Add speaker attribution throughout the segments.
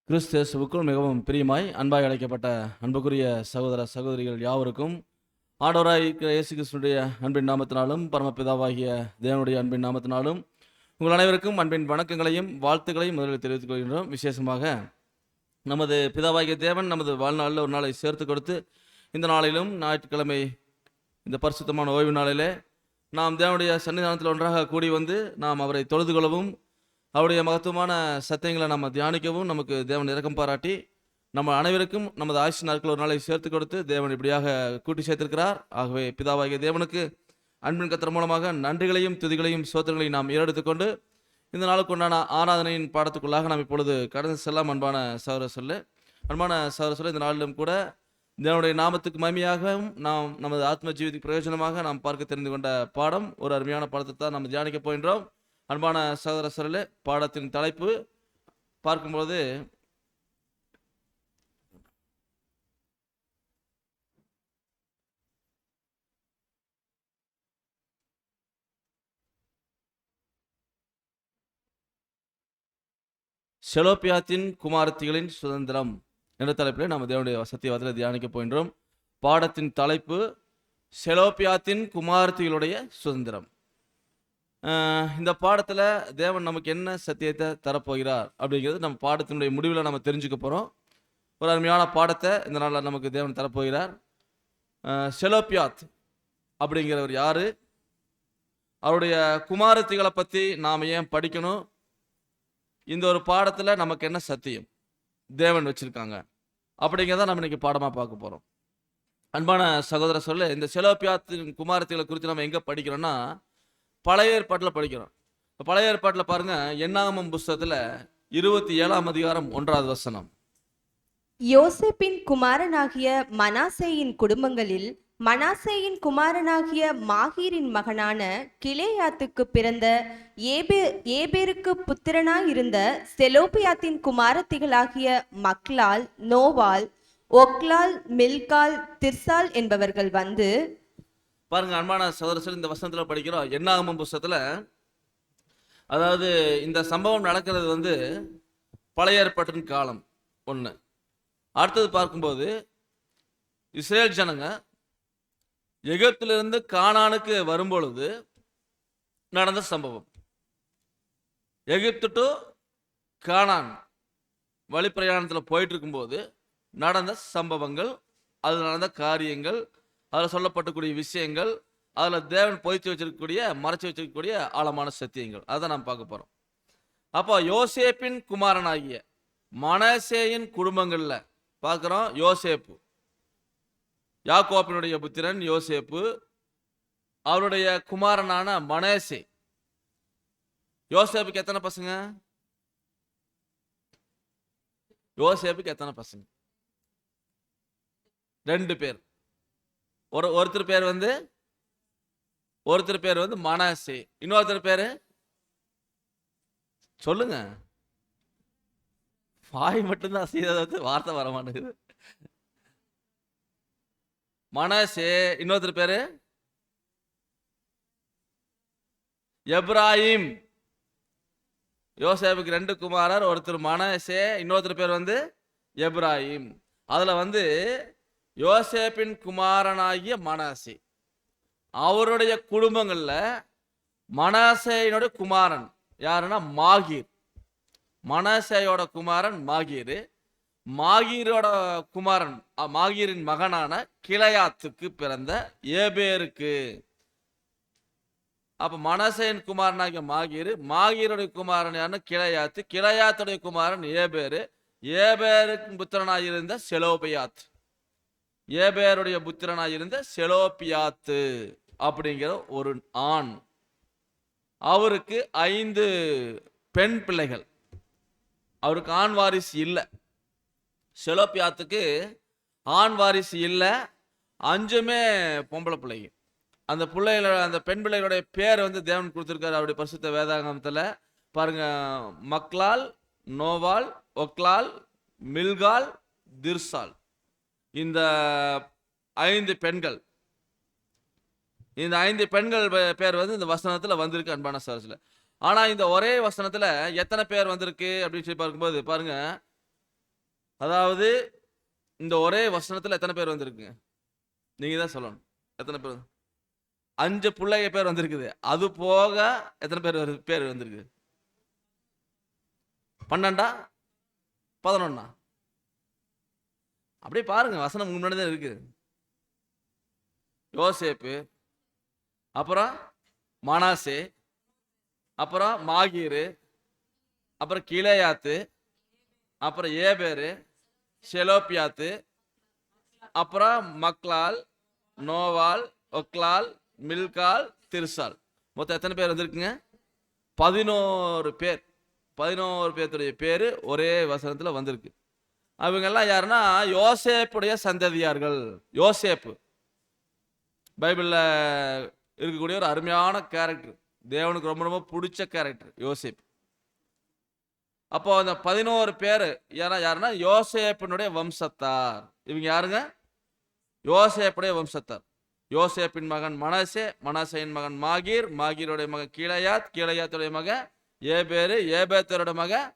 Speaker 1: கிறிஸ்து இயேசுவுக்குள் மிகவும் பிரியமாய் அன்பாய் அழைக்கப்பட்ட அன்புக்குரிய சகோதர சகோதரிகள் யாவருக்கும் ஆண்டவராய் இருக்கிற இயேசு கிறிஸ்துடைய அன்பின் நாமத்தினாலும் பரமபிதாவாகிய தேவனுடைய அன்பின் நாமத்தினாலும் உங்கள் அனைவருக்கும் அன்பின் வணக்கங்களையும் வாழ்த்துக்களையும் முதலில் தெரிவித்துக் கொள்கின்றோம். விசேஷமாக நமது பிதாவாகிய தேவன் நமது வாழ்நாளில் ஒரு நாளை சேர்த்து கொடுத்து இந்த நாளிலும் ஞாயிற்றுக்கிழமை இந்த பரிசுத்தமான ஓய்வு நாளிலே நாம் தேவனுடைய சன்னிதானத்தில் ஒன்றாக கூடி வந்து நாம் அவரை தொழுது கொள்ளவும் அவருடைய மகத்துவமான சத்தியங்களை நம்ம தியானிக்கவும் நமக்கு தேவன் இரக்கம் பாராட்டி நம்ம அனைவருக்கும் நமது ஆயுசு நாட்கள் ஒரு நாளை சேர்த்து கொடுத்து தேவன் இப்படியாக கூட்டி சேர்த்திருக்கிறார். ஆகவே பிதாவாகிய தேவனுக்கு அன்பின் கர்த்தர் மூலமாக நன்றிகளையும் துதிகளையும் சோத்திரங்களையும் நாம் ஏறெடுத்துக்கொண்டு இந்த நாளுக்கு உண்டான ஆராதனையின் பாடத்துக்குள்ளாக நாம் இப்பொழுது கடந்து செல்லாம். அன்பான சகோதர சொல்ல இந்த நாளிலும் கூட தேவனுடைய நாமத்துக்கு மகிமையாகவும் நாம் நமது ஆத்ம ஜீவிதத்துக்கு பிரயோஜனமாக நாம் பார்க்க தெரிந்து கொண்ட பாடம் ஒரு அருமையான பாடத்தை தான் நம்ம தியானிக்க போகின்றோம். அன்பான சகோதர சொல்ல பாடத்தின் தலைப்பு பார்க்கும்போது செலோப்பியாத்தின் குமாரத்திகளின் சுதந்திரம் என்ற தலைப்பில் நாம் தேவனுடைய சத்தியவாதத்தில் தியானிக்க போகின்றோம். பாடத்தின் தலைப்பு செலோப்பியாத்தின் குமாரத்திகளுடைய சுதந்திரம். இந்த பாடத்தில் தேவன் நமக்கு என்ன சத்தியத்தை தரப்போகிறார் அப்படிங்கிறது நம்ம பாடத்தினுடைய முடிவில் நம்ம தெரிஞ்சுக்க போகிறோம். ஒரு அருமையான பாடத்தை இந்த நாளில் நமக்கு தேவன் தரப்போகிறார். செலோப்பியாத் அப்படிங்கிறவர் யார், அவருடைய குமாரத்திகளை பற்றி நாம் ஏன் படிக்கணும், இந்த ஒரு பாடத்தில் நமக்கு என்ன சத்தியம் தேவன் வச்சுருக்காங்க அப்படிங்கிறத நம்ம இன்னைக்கு பாடமாக பார்க்க போகிறோம். அன்பான சகோதர சொல்ல இந்த செலோப்பியாத்தின் குமாரத்திகளை குறித்து நம்ம எங்கே படிக்கிறோன்னா பழைய ஏற்பாட்டில் படிக்கிறோம். பழைய ஏற்பாட்டில் பாருங்க, என்னாகமம் புஸ்தகத்தில் 27ஆம் அதிகாரம் 1வது வசனம்.
Speaker 2: யோசேப்பின் குமாரனாகிய மனாசேயின் குடும்பங்களில் மனாசேயின் குமாரனாகிய மாகீரின் மகனான கிலேயாத்துக்கு பிறந்த ஏபேருக்கு புத்திரனாயிருந்த செலோப்பியாத்தின் குமாரத்திகளாகிய மக்லால், நோவால், ஒக்லால், மில்கால், திர்சால் என்பவர்கள் வந்து
Speaker 1: பாருங்க அன்பான சகோதரர்கள், இந்த வசனத்தில் படிக்கிறோம். என்னாகமம் புஸ்தகத்தில் அதாவது இந்த சம்பவம் நடக்கிறது வந்து பழைய ஏற்பாட்டின் காலம் ஒன்று. அடுத்தது பார்க்கும்போது இஸ்ரேல் ஜனங்க எகிப்திலிருந்து கானானுக்கு வரும்பொழுது நடந்த சம்பவம். எகிப்து டு கானான் வழிப்பிரயாணத்தில் போயிட்டு இருக்கும்போது நடந்த சம்பவங்கள், அதில் நடந்த காரியங்கள், அதில் சொல்லப்பட்டக்கூடிய விஷயங்கள், அதில் தேவன் பொய்த்து வச்சிருக்கக்கூடிய மறைச்சி வச்சிருக்கக்கூடிய ஆழமான சத்தியங்கள், அதை நாம் பார்க்க போகிறோம். அப்போ யோசேப்பின் குமாரனாகிய மனாசேயின் குடும்பங்களில் பார்க்குறோம். யோசேப்பு யாக்கோப்பினுடைய புத்திரன் யோசேப்பு, அவருடைய குமாரனான மனாசே. யோசேப்புக்கு எத்தனை பசங்க? யோசேப்புக்கு எத்தனை பசங்க? 2 பேர். ஒருத்தர் பேர் வந்து மனாசே, இன்னொருத்தர் பேரு சொல்லுங்க. வாய் மட்டும்தான் செய்தது, வார்த்தை வர மாட்டேங்குது. மனாசே, இன்னொருத்தர் பேரு எப்ராஹிம். யோசேப்புக்கு 2 குமாரர், ஒருத்தர் மனாசே, இன்னொருத்தர் பேர் வந்து எப்ராஹிம். அதுல வந்து யோசேப்பின் குமாரனாகிய மனாசே, அவருடைய குடும்பங்கள்ல மனாசேயினுடைய குமாரன் யாருன்னா மாகீர். மனாசேயோட குமாரன் மாகீர். மாகீரோட குமாரன் மாகீரின் மகனான கிளையாத்துக்கு பிறந்த ஏபேருக்கு. அப்ப மனாசேயின் குமாரனாகிய மாகீர், மாகீருடைய குமாரன் யாருன்னா கிளையாத்து, கிளையாத்துடைய குமாரன் ஏபேரு, ஏபேருக்கு புத்திரனாயிருந்த செலோபியாத், ஏபேருடைய புத்திரனாயிருந்த செலோப்பியாத்து அப்படிங்கிற ஒரு ஆண். அவருக்கு 5 பெண் பிள்ளைகள். அவருக்கு ஆண் வாரிசு இல்லை. செலோப்பியாத்துக்கு ஆண் வாரிசு இல்லை, 5மே பொம்பளை பிள்ளைங்க. அந்த பிள்ளைகளோட அந்த பெண் பிள்ளைகளுடைய பேர் வந்து தேவன் கொடுத்துருக்காரு அவருடைய பரிசுத்த வேதாகமத்தில். பாருங்க, மக்லால், நோவால், ஒக்லால், மில்கால், திர்சால். இந்த 5 பெண்கள், இந்த 5 பெண்கள் பேர் வந்து இந்த வசனத்தில் வந்திருக்கு அன்பான சகோதரர்களே. ஆனால் இந்த ஒரே வசனத்தில் எத்தனை பேர் வந்திருக்கு அப்படின்னு சொல்லி பார்க்கும்போது பாருங்க, அதாவது இந்த ஒரே வசனத்துல எத்தனை பேர் வந்திருக்குங்க? நீங்க தான் சொல்லணும். எத்தனை பேர்? 5 பிள்ளைங்க பேர் வந்திருக்குது. அது போக எத்தனை பேர் வந்திருக்கு? 12 11? அப்படியே பாருங்க, வசனம் முன்னாடி தான் இருக்கு. யோசேப்பு, அப்புறம் மனாசே, அப்புறம் மாகீரு, அப்புறம் கிலேயாத்து, அப்புறம் ஏபேரு, செலோப்பியாத்து, அப்புறம் மக்லால், நோவால், ஒக்லால், மில்கால், திர்சால். மொத்தம் எத்தனை பேர் வந்திருக்குங்க? 11 பேர். 11 பேர்த்துடைய பேரு ஒரே வசனத்துல வந்திருக்கு. அவங்க எல்லாம் யாருன்னா யோசேப்புடைய சந்ததியார்கள். யோசேப்பு பைபிள்ல இருக்கக்கூடிய ஒரு அருமையான கேரக்டர், தேவனுக்கு ரொம்ப ரொம்ப பிடிச்ச கேரக்டர் யோசேப். அப்போ அந்த 11 பேர் யாருன்னா யோசேப்பினுடைய வம்சத்தார். இவங்க யாருங்க? யோசேப்புடைய வம்சத்தார். யோசேப்பின் மகன் மனாசே, மனாசேயின் மகன் மாகீர், மாகீருடைய மகன் கீலேயாத், கீலேயாத்துடைய மகன் ஏபேரு, ஏபேத்தருடைய மகன்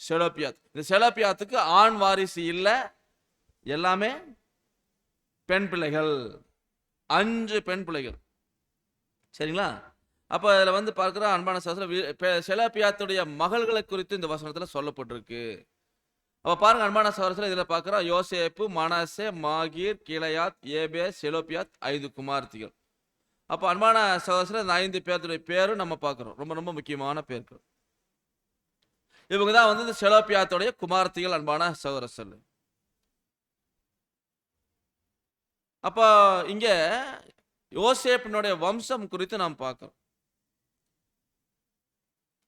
Speaker 1: செலோப்பியாத். இந்த செலோப்பியாத்துக்கு ஆண் வாரிசு இல்லை, எல்லாமே பெண் பிள்ளைகள். 5 பெண் பிள்ளைகள். சரிங்களா? அப்போ அதில் வந்து பார்க்குற அன்பான சகோதரர், செலோப்பியாத்துடைய மகள்களை குறித்து இந்த வசனத்தில் சொல்லப்பட்டிருக்கு. அப்போ பாருங்க அன்பான சகோதரர், இதில் பார்க்குறோம் யோசேப்பு, மனாசே, மாகீர், கீலேயாத், ஏபே, செலோப்பியாத் 5 குமார்த்திகள். அப்போ அன்பான சகோதரர், இந்த 5 பேருடைய பேரும் நம்ம பார்க்குறோம். ரொம்ப ரொம்ப முக்கியமான பேர்கள். இவங்க தான் வந்து இந்த செலோப்பியாத்துடைய குமார்த்திகள். அன்பான சகோதரர், அப்போ இங்க யோசேப்பினுடைய வம்சம் குறித்து நாம் பார்க்கிறோம்.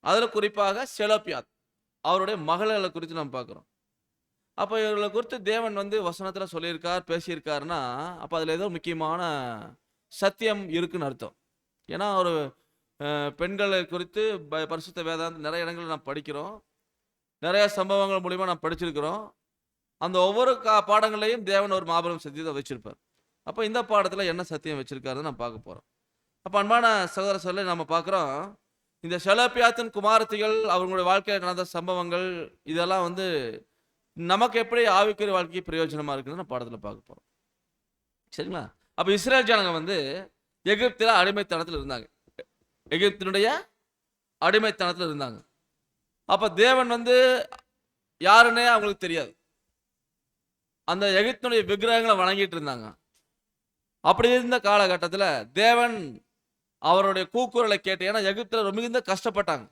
Speaker 1: அதுல குறிப்பாக செலோப்பியாத் அவருடைய மகள்களை குறித்து நாம் பார்க்கிறோம். அப்போ இவர்களை குறித்து தேவன் வந்து வசனத்துல சொல்லியிருக்கார், பேசியிருக்காருன்னா அப்போ அதுல ஏதோ முக்கியமான சத்தியம் இருக்குன்னு அர்த்தம். ஏன்னா ஒரு பெண்களை குறித்து பரிசுத்த வேதாந்த நிறைய இடங்களில் நாம் படிக்கிறோம், நிறைய சம்பவங்கள் மூலியமா நாம் படிச்சிருக்கிறோம். அந்த ஒவ்வொரு பாடங்களையும் தேவன் ஒரு மாபெரும் சத்தியத்தை வச்சிருப்பார். அப்போ இந்த பாடத்தில் என்ன சத்தியம் வச்சிருக்காருன்னு நம்ம பார்க்க போகிறோம். அப்போ அன்பான சகோதர சொல்ல நம்ம பார்க்குறோம், இந்த செலோப்பியாத்தின் குமாரத்திகள் அவங்களுடைய வாழ்க்கையில் நடந்த சம்பவங்கள் இதெல்லாம் வந்து நமக்கு எப்படி ஆவிக்குரிய வாழ்க்கை பிரயோஜனமாக இருக்குன்னு நம்ம பாடத்தில் பார்க்க போகிறோம். சரிங்களா? அப்போ இஸ்ரேல் ஜனங்க வந்து எகிப்தில் அடிமைத்தனத்தில் இருந்தாங்க. எகிப்தினுடைய அடிமைத்தனத்தில் இருந்தாங்க. அப்போ தேவன் வந்து யாருன்னே அவங்களுக்கு தெரியாது. அந்த எகிப்தினுடைய விக்கிரகங்களை வணங்கிட்டு இருந்தாங்க. அப்படி இருந்த காலகட்டத்தில் தேவன் அவருடைய கூக்குரலை கேட்டு, ஏன்னா எகிப்தில் ரொம்ப மிகுந்த கஷ்டப்பட்டாங்க.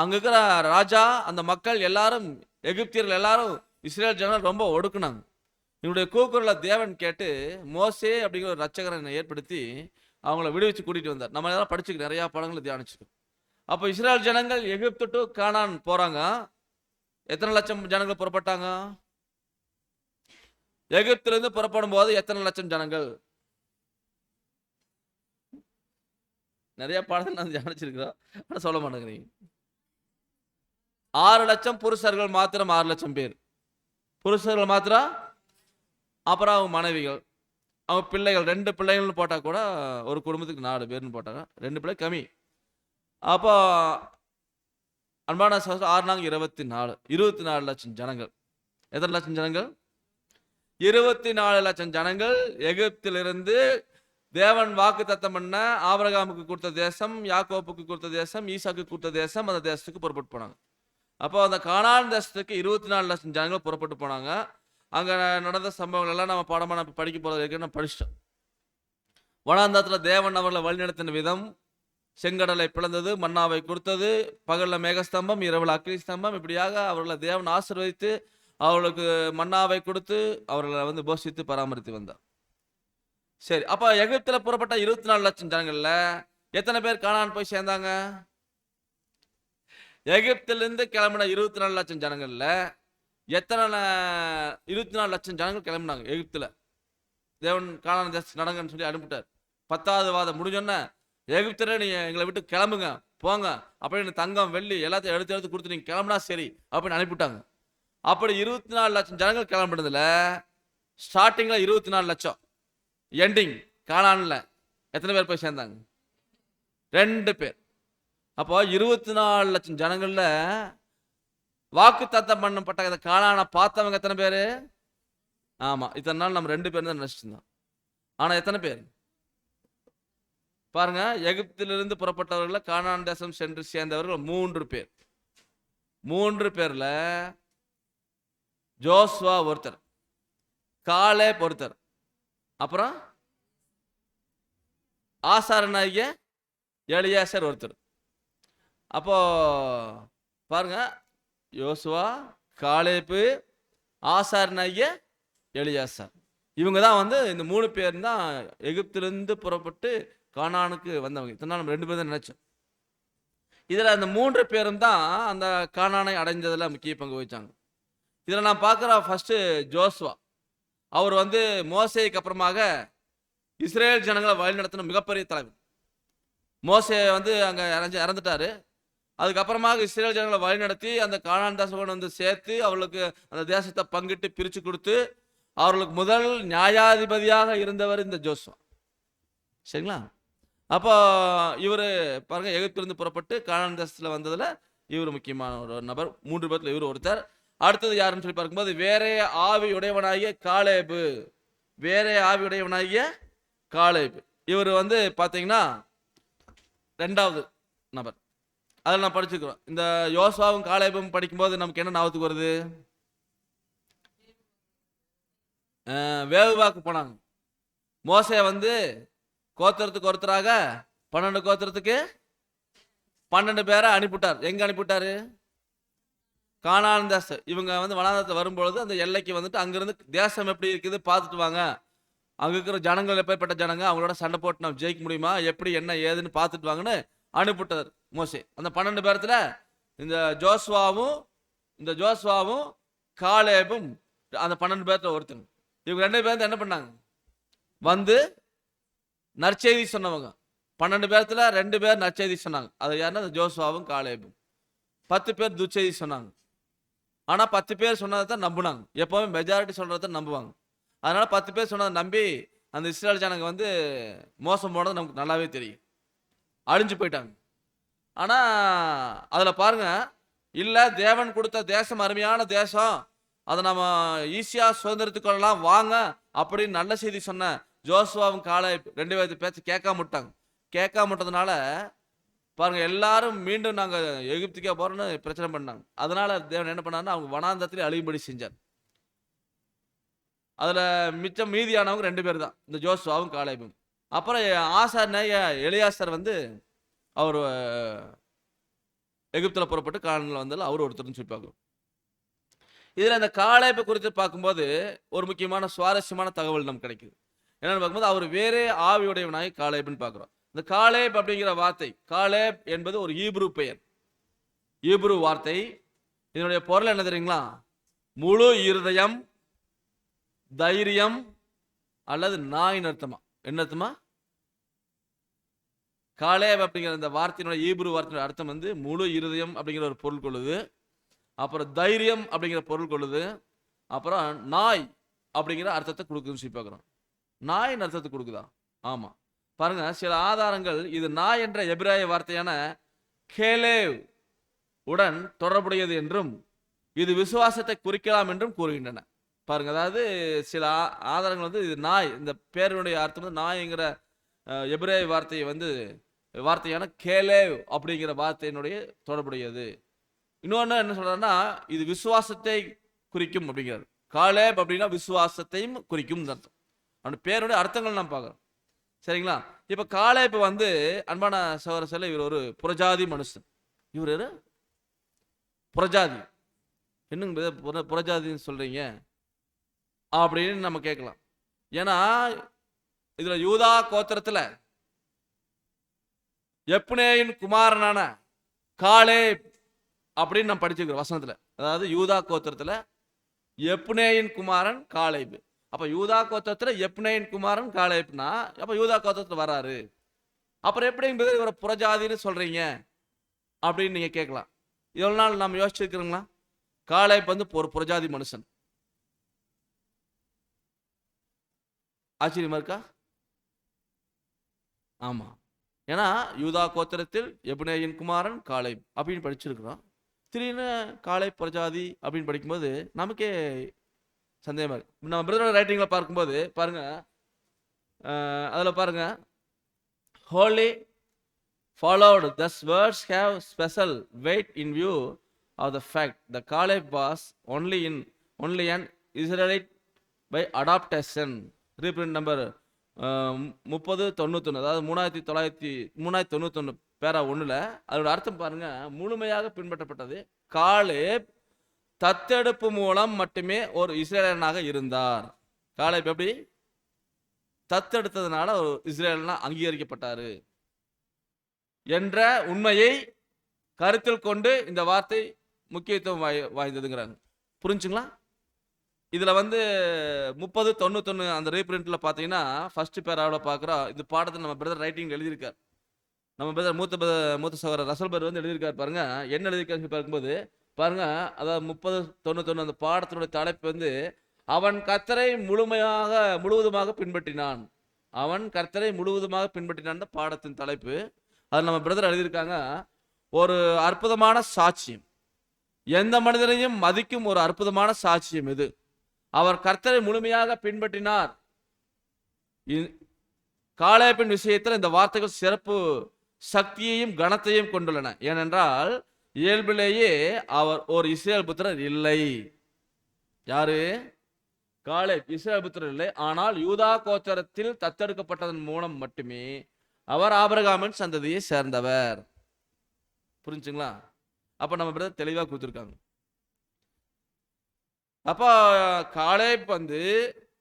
Speaker 1: அங்கே இருக்கிற ராஜா, அந்த மக்கள் எல்லாரும், எகிப்தியர்கள் எல்லாரும் இஸ்ரேல் ஜனங்கள் ரொம்ப ஒடுக்குனாங்க. இவருடைய கூக்குரலை தேவன் கேட்டு மோசே அப்படிங்கிற ஒரு ரட்சகரை ஏற்படுத்தி அவங்கள விடுவிச்சு கூட்டிகிட்டு வந்தார். நம்ம எல்லாம் படிச்சுக்க நிறையா படங்களை தியானிச்சுக்கோம். அப்போ இஸ்ரேல் ஜனங்கள் எகிப்து டு கானான் போகிறாங்க. எத்தனை லட்சம் ஜனங்கள் புறப்பட்டாங்க? எகிப்திலிருந்து புறப்படும் போது எத்தனை லட்சம் ஜனங்கள்? நிறைய பாடங்கள் நான் தியானிச்சிருக்கிறோம், ஆனால் சொல்ல மாட்டேங்கிறீங்க. 6 லட்சம் புருஷர்கள் மாத்திரம், 6 லட்சம் பேர் புருஷர்கள் மாத்திரம். அப்புறம் அவங்க மனைவிகள், அவங்க பிள்ளைகள், 2 பிள்ளைகள்னு போட்டால் கூட ஒரு குடும்பத்துக்கு 4 பேர்னு போட்டாங்க, 2 பிள்ளை கம்மி. அப்போ அன்பான 6 24 லட்சம் ஜனங்கள். எத்தனை லட்சம் ஜனங்கள்? 24 லட்சம் ஜனங்கள் எகிப்திலிருந்து தேவன் வாக்கு தத்தம் பண்ண ஆபிரகாமுக்கு கொடுத்த தேசம், யாக்கோப்புக்கு கொடுத்த தேசம், ஈசாக்கு கொடுத்த தேசம், அந்த தேசத்துக்கு புறப்பட்டு போனாங்க. அப்போ அந்த கானான் தேசத்துக்கு 24 லட்சம் ஜனங்கள் புறப்பட்டு போனாங்க. அங்கே நடந்த சம்பவங்கள் எல்லாம் நம்ம பாடமாக நம்ம படிக்க போகிறது நம்ம படிச்சிட்டோம். வனாந்தரத்தில் தேவன் அவர்களை வழிநடத்தின விதம், செங்கடலை பிளந்தது, மன்னாவை கொடுத்தது, பகலில் மேகஸ்தம்பம், இரவில் அக்னி ஸ்தம்பம், இப்படியாக அவர்களை தேவன் ஆசீர்வதித்து அவர்களுக்கு மன்னாவை கொடுத்து அவர்களை வந்து போஷித்து பராமரித்து வந்தார். சரி, அப்போ எகிப்தில் புறப்பட்ட 24 லட்சம் ஜனங்கள்ல எத்தனை பேர் கானான் போய் சேர்ந்தாங்க? எகிப்திலிருந்து கிளம்பின 24 லட்சம் ஜனங்கள்ல எத்தனை 24 லட்சம் ஜனங்கள் கிளம்பினாங்க எகிப்தில். தேவன் கானான் தேசம் நடங்கன்னு சொல்லி அனுப்பிட்டார். 10வது வாதம் முடிஞ்சோன்னா எகிப்தில் நீ எங்களை விட்டு கிளம்புங்க, போங்க, அப்படின்னு தங்கம் வெள்ளி எல்லாத்தையும் எடுத்து கொடுத்து நீங்க கிளம்புனா சரி அப்படின்னு அனுப்பிவிட்டாங்க. அப்படி 24 லட்சம் ஜனங்கள் கிளம்பினதுல ஸ்டார்டிங்ல 24 லட்சம், எண்டிங் கானான்ல எத்தனை பேர் போய் சேர்ந்தாங்க? 2 பேர். அப்போ 24 லட்சம் ஜனங்கள்ல வாக்கு தத்தம் பண்ணப்பட்ட இந்த கானானை பார்த்தவங்க எத்தனை பேரு? ஆமா, இத்தனை நாள் நம்ம 2 பேரும் தான் நினைச்சிட்டு இருந்தோம். ஆனா எத்தனை பேர் பாருங்க? எகிப்திலிருந்து புறப்பட்டவர்கள் கானான் தேசம் சென்று சேர்ந்தவர்கள் 3 பேர். 3 பேர்ல ஜோசுவா ஒருத்தர், காலேப் ஒருத்தர், அப்புறம் ஆசாரனாகிய எலியாசர் ஒருத்தர். அப்போ பாருங்க, யோசுவா, காலேப்பு, ஆசாரனாகிய எலியாசர், இவங்க தான் வந்து இந்த 3 பேர் தான் எகிப்திலிருந்து புறப்பட்டு கானானுக்கு வந்தவங்க. இத்தனை நாள் நம்ம 2 பேர் தான் நினைச்சோம். இதுல அந்த 3 பேரும் தான் அந்த கானானை அடைஞ்சதுல முக்கிய பங்கு வகிச்சாங்க. இதுல நான் பார்க்குற ஃபர்ஸ்ட் ஜோசுவா. அவர் வந்து மோசேக்கு அப்புறமாக இஸ்ரேல் ஜனங்களை வழிநடத்தின மிகப்பெரிய தலைவர். மோசே வந்து அங்க இறந்துட்டாரு. அதுக்கப்புறமாக இஸ்ரேல் ஜனங்களை வழிநடத்தி அந்த கானான் தேசம் வந்து சேர்த்து அவர்களுக்கு அந்த தேசத்தை பங்கிட்டு பிரித்து கொடுத்து அவர்களுக்கு முதல் நியாயாதிபதியாக இருந்தவர் இந்த ஜோசுவா. சரிங்களா? அப்போ இவர் பாருங்க, எகிப்திலிருந்து புறப்பட்டு கானான் தேசத்தில் வந்ததில் இவர் முக்கியமான ஒரு நபர். 3 பேர்ல இவர் ஒருத்தர். அடுத்தது யாருன்னு சொல்லி பார்க்கும்போது வேறே ஆவியுடையவனாகிய காலேபு. வேறே ஆவியுடையவனாகிய காலேபு, இவர் வந்து பார்த்தீங்கன்னா 2வது நபர். அதில் நான் படிச்சுக்கிறோம். இந்த யோசுவாவும் காலேபும் படிக்கும்போது நமக்கு என்ன ஞாபகத்துக்கு வருது? வேவுவாக்கு போனாங்க. மோசே வந்து கோத்திரத்துக்கு ஒருத்தராக 12 கோத்திரத்துக்கு 12 பேரை அனுப்பிவிட்டார். எங்க அனுப்பிவிட்டாரு? கானான் தேசம். இவங்க வந்து வனாந்தரத்தை வரும்பொழுது அந்த எல்லைக்கு வந்துட்டு அங்கிருந்து தேசம் எப்படி இருக்குது பார்த்துட்டு வாங்க, அங்க இருக்கிற ஜனங்கள் எப்பேற்பட்ட ஜனங்க, அவங்களோட சண்டை போட்டு நம்ம ஜெயிக்க முடியுமா, எப்படி என்ன ஏதுன்னு பார்த்துட்டு வாங்கன்னு அனுப்பிவிட்டார் மோசே. அந்த 12 பேர்த்துல இந்த ஜோசுவாவும் காலேபும் அந்த 12 பேர்த்துல ஒருத்தங்க. இவங்க 2 பேர் என்ன பண்ணாங்க? வந்து நற்செய்தி சொன்னவங்க. 12 பேர்த்துல 2 பேர் நற்செய்தி சொன்னாங்க. அது யாருன்னா ஜோசுவாவும் காலேபும். 10 பேர் துச்செய்தி சொன்னாங்க. ஆனா 10 பேர் சொன்னதை தான் நம்புனாங்க. எப்பவுமே மெஜாரிட்டி சொல்றதை நம்புவாங்க. அதனால 10 பேர் சொன்னதை நம்பி அந்த இஸ்ரேல் ஜனங்க வந்து மோசம் போனது நமக்கு நல்லாவே தெரியும். அழிஞ்சு போயிட்டாங்க. ஆனா அதுல பாருங்க, இல்ல தேவன் கொடுத்த தேசம் அருமையான தேசம், அதை நம்ம ஈஸியா சுதந்திரத்துக் கொள்ளலாம் வாங்க அப்படின்னு நல்ல செய்தி சொன்ன ஜோசுவாவும் காலேப் 2 பேர்த்து பேச்சு கேட்காம விட்டதுனால பாருங்க, எல்லாரும் மீண்டும் நாங்க எகிப்துக்கே போறோம்னு பிரச்சனை பண்ணாங்க. அதனால தேவன் என்ன பண்ணாருன்னா அவங்க வனாந்தரத்திலே அழியும்படி செஞ்சார். அதுல மிச்சம் மீதியானவங்க 2 பேர் தான், இந்த ஜோசுவாவும் காலேபும். அப்புறம் ஆசாரிய எலியாசர் வந்து அவர் எகிப்துல புறப்பட்டு கானான்ல வந்தாலும் அவர் ஒருத்தர்னு சொல்லி பார்க்கணும். இதுல இந்த காலேபை குறித்து பார்க்கும்போது ஒரு முக்கியமான சுவாரஸ்யமான தகவல் நமக்கு கிடைக்குது. என்னன்னு பார்க்கும்போது அவர் வேறே ஆவியுடையவனாய் காலேப்னு பார்க்கிறோம். இந்த காலேப் அப்படிங்கிற வார்த்தை, காலேப் என்பது ஒரு ஈப்ரு பெயர், ஈப்ரு வார்த்தை. இதனுடைய பொருள் என்ன தெரியுங்களா? முழு இருதயம், தைரியம் அல்லது நாயின் அர்த்தமா. என்ன அர்த்தமா? காலேப் அப்படிங்கிற இந்த வார்த்தையினுடைய ஈப்ரு வார்த்தையோட அர்த்தம் வந்து முழு இருதயம் அப்படிங்கிற ஒரு பொருள் கொள்ளுது. அப்புறம் தைரியம் அப்படிங்கிற பொருள் கொள்ளுது. அப்புறம் நாய் அப்படிங்கிற அர்த்தத்தை கொடுக்குதுன்னு சொல்லி பார்க்குறோம். நாயின் அர்த்தத்தை கொடுக்குதா? ஆமா, பாருங்க, சில ஆதாரங்கள் இது நாய் என்ற எபிராய வார்த்தையான கேலேவ் உடன் தொடர்புடையது என்றும் இது விசுவாசத்தை குறிக்கலாம் என்றும் கூறுகின்றன. பாருங்க, அதாவது சில ஆதாரங்கள் வந்து இது நாய், இந்த பேருடைய அர்த்தம் வந்து நாய்ங்கிற எபிராய வார்த்தையை வந்து வார்த்தையான கேலேவ் அப்படிங்கிற வார்த்தையினுடைய தொடர்புடையது. இன்னொன்று என்ன சொல்றாருன்னா இது விசுவாசத்தை குறிக்கும் அப்படிங்கிறார். காலேப் அப்படின்னா விசுவாசத்தையும் குறிக்கும் அர்த்தம். அவனுடைய பேருடைய அர்த்தங்கள் நாம் பார்க்குறோம். சரிங்களா? இப்போ காலேப் வந்து அன்பான சகோதர சொல்ல இவர் ஒரு புறஜாதி மனுஷன். இவர் ஒரு புறஜாதி. என்னங்க புறஜாதின்னு சொல்றீங்க அப்படின்னு நம்ம கேட்கலாம். ஏன்னா இதுல யூதா கோத்திரத்துல எப்னேயின் குமாரனான காலேப் அப்படின்னு நம்ம படிச்சுக்கிறோம் வசனத்துல. அதாவது யூதா கோத்திரத்துல எப்னேயின் குமாரன் காலேப். அப்ப யூதா கோத்திரத்துல எப்னேயின் குமாரன் காலேப்னா அப்ப யூதா கோத்திரத்துல வராரு. அப்புறம் எப்படி இவரை புறஜாதின்னு சொல்றீங்க அப்படின்னு நீங்க கேட்கலாம். இவ்வளவு நாள் நம்ம யோசிச்சிருக்கிறோங்களா? காலேப் வந்து ஒரு புறஜாதி மனுஷன். ஆச்சரியமா இருக்கா? ஆமா, ஏன்னா யூதா கோத்திரத்தில் எப்னேயின் குமாரன் காலேப் அப்படின்னு படிச்சிருக்கிறோம். திடீர்னு காலை புறஜாதி அப்படின்னு படிக்கும்போது நமக்கே சந்தேகமாக இருக்கு. நம்ம பிரதரோட ரைட்டிங்கில் பார்க்கும்போது பாருங்க, அதில் பாருங்க, holy followed. Thus words have special weight in view of the fact the Caleb was only an Israelite by adoption. Reprint number 3091, அதாவது 391 பேரா 1ல் அதோட அர்த்தம் பாருங்க, முழுமையாக பின்பற்றப்பட்டது. காலேப் தத்தெடுப்பு மூலம் மட்டுமே ஒரு இஸ்ரேலனாக இருந்தார். காலேப் எப்படி தத்தெடுத்ததுனால ஒரு இஸ்ரேலனா அங்கீகரிக்கப்பட்டாரு என்ற உண்மையை கருத்தில் கொண்டு இந்த வார்த்தை முக்கியத்துவம் வாய்ந்ததுங்கிறாங்க. புரிஞ்சுங்களா? இதில் 3091 அந்த ரீப்ரிண்ட்டில் பார்த்தீங்கன்னா ஃபர்ஸ்ட் பேராவில் பார்க்குறோம். இந்த பாடத்தை நம்ம பிரதர் ரைட்டிங் எழுதியிருக்கார். நம்ம பிரதர் மூத்த சகோதரர் ரசல் பர் எழுதியிருக்கார். பாருங்க என்ன எழுதியிருக்காரு பார்க்கும்போது பாருங்க, அதாவது 3091 அந்த பாடத்தினுடைய தலைப்பு அவன் கர்த்தரை முழுவதுமாக பின்பற்றினான். அவன் கர்த்தரை முழுவதுமாக பின்பற்றினான் பாடத்தின் தலைப்பு. அதில் நம்ம பிரதர் எழுதியிருக்காங்க, ஒரு அற்புதமான சாட்சியம், எந்த மனிதனையும் மதிக்கும் ஒரு அற்புதமான சாட்சியம் இது. அவர் கர்த்தரை முழுமையாக பின்பற்றினார். காலேபின் விஷயத்தில் இந்த வார்த்தைகள் சிறப்பு சக்தியையும் கனத்தையும் கொண்டுள்ளன. ஏனென்றால் இயல்பிலேயே அவர் ஒரு இஸ்ரேல் புத்திரர் இல்லை. யாரு? காலேப் இஸ்ரேல் புத்திரர் இல்லை. ஆனால் யூதா கோத்திரத்தில் தத்தெடுக்கப்பட்டதன் மூலம் மட்டுமே அவர் ஆபிரகாமின் சந்ததியை சேர்ந்தவர். புரிஞ்சுங்களா? அப்ப நம்ம பிரதர் தெளிவாக கொடுத்துருக்காங்க. அப்ப காலேப்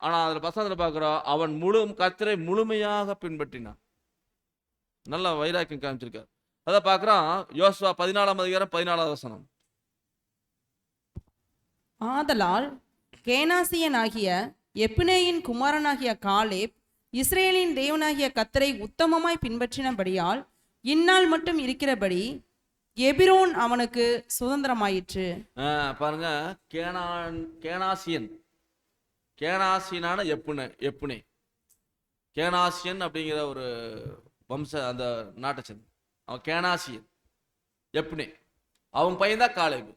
Speaker 1: ஆனா அதுல பசங்களை பார்க்கிறோம், அவன் கர்த்தரை முழுமையாக பின்பற்றினான். நல்ல வைராக்கியம் காமிச்சிருக்கார். அதை பார்க்கிறோம் யோசுவா 14ஆம் அதிகாரம் 14ஆவது வசனம்.
Speaker 3: ஆதலால் கேனாசியனாகிய எப்புனேயின் குமாரனாகிய காலேப் இஸ்ரேலின் தேவனாகிய கர்த்தரை உத்தமமாய் பின்பற்றினபடியால் இந்நாள் மட்டும் இருக்கிறபடி எபிரோன் அவனுக்கு சுதந்திரமாயிற்று.
Speaker 1: பாருங்க, கேனாசியனான எப்புனே கேனாசியன் அப்படிங்கிற ஒரு வம்ச அந்த நாட்டை சேர்ந்து அவன் கேனாசியன் எப்புனே, அவன் பையன் தான் காலேப்.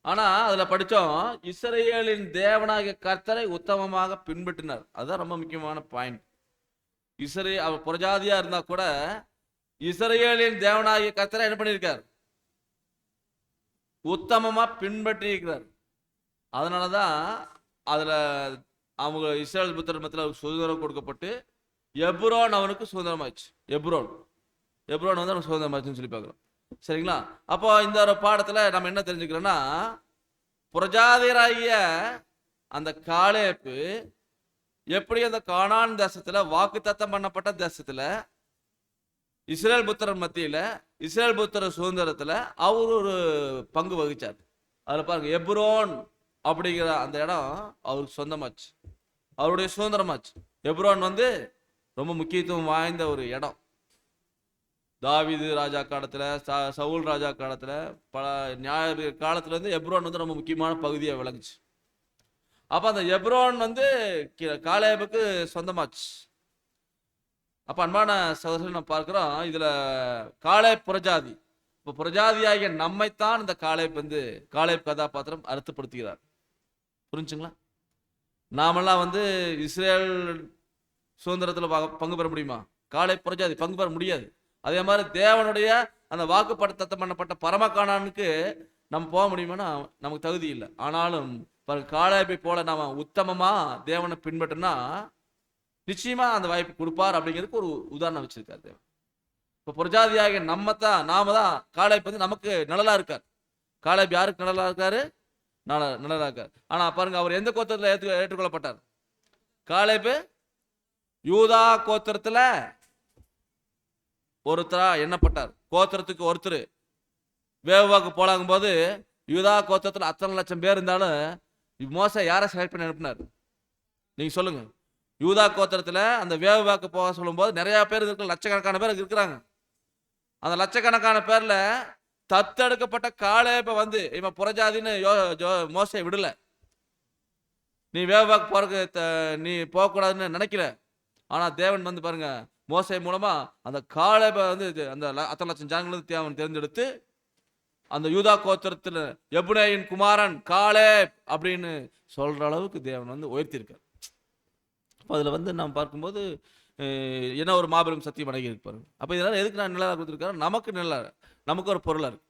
Speaker 1: ஆனா அதுல படிச்சோம், இஸ்ரேலின் தேவனாகிய கர்த்தரை உத்தமமாக பின்பற்றினார். அதுதான் ரொம்ப முக்கியமான பாயிண்ட். அவர் புறஜாதியா இருந்தா கூட இஸ்ரேலின் தேவனாகிய கர்த்தரை என்ன பண்ணியிருக்கார்? உத்தமமா பின்பற்றி இருக்கிறார். அதனாலதான் அதுல அவங்க இஸ்ரேல் புத்திரர் மத்தியில் சுதந்திரம் கொடுக்கப்பட்டு எப்ரோன் அவனுக்கு சுதந்திரமாச்சு. எப்ரோன் அவனுக்கு சுதந்திரமாச்சுன்னு சொல்லி பார்க்கிறோம். சரிங்களா? அப்போ இந்த ஒரு பாடத்துல நம்ம என்ன தெரிஞ்சுக்கிறோம்னா, புறஜாதியராகிய அந்த காலேப்பு எப்படி அந்த கானான் தேசத்துல வாக்குத்தத்தம் பண்ணப்பட்ட தேசத்துல இஸ்ரேல் புத்திரர் மத்தியில இஸ்ரேல் புத்திரர் சுதந்திரத்துல அவர் ஒரு பங்கு வகிச்சார். அதுல பாருங்க, எப்ரோன் அப்படிங்கிற அந்த இடம் அவருக்கு சொந்தமாச்சு, அவருடைய சுதந்திரமாச்சு. எப்ரோன் ரொம்ப முக்கியத்துவம் வாய்ந்த ஒரு இடம். தாவீது ராஜா காலத்துல, சவுல் ராஜா காலத்துல, பல நியாய காலத்துல எப்ரோன் ரொம்ப முக்கியமான பகுதியா விளங்குச்சு. அப்ப அந்த எப்ரோன் காலேபுக்கு சொந்தமாச்சு. அப்ப அன்பான சகோதரர்கள் நம்ம பார்க்கிறோம், இதுல காலேப் புறஜாதி. இப்ப புறஜாதியாகிய நம்மைத்தான் இந்த காலேப் கதாபாத்திரம் அர்த்தப்படுத்துகிறார். புரிஞ்சுங்களா? நாமெல்லாம் இஸ்ரேல் சுதந்திரத்துல பங்கு பெற முடியுமா? காலேப் புறஜாதி பங்கு பெற முடியாது. அதே மாதிரி தேவனுடைய அந்த வாக்குப்பத்தம் பண்ணப்பட்ட பரமகானானுக்கு நம்ம போக முடியுமானா நமக்கு தகுதி இல்லை. ஆனாலும் காலேபை போல நாம உத்தமமா தேவனை பின்பற்றினா நிச்சயமா அந்த வாய்ப்பு கொடுப்பார் அப்படிங்கிறதுக்கு ஒரு உதாரணம் வச்சிருக்காரு தேவன். இப்ப புறஜாதியாக நாம தான் காலேப் நமக்கு நிழலா இருக்கார். காலேப் யாருக்கு நிழலா இருக்காரு? நிழலா இருக்கார். ஆனா பாருங்க, அவர் எந்த கோத்திரத்துல ஏற்றுக்கொள்ளப்பட்டார்? காலேப் யூதா கோத்திரத்துல ஒருத்தரா எண்ணப்பட்டார். கோத்திரத்துக்கு ஒருத்தர் வேவாக்கு போலாங்கும் போது யூதா கோத்திரத்துல அத்தனை லட்சம் பேர் இருந்தாலும் மோசே யாரை செலக்ட் பண்ணி அனுப்பினார்? நீங்க சொல்லுங்க. யூதா கோத்திரத்துல அந்த வேவாக்கு போக சொல்லும் போது நிறைய பேர் இருக்கு, லட்சக்கணக்கான பேர் இருக்கிறாங்க. அந்த லட்சக்கணக்கான பேர்ல தத்தெடுக்கப்பட்ட காலேப இவன் புறஜாதின்னு மோசே விடல. நீ வேவாக்கு போறதுக்கு நீ போகக்கூடாதுன்னு நினைக்கல. ஆனா தேவன் பாருங்க, மோசே மூலமா அந்த காலேப அந்த அத்தனை லட்சம் ஜனங்களும் தேவன் தேர்ந்தெடுத்து அந்த யூதா கோத்திரத்தில் எப்புனேயின் குமாரன் காலேப் அப்படின்னு சொல்ற அளவுக்கு தேவன் வந்து உயர்த்தியிருக்கார். அப்போ அதில் வந்து நாம் பார்க்கும்போது என்ன ஒரு மாபெரும் சத்தியம் அடங்கி இருப்பாரு. அப்போ இதெல்லாம் எதுக்கு நான் நிழலாக கொடுத்துருக்காரு? நமக்கு நிழலாக, நமக்கு ஒரு பொருளாக இருக்கு.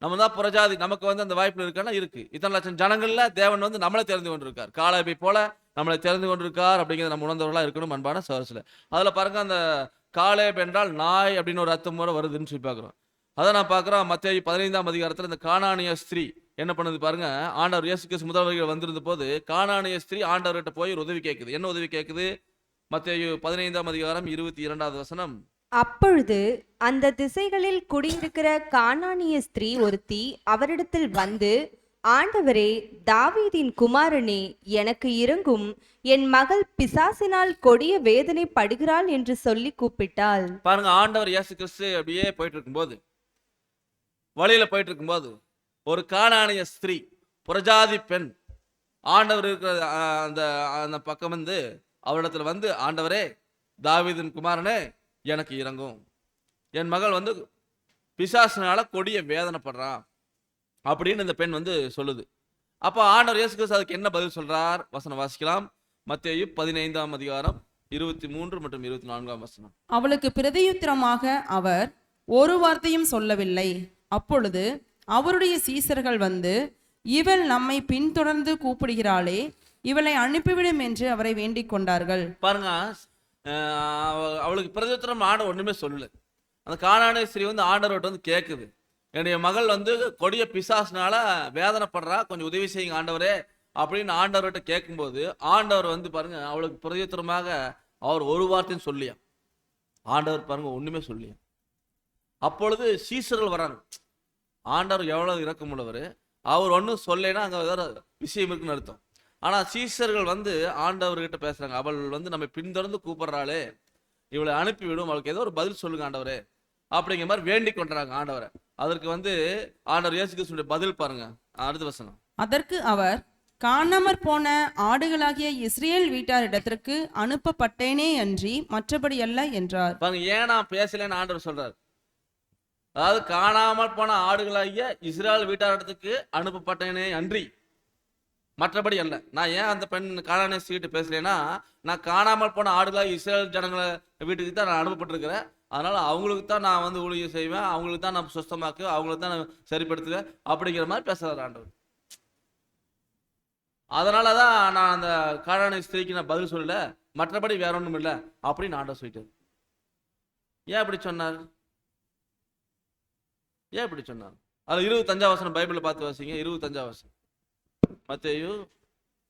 Speaker 1: நம்ம தான் புறஜாதி, நமக்கு வந்து அந்த வாய்ப்பு இருக்கானா இருக்கு. இத்தனை லட்சம் ஜனங்கள்ல தேவன் வந்து நம்மளை தெரிந்து கொண்டிருக்கார். காலேபை போல நம்மளை தெரிந்து கொண்டிருக்கார் அப்படிங்கிறத நம்ம உணர்ந்தவர்களாக இருக்கணும் அன்பான சகோதரர்களே. அதில் பாருங்க, அந்த காலேப் என்றால் நாய் அப்படின்னு ஒரு அர்த்தம் முறை வருதுன்னு சொல்லி பார்க்குறோம். அதை நான் பார்க்குறோம் மத்தேயு 15ஆம் அதிகாரத்தில் இந்த கானானிய ஸ்திரீ என்ன பண்ணுது பாருங்க. ஆண்டவர் இயேசு கிறிஸ்து முதல்வர்கள் வந்திருந்த போது கானானிய ஸ்திரீ ஆண்டவர்கிட்ட போய் ஒரு உதவி கேட்குது. என்ன உதவி கேட்குது? மத்தேயு 15ஆம் அதிகாரம் 22வது வசனம்.
Speaker 2: அப்பொழுது அந்த திசைகளில் குடியிருக்கிற கானானிய ஸ்திரீ ஒருத்தி அவரிடத்தில் வந்து, ஆண்டவரே, தாவீதின் குமாரனே, எனக்கு இரங்கும், என் மகள் பிசாசினால் கொடிய வேதனை படுகிறாள் என்று சொல்லி கூப்பிட்டாள்.
Speaker 1: பாருங்க, ஆண்டவர் இயேசு கிறிஸ்து அப்படியே போயிட்டு இருக்கும்போது, வழியில போயிட்டு இருக்கும்போது ஒரு கானானிய ஸ்திரீ, புறஜாதி பெண், ஆண்டவர் இருக்கிற அந்த அந்த பக்கம் வந்து அவரிடத்துல வந்து, ஆண்டவரே, தாவீதின் குமாரனே, எனக்கு இரங்கும், என் மகள் வந்து பிசாசினால கொடிய வேதனைப்படுறான் அப்படின்னு இந்த பெண் வந்து சொல்லுது. அப்போ ஆண்டவர் இயேசு கிறிஸ்து அதுக்கு என்ன பதில் சொல்றார்? வசனம் வாசிக்கலாம். மத்தேயு 15ஆம் அதிகாரம் 23 மற்றும் 24ஆம் வசனம்.
Speaker 3: அவளுக்கு பிரதியுத்தரமாக அவர் ஒரு வார்த்தையும் சொல்லவில்லை. அப்பொழுது அவருடைய சீசர்கள் வந்து, இவள் நம்மை பின்தொடர்ந்து கூப்பிடுகிறாளே, இவளை அனுப்பிவிடும் என்று அவரை வேண்டிக் கொண்டார்கள்.
Speaker 1: பாருங்க, அவளுக்கு பிரதியுத்தரம் ஆண்டவர் ஒண்ணுமே சொல்லல. அந்த கானானிய ஸ்திரீ வந்து ஆண்டவர்கிட்ட வந்து கேட்குது, என்னுடைய மகள் வந்து கொடிய பிசாசினால வேதனைப்படுறா, கொஞ்சம் உதவி செய்யுங்க ஆண்டவரே அப்படின்னு ஆண்டவர்கிட்ட கேட்கும்போது, ஆண்டவர் வந்து பாருங்க அவளுக்கு பிரதியுத்தரமாக அவர் ஒரு வார்த்தையும் சொல்லியா. ஆண்டவர் பாருங்க ஒண்ணுமே சொல்லியா. அப்பொழுது சீசர்கள் வராங்க. ஆண்டவர் எவ்வளவு இரக்கமுள்ளவர், அவர் ஒன்றும் சொல்லேன்னா அங்கே ஏதாவது விஷயம் இருக்குன்னு அர்த்தம். ஆனால் சீசர்கள் வந்து ஆண்டவர்கிட்ட பேசுறாங்க, அவள் வந்து நம்ம பின்தொடர்ந்து கூப்பிடுறாளே, இவளை அனுப்பிவிடும், அவளுக்கு ஏதோ ஒரு பதில் சொல்லுங்க ஆண்டவரே அப்படிங்கிற மாதிரி வேண்டிக் கொண்டாங்க ஆண்டவரை. அதற்கு வந்து ஆண்டவர் இயேசு கிறிஸ்துவினுடைய பதில் பாருங்க, அடுத்த வசனம்.
Speaker 3: அதற்கு அவர், காணாமற் போன ஆடுகளாகிய இஸ்ரேல் வீட்டாரிடத்திற்கு அனுப்பப்பட்டேனே அன்றி மற்றபடி அல்ல என்றார்.
Speaker 1: பாருங்க, ஏன் நான் பேசலன்னு ஆண்டவர் சொல்றார். அதாவது காணாமல் போன ஆடுகளாகிய இஸ்ரேல் வீட்டாரிடத்துக்கு அனுப்பப்பட்டேனே அன்றி மற்றபடி அல்ல. நான் ஏன் அந்த பெண் கானானிய ஸ்திரீகிட்ட பேசலைன்னா, நான் காணாமல் போன ஆடுகளாக இஸ்ரேல் ஜனங்களை வீட்டுக்கு தான் நான் அனுப்பப்பட்டிருக்கிறேன். அதனால அவங்களுக்கு தான் நான் வந்து ஊழியம் செய்வேன், அவங்களுக்கு தான் நான் சுத்தமாக்குவேன், அவங்களுக்கு தான் நான் சரிப்படுத்துவேன் அப்படிங்கிற மாதிரி பேசுறாரு ஆண்டவர். அதனாலதான் நான் அந்த கானானிய ஸ்திரீக்கு நான் பதில் சொல்லல, மற்றபடி வேற ஒன்றும் இல்லை அப்படின்னு ஆண்டவர் சொல்லிட்டார். ஏன் அப்படி சொன்னார்? ஏன் இப்படி சொன்னார்? அது 25ஆம் வசனம் பைபிளை பார்த்து வாசிங்க. 25ஆம் வசனம் மத்தேயு.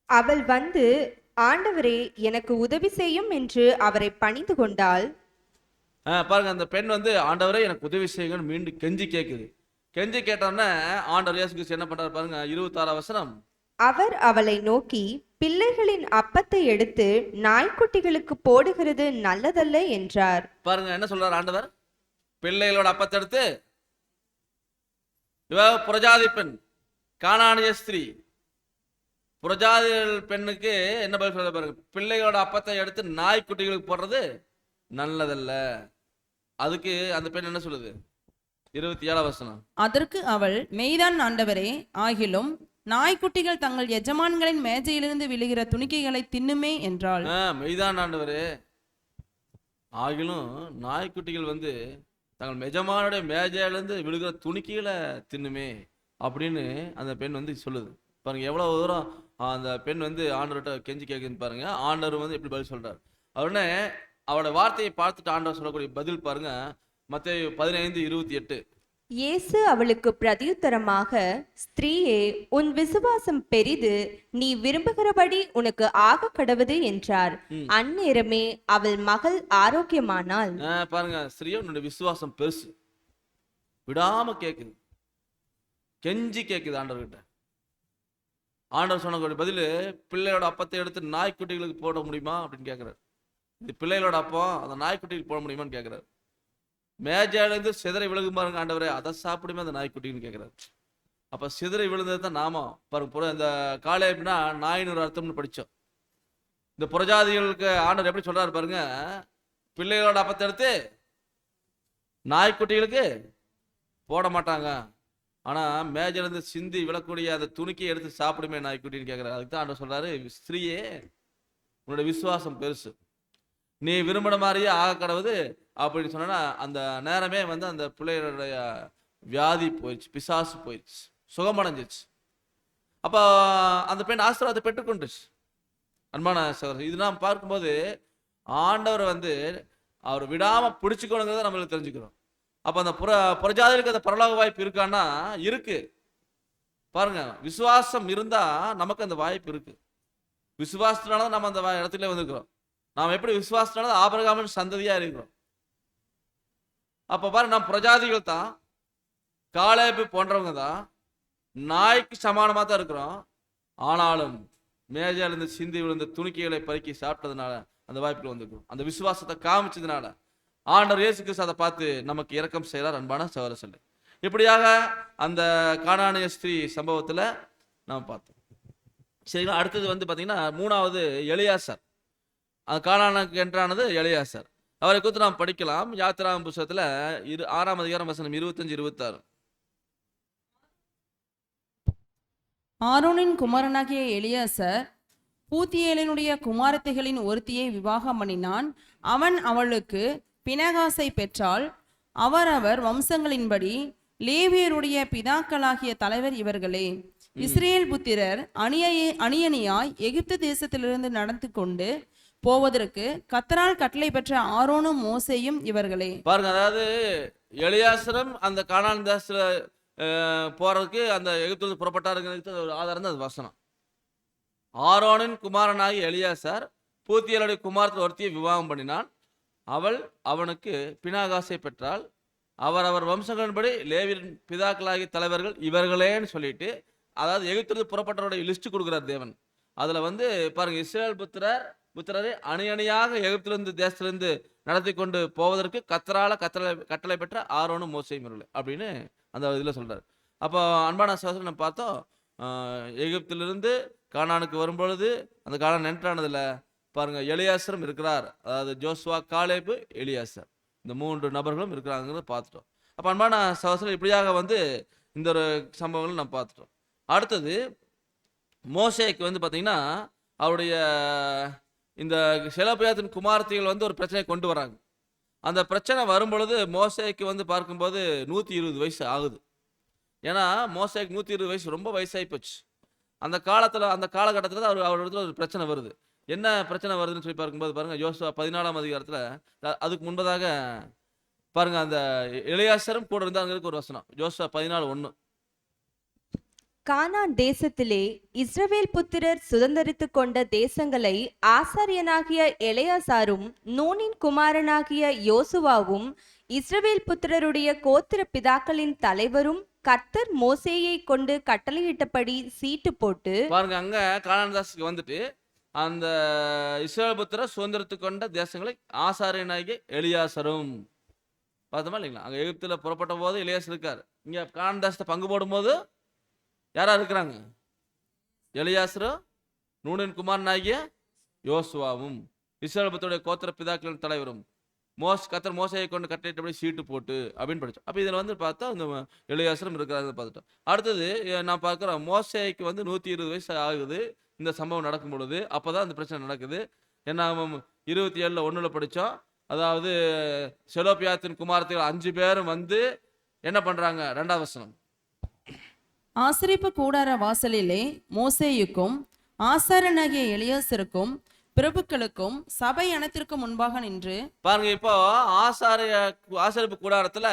Speaker 2: அவள் வந்து, ஆண்டவரே, எனக்கு உதவி செய்யும் என்று அவரை பணிந்து கொண்டாள்.
Speaker 1: பாருங்க, அந்த பெண் வந்து ஆண்டவரே எனக்கு உதவி செய்யுங்கன்னு மீண்டும் கெஞ்சி கேட்குது. கெஞ்சி கேட்டோன்னே ஆண்டவர் இயேசு கிறிஸ்து என்ன பண்றாரு பாருங்க, 26ஆம் வசனம்.
Speaker 2: அவர் அவளை நோக்கி, பிள்ளைகளின் அப்பத்தை எடுத்து நாய்க்குட்டிகளுக்கு போடுகிறது நல்லதல்ல என்றார்.
Speaker 1: பாருங்க என்ன சொல்றாரு ஆண்டவர், பிள்ளைகளோட அப்பத்தை எடுத்து, இவ புறஜாதி பெண், கானானிய ஸ்திரீ, புறஜாதி பெண்ணுக்கு என்ன பதில் சொல்ற பாருங்க, பிள்ளைகளோட அப்பத்தை எடுத்து நாய்க்குட்டிகளுக்கு போடுறது நல்லதல்ல. அதுக்கு அந்த பெண் என்ன சொல்லுது? 27ஆம் வசனம்.
Speaker 3: அதற்கு அவள், மெய்தான் ஆண்டவரே, ஆகிலும் நாய்க்குட்டிகள் தங்கள் எஜமான்களின் மேஜையிலிருந்து விழுகிற துணிக்கைகளை தின்னுமே என்றாள்.
Speaker 1: மெய்தான் ஆண்டவரே, ஆகிலும் நாய்க்குட்டிகள் வந்து தங்கள் எஜமானுடைய மேஜையிலிருந்து விழுகிற துணிக்கைகளை தின்னுமே அப்படின்னு அந்த பெண் வந்து சொல்லுது. பாருங்க எவ்வளவு தூரம் அந்த பெண் வந்து ஆண்டவர்கிட்ட கெஞ்சி கேட்குன்னு பாருங்க. ஆண்டவர் வந்து எப்படி பதில் சொல்றாரு. உடனே அவரோட வார்த்தையை பார்த்துட்டு ஆண்டவர் சொல்லக்கூடிய பதில் பாருங்க, மத்தேயு 15:28.
Speaker 2: இயேசு அவளுக்கு பிரதியுத்தரமாக, ஸ்திரீயே, உன் விசுவாசம் பெரிது, நீ விரும்புகிறபடி உனக்கு ஆக கடவுது என்றார். அந்நேரமே அவள் மகள் ஆரோக்கியமானாள்.
Speaker 1: பாருங்க, ஸ்திரீயே, உன்னுடைய விசுவாசம் பெருசு, விடாம கேக்குது, கெஞ்சி கேக்குது ஆண்டவர்கிட்ட. ஆண்டவர் சொன்ன பதில், பிள்ளையோட அப்பத்தை எடுத்து நாய்க்குட்டிகளுக்கு போட முடியுமா அப்படின்னு கேட்கிறார். இது பிள்ளைகளோட அப்பம், அந்த நாய்க்குட்டிகளுக்கு போட முடியுமான்னு கேட்கிறார். மேஜையிலேருந்து சிதறை விழுகும் பாருங்க ஆண்டவரே, அதை சாப்பிடுமே அந்த நாய்க்குட்டின்னு கேட்கிறார். அப்ப சிதறை விழுந்தது தான் நாம பாருங்க. இந்த காலை எப்படின்னா நாயின்னு ஒரு அர்த்தம்னு படிச்சோம். இந்த புறஜாதிகளுக்கு ஆண்டவர் எப்படி சொல்றாரு பாருங்க, பிள்ளைகளோட அப்பத்தை எடுத்து நாய்க்குட்டிகளுக்கு போட மாட்டாங்க ஆனால் மேஜிலிருந்து சிந்தி விழக்கூடிய அந்த துணிக்கையை எடுத்து சாப்பிடுமே நாய்க்குட்டின்னு கேட்குறாரு. அதுக்கு தான் ஆண்டவர் சொல்கிறாரு, ஸ்திரீயே உன்னோட விசுவாசம் பெருசு, நீ விரும்பின மாதிரியே ஆக கடவுது அப்படின்னு சொன்னா அந்த நேரமே வந்து அந்த பிள்ளைகளுடைய வியாதி போயிடுச்சு, பிசாசு போயிடுச்சு, சுகமடைஞ்சிச்சு. அப்போ அந்த பெண் ஆசீர்வாதத்தை பெற்றுக்கொண்டுச்சு. அன்பான சகோதரர், இது நாம் பார்க்கும்போது ஆண்டவர் வந்து அவர் விடாம பிடிச்சுக்கணுங்கிறத நம்மளுக்கு தெரிஞ்சுக்கிறோம். அப்போ அந்த புறஜாதிகளுக்கு அந்த பரலோக வாய்ப்பு இருக்கான்னா இருக்கு. பாருங்க, விசுவாசம் இருந்தா நமக்கு அந்த வாய்ப்பு இருக்கு. விசுவாசத்தினால நம்ம அந்த இடத்துல வந்திருக்கிறோம். நாம் எப்படி விசுவாசத்தினால ஆபிரகாமின் சந்ததியா இருக்கிறோம். அப்ப பாருங்க, நாம் பிரஜாதிகள் தான், காலேபு போன்றவங்க தான், நாய்க்கு சமானமா தான் இருக்கிறோம். ஆனாலும் மேஜையில இருந்து சிந்தி விழுந்த துணிக்கைகளை பறிக்கி சாப்பிட்டதுனால அந்த வாய்ப்புகள் வந்திருக்கும். அந்த விசுவாசத்தை காமிச்சதுனால ஆண்டவர் இயேசு கிறிஸ்து அதை பார்த்து நமக்கு இரக்கம் செய்கிறார். அன்பான சகோதர சொல்லு, இப்படியாக அந்த கானானிய ஸ்திரீ சம்பவத்துல நாம் பார்த்தோம். சரிங்களா? அடுத்தது வந்து பாத்தீங்கன்னா மூணாவது எலியாசார். அது கானானுக்கு என்றானது எலியாசார். அவரை குறித்து நாம் படிக்கலாம். யாத்திராகமம் புத்தகத்துல 6ஆம் அதிகாரம் வசனம் 25-26.
Speaker 3: ஆரோனின் குமாரனாகிய எலியாசர் பூத்தியேலினுடைய குமாரத்திகளின் ஒருத்தியை விவாகம் பண்ணினான். அவன் அவளுக்கு பினகாசை பெற்றாள். அவரவர் வம்சங்களின்படி லேவியருடைய பிதாக்களாகிய தலைவர் இவர்களே. இஸ்ரேல் புத்திரர் அணியணியாய் எகிப்து தேசத்திலிருந்து நடந்து கொண்டு போவதற்கு கர்த்தரால் கட்டளை பெற்ற ஆரோனும் மோசேயும் இவர்களே.
Speaker 1: பாருங்க, அதாவது எலியாசரும் அந்த கானான் தேசத்துல போறதுக்கு அந்த எகிப்திலிருந்து புறப்பட்டாருங்கிறது ஒரு ஆதாரம் தான் அது வசனம். ஆரோனின் குமாரனாகி எலியாசார் பூத்தியலுடைய குமாரத்தில் ஒருத்தியை விவாகம் பண்ணினான். அவள் அவனுக்கு பினாகாசை பெற்றாள். அவர் வம்சங்களின்படி லேவியரின் பிதாக்களாகிய தலைவர்கள் இவர்களேன்னு சொல்லிட்டு, அதாவது எகிப்திலிருந்து புறப்பட்டவருடைய லிஸ்ட் கொடுக்குறார் தேவன். அதுல வந்து பாருங்க, இஸ்ரேல் புத்திரரை அணியணியாக எகிப்திலிருந்து தேசத்திலிருந்து நடத்தி கொண்டு போவதற்கு கர்த்தரால கட்டளை பெற்ற ஆரோனும் மோசேயும் இவர்களே அப்படின்னு அந்த இதில் சொல்றாரு. அப்போ அன்பான சகோதரர், நம்ம பார்த்தோம், எகிப்திலிருந்து கானானுக்கு வரும்பொழுது அந்த கானான் என்ட்ரானதுல பாருங்க எலியாசரும் இருக்கிறார். அதாவது ஜோசுவா, காலேபு, எலியாசர், இந்த 3 நபர்களும் இருக்கிறாங்கிறத பார்த்துட்டோம். அப்போ அன்பான சகோதரர், இப்படியாக வந்து இந்த ஒரு சம்பவங்களை நம்ம பார்த்துட்டோம். அடுத்தது மோசேக்கு வந்து பார்த்தீங்கன்னா அவருடைய இந்த செலோபியாத்தின் குமாரத்திகள் வந்து ஒரு பிரச்சனையை கொண்டு வராங்க. அந்த பிரச்சனை வரும்பொழுது மோசேக்கு வந்து பார்க்கும்போது 120 வயசு ஆகுது. ஏன்னா மோசேக்கு 120 வயசு ரொம்ப வயசாகி போச்சு. அந்த காலகட்டத்தில் தான் அவரிடத்துல ஒரு பிரச்சனை வருது. என்ன பிரச்சனை வருதுன்னு சொல்லி பார்க்கும்போது பாருங்க, யோசுவா 14ஆம் அதிகாரத்தில் அதுக்கு முன்பதாக பாருங்க, அந்த எலியாசரும் கூட இருந்தாங்கிறதுக்கு ஒரு வசனம். யோசுவா 14:1.
Speaker 2: கானான் தேசத்திலே இஸ்ரவேல் புத்திரர் சுதந்தரித்துக் கொண்ட தேசங்களை ஆசாரியனாகிய எலெயாசாரும் நூனின் குமாரனாகிய யோசுவாவும் இஸ்ரவேல் புத்திரருடைய கோத்திர பிதாக்களின் தலைவரும் கர்த்தர் மோசேயை கொண்டு கட்டளையிட்டபடி சீட்டு போட்டு
Speaker 1: பாருங்க, அங்க கானான் தேசத்துக்கு வந்துட்டு அந்த இஸ்ரவேல் புத்திரர் சுதந்திரத்துக் கொண்ட தேசங்களை ஆசாரியனாகிய எலியாசரும் பார்த்தோமா இல்லைங்களா? அங்க எகிப்துல புறப்பட்ட போது எலியாசர் இருக்காரு. இங்க கானான் தேசத்தை பங்கு போடும் போது யாரா இருக்கிறாங்க? எலியாசரும் நூனின் குமாரனாகிய யோசுவாவும் இஸ்ரவேல் புத்திரருடைய கோத்திர பிதாக்களின் தலைவரும் கர்த்தர் மோசேயை கொண்டு கட்டளையிட்டபடி சீட்டு போட்டு அப்படின்னு படித்தோம். அப்போ இதில் வந்து பார்த்தா அந்த எலியாசரும் இருக்கிறாங்க பார்த்துட்டோம். அடுத்தது நான் பார்க்குறோம், மோசேக்கு வந்து 120 வயசு ஆகுது இந்த சம்பவம் நடக்கும் பொழுது. அப்போ தான் அந்த பிரச்சனை நடக்குது. ஏன்னா 27:1 படித்தோம். அதாவது செலோபியாத்தின் குமாரத்தில் 5 பேரும் வந்து என்ன பண்ணுறாங்க? 2ஆம் வசனம்.
Speaker 3: ஆசரிப்பு கூடார வாசலிலே மோசேயுக்கும் ஆசாரனாகிய எலியாசருக்கும் பிரபுக்களுக்கும் சபை அனைத்திற்கு முன்பாக நின்று
Speaker 1: பாருங்க, இப்போ ஆசரிப்பு கூடாரத்துல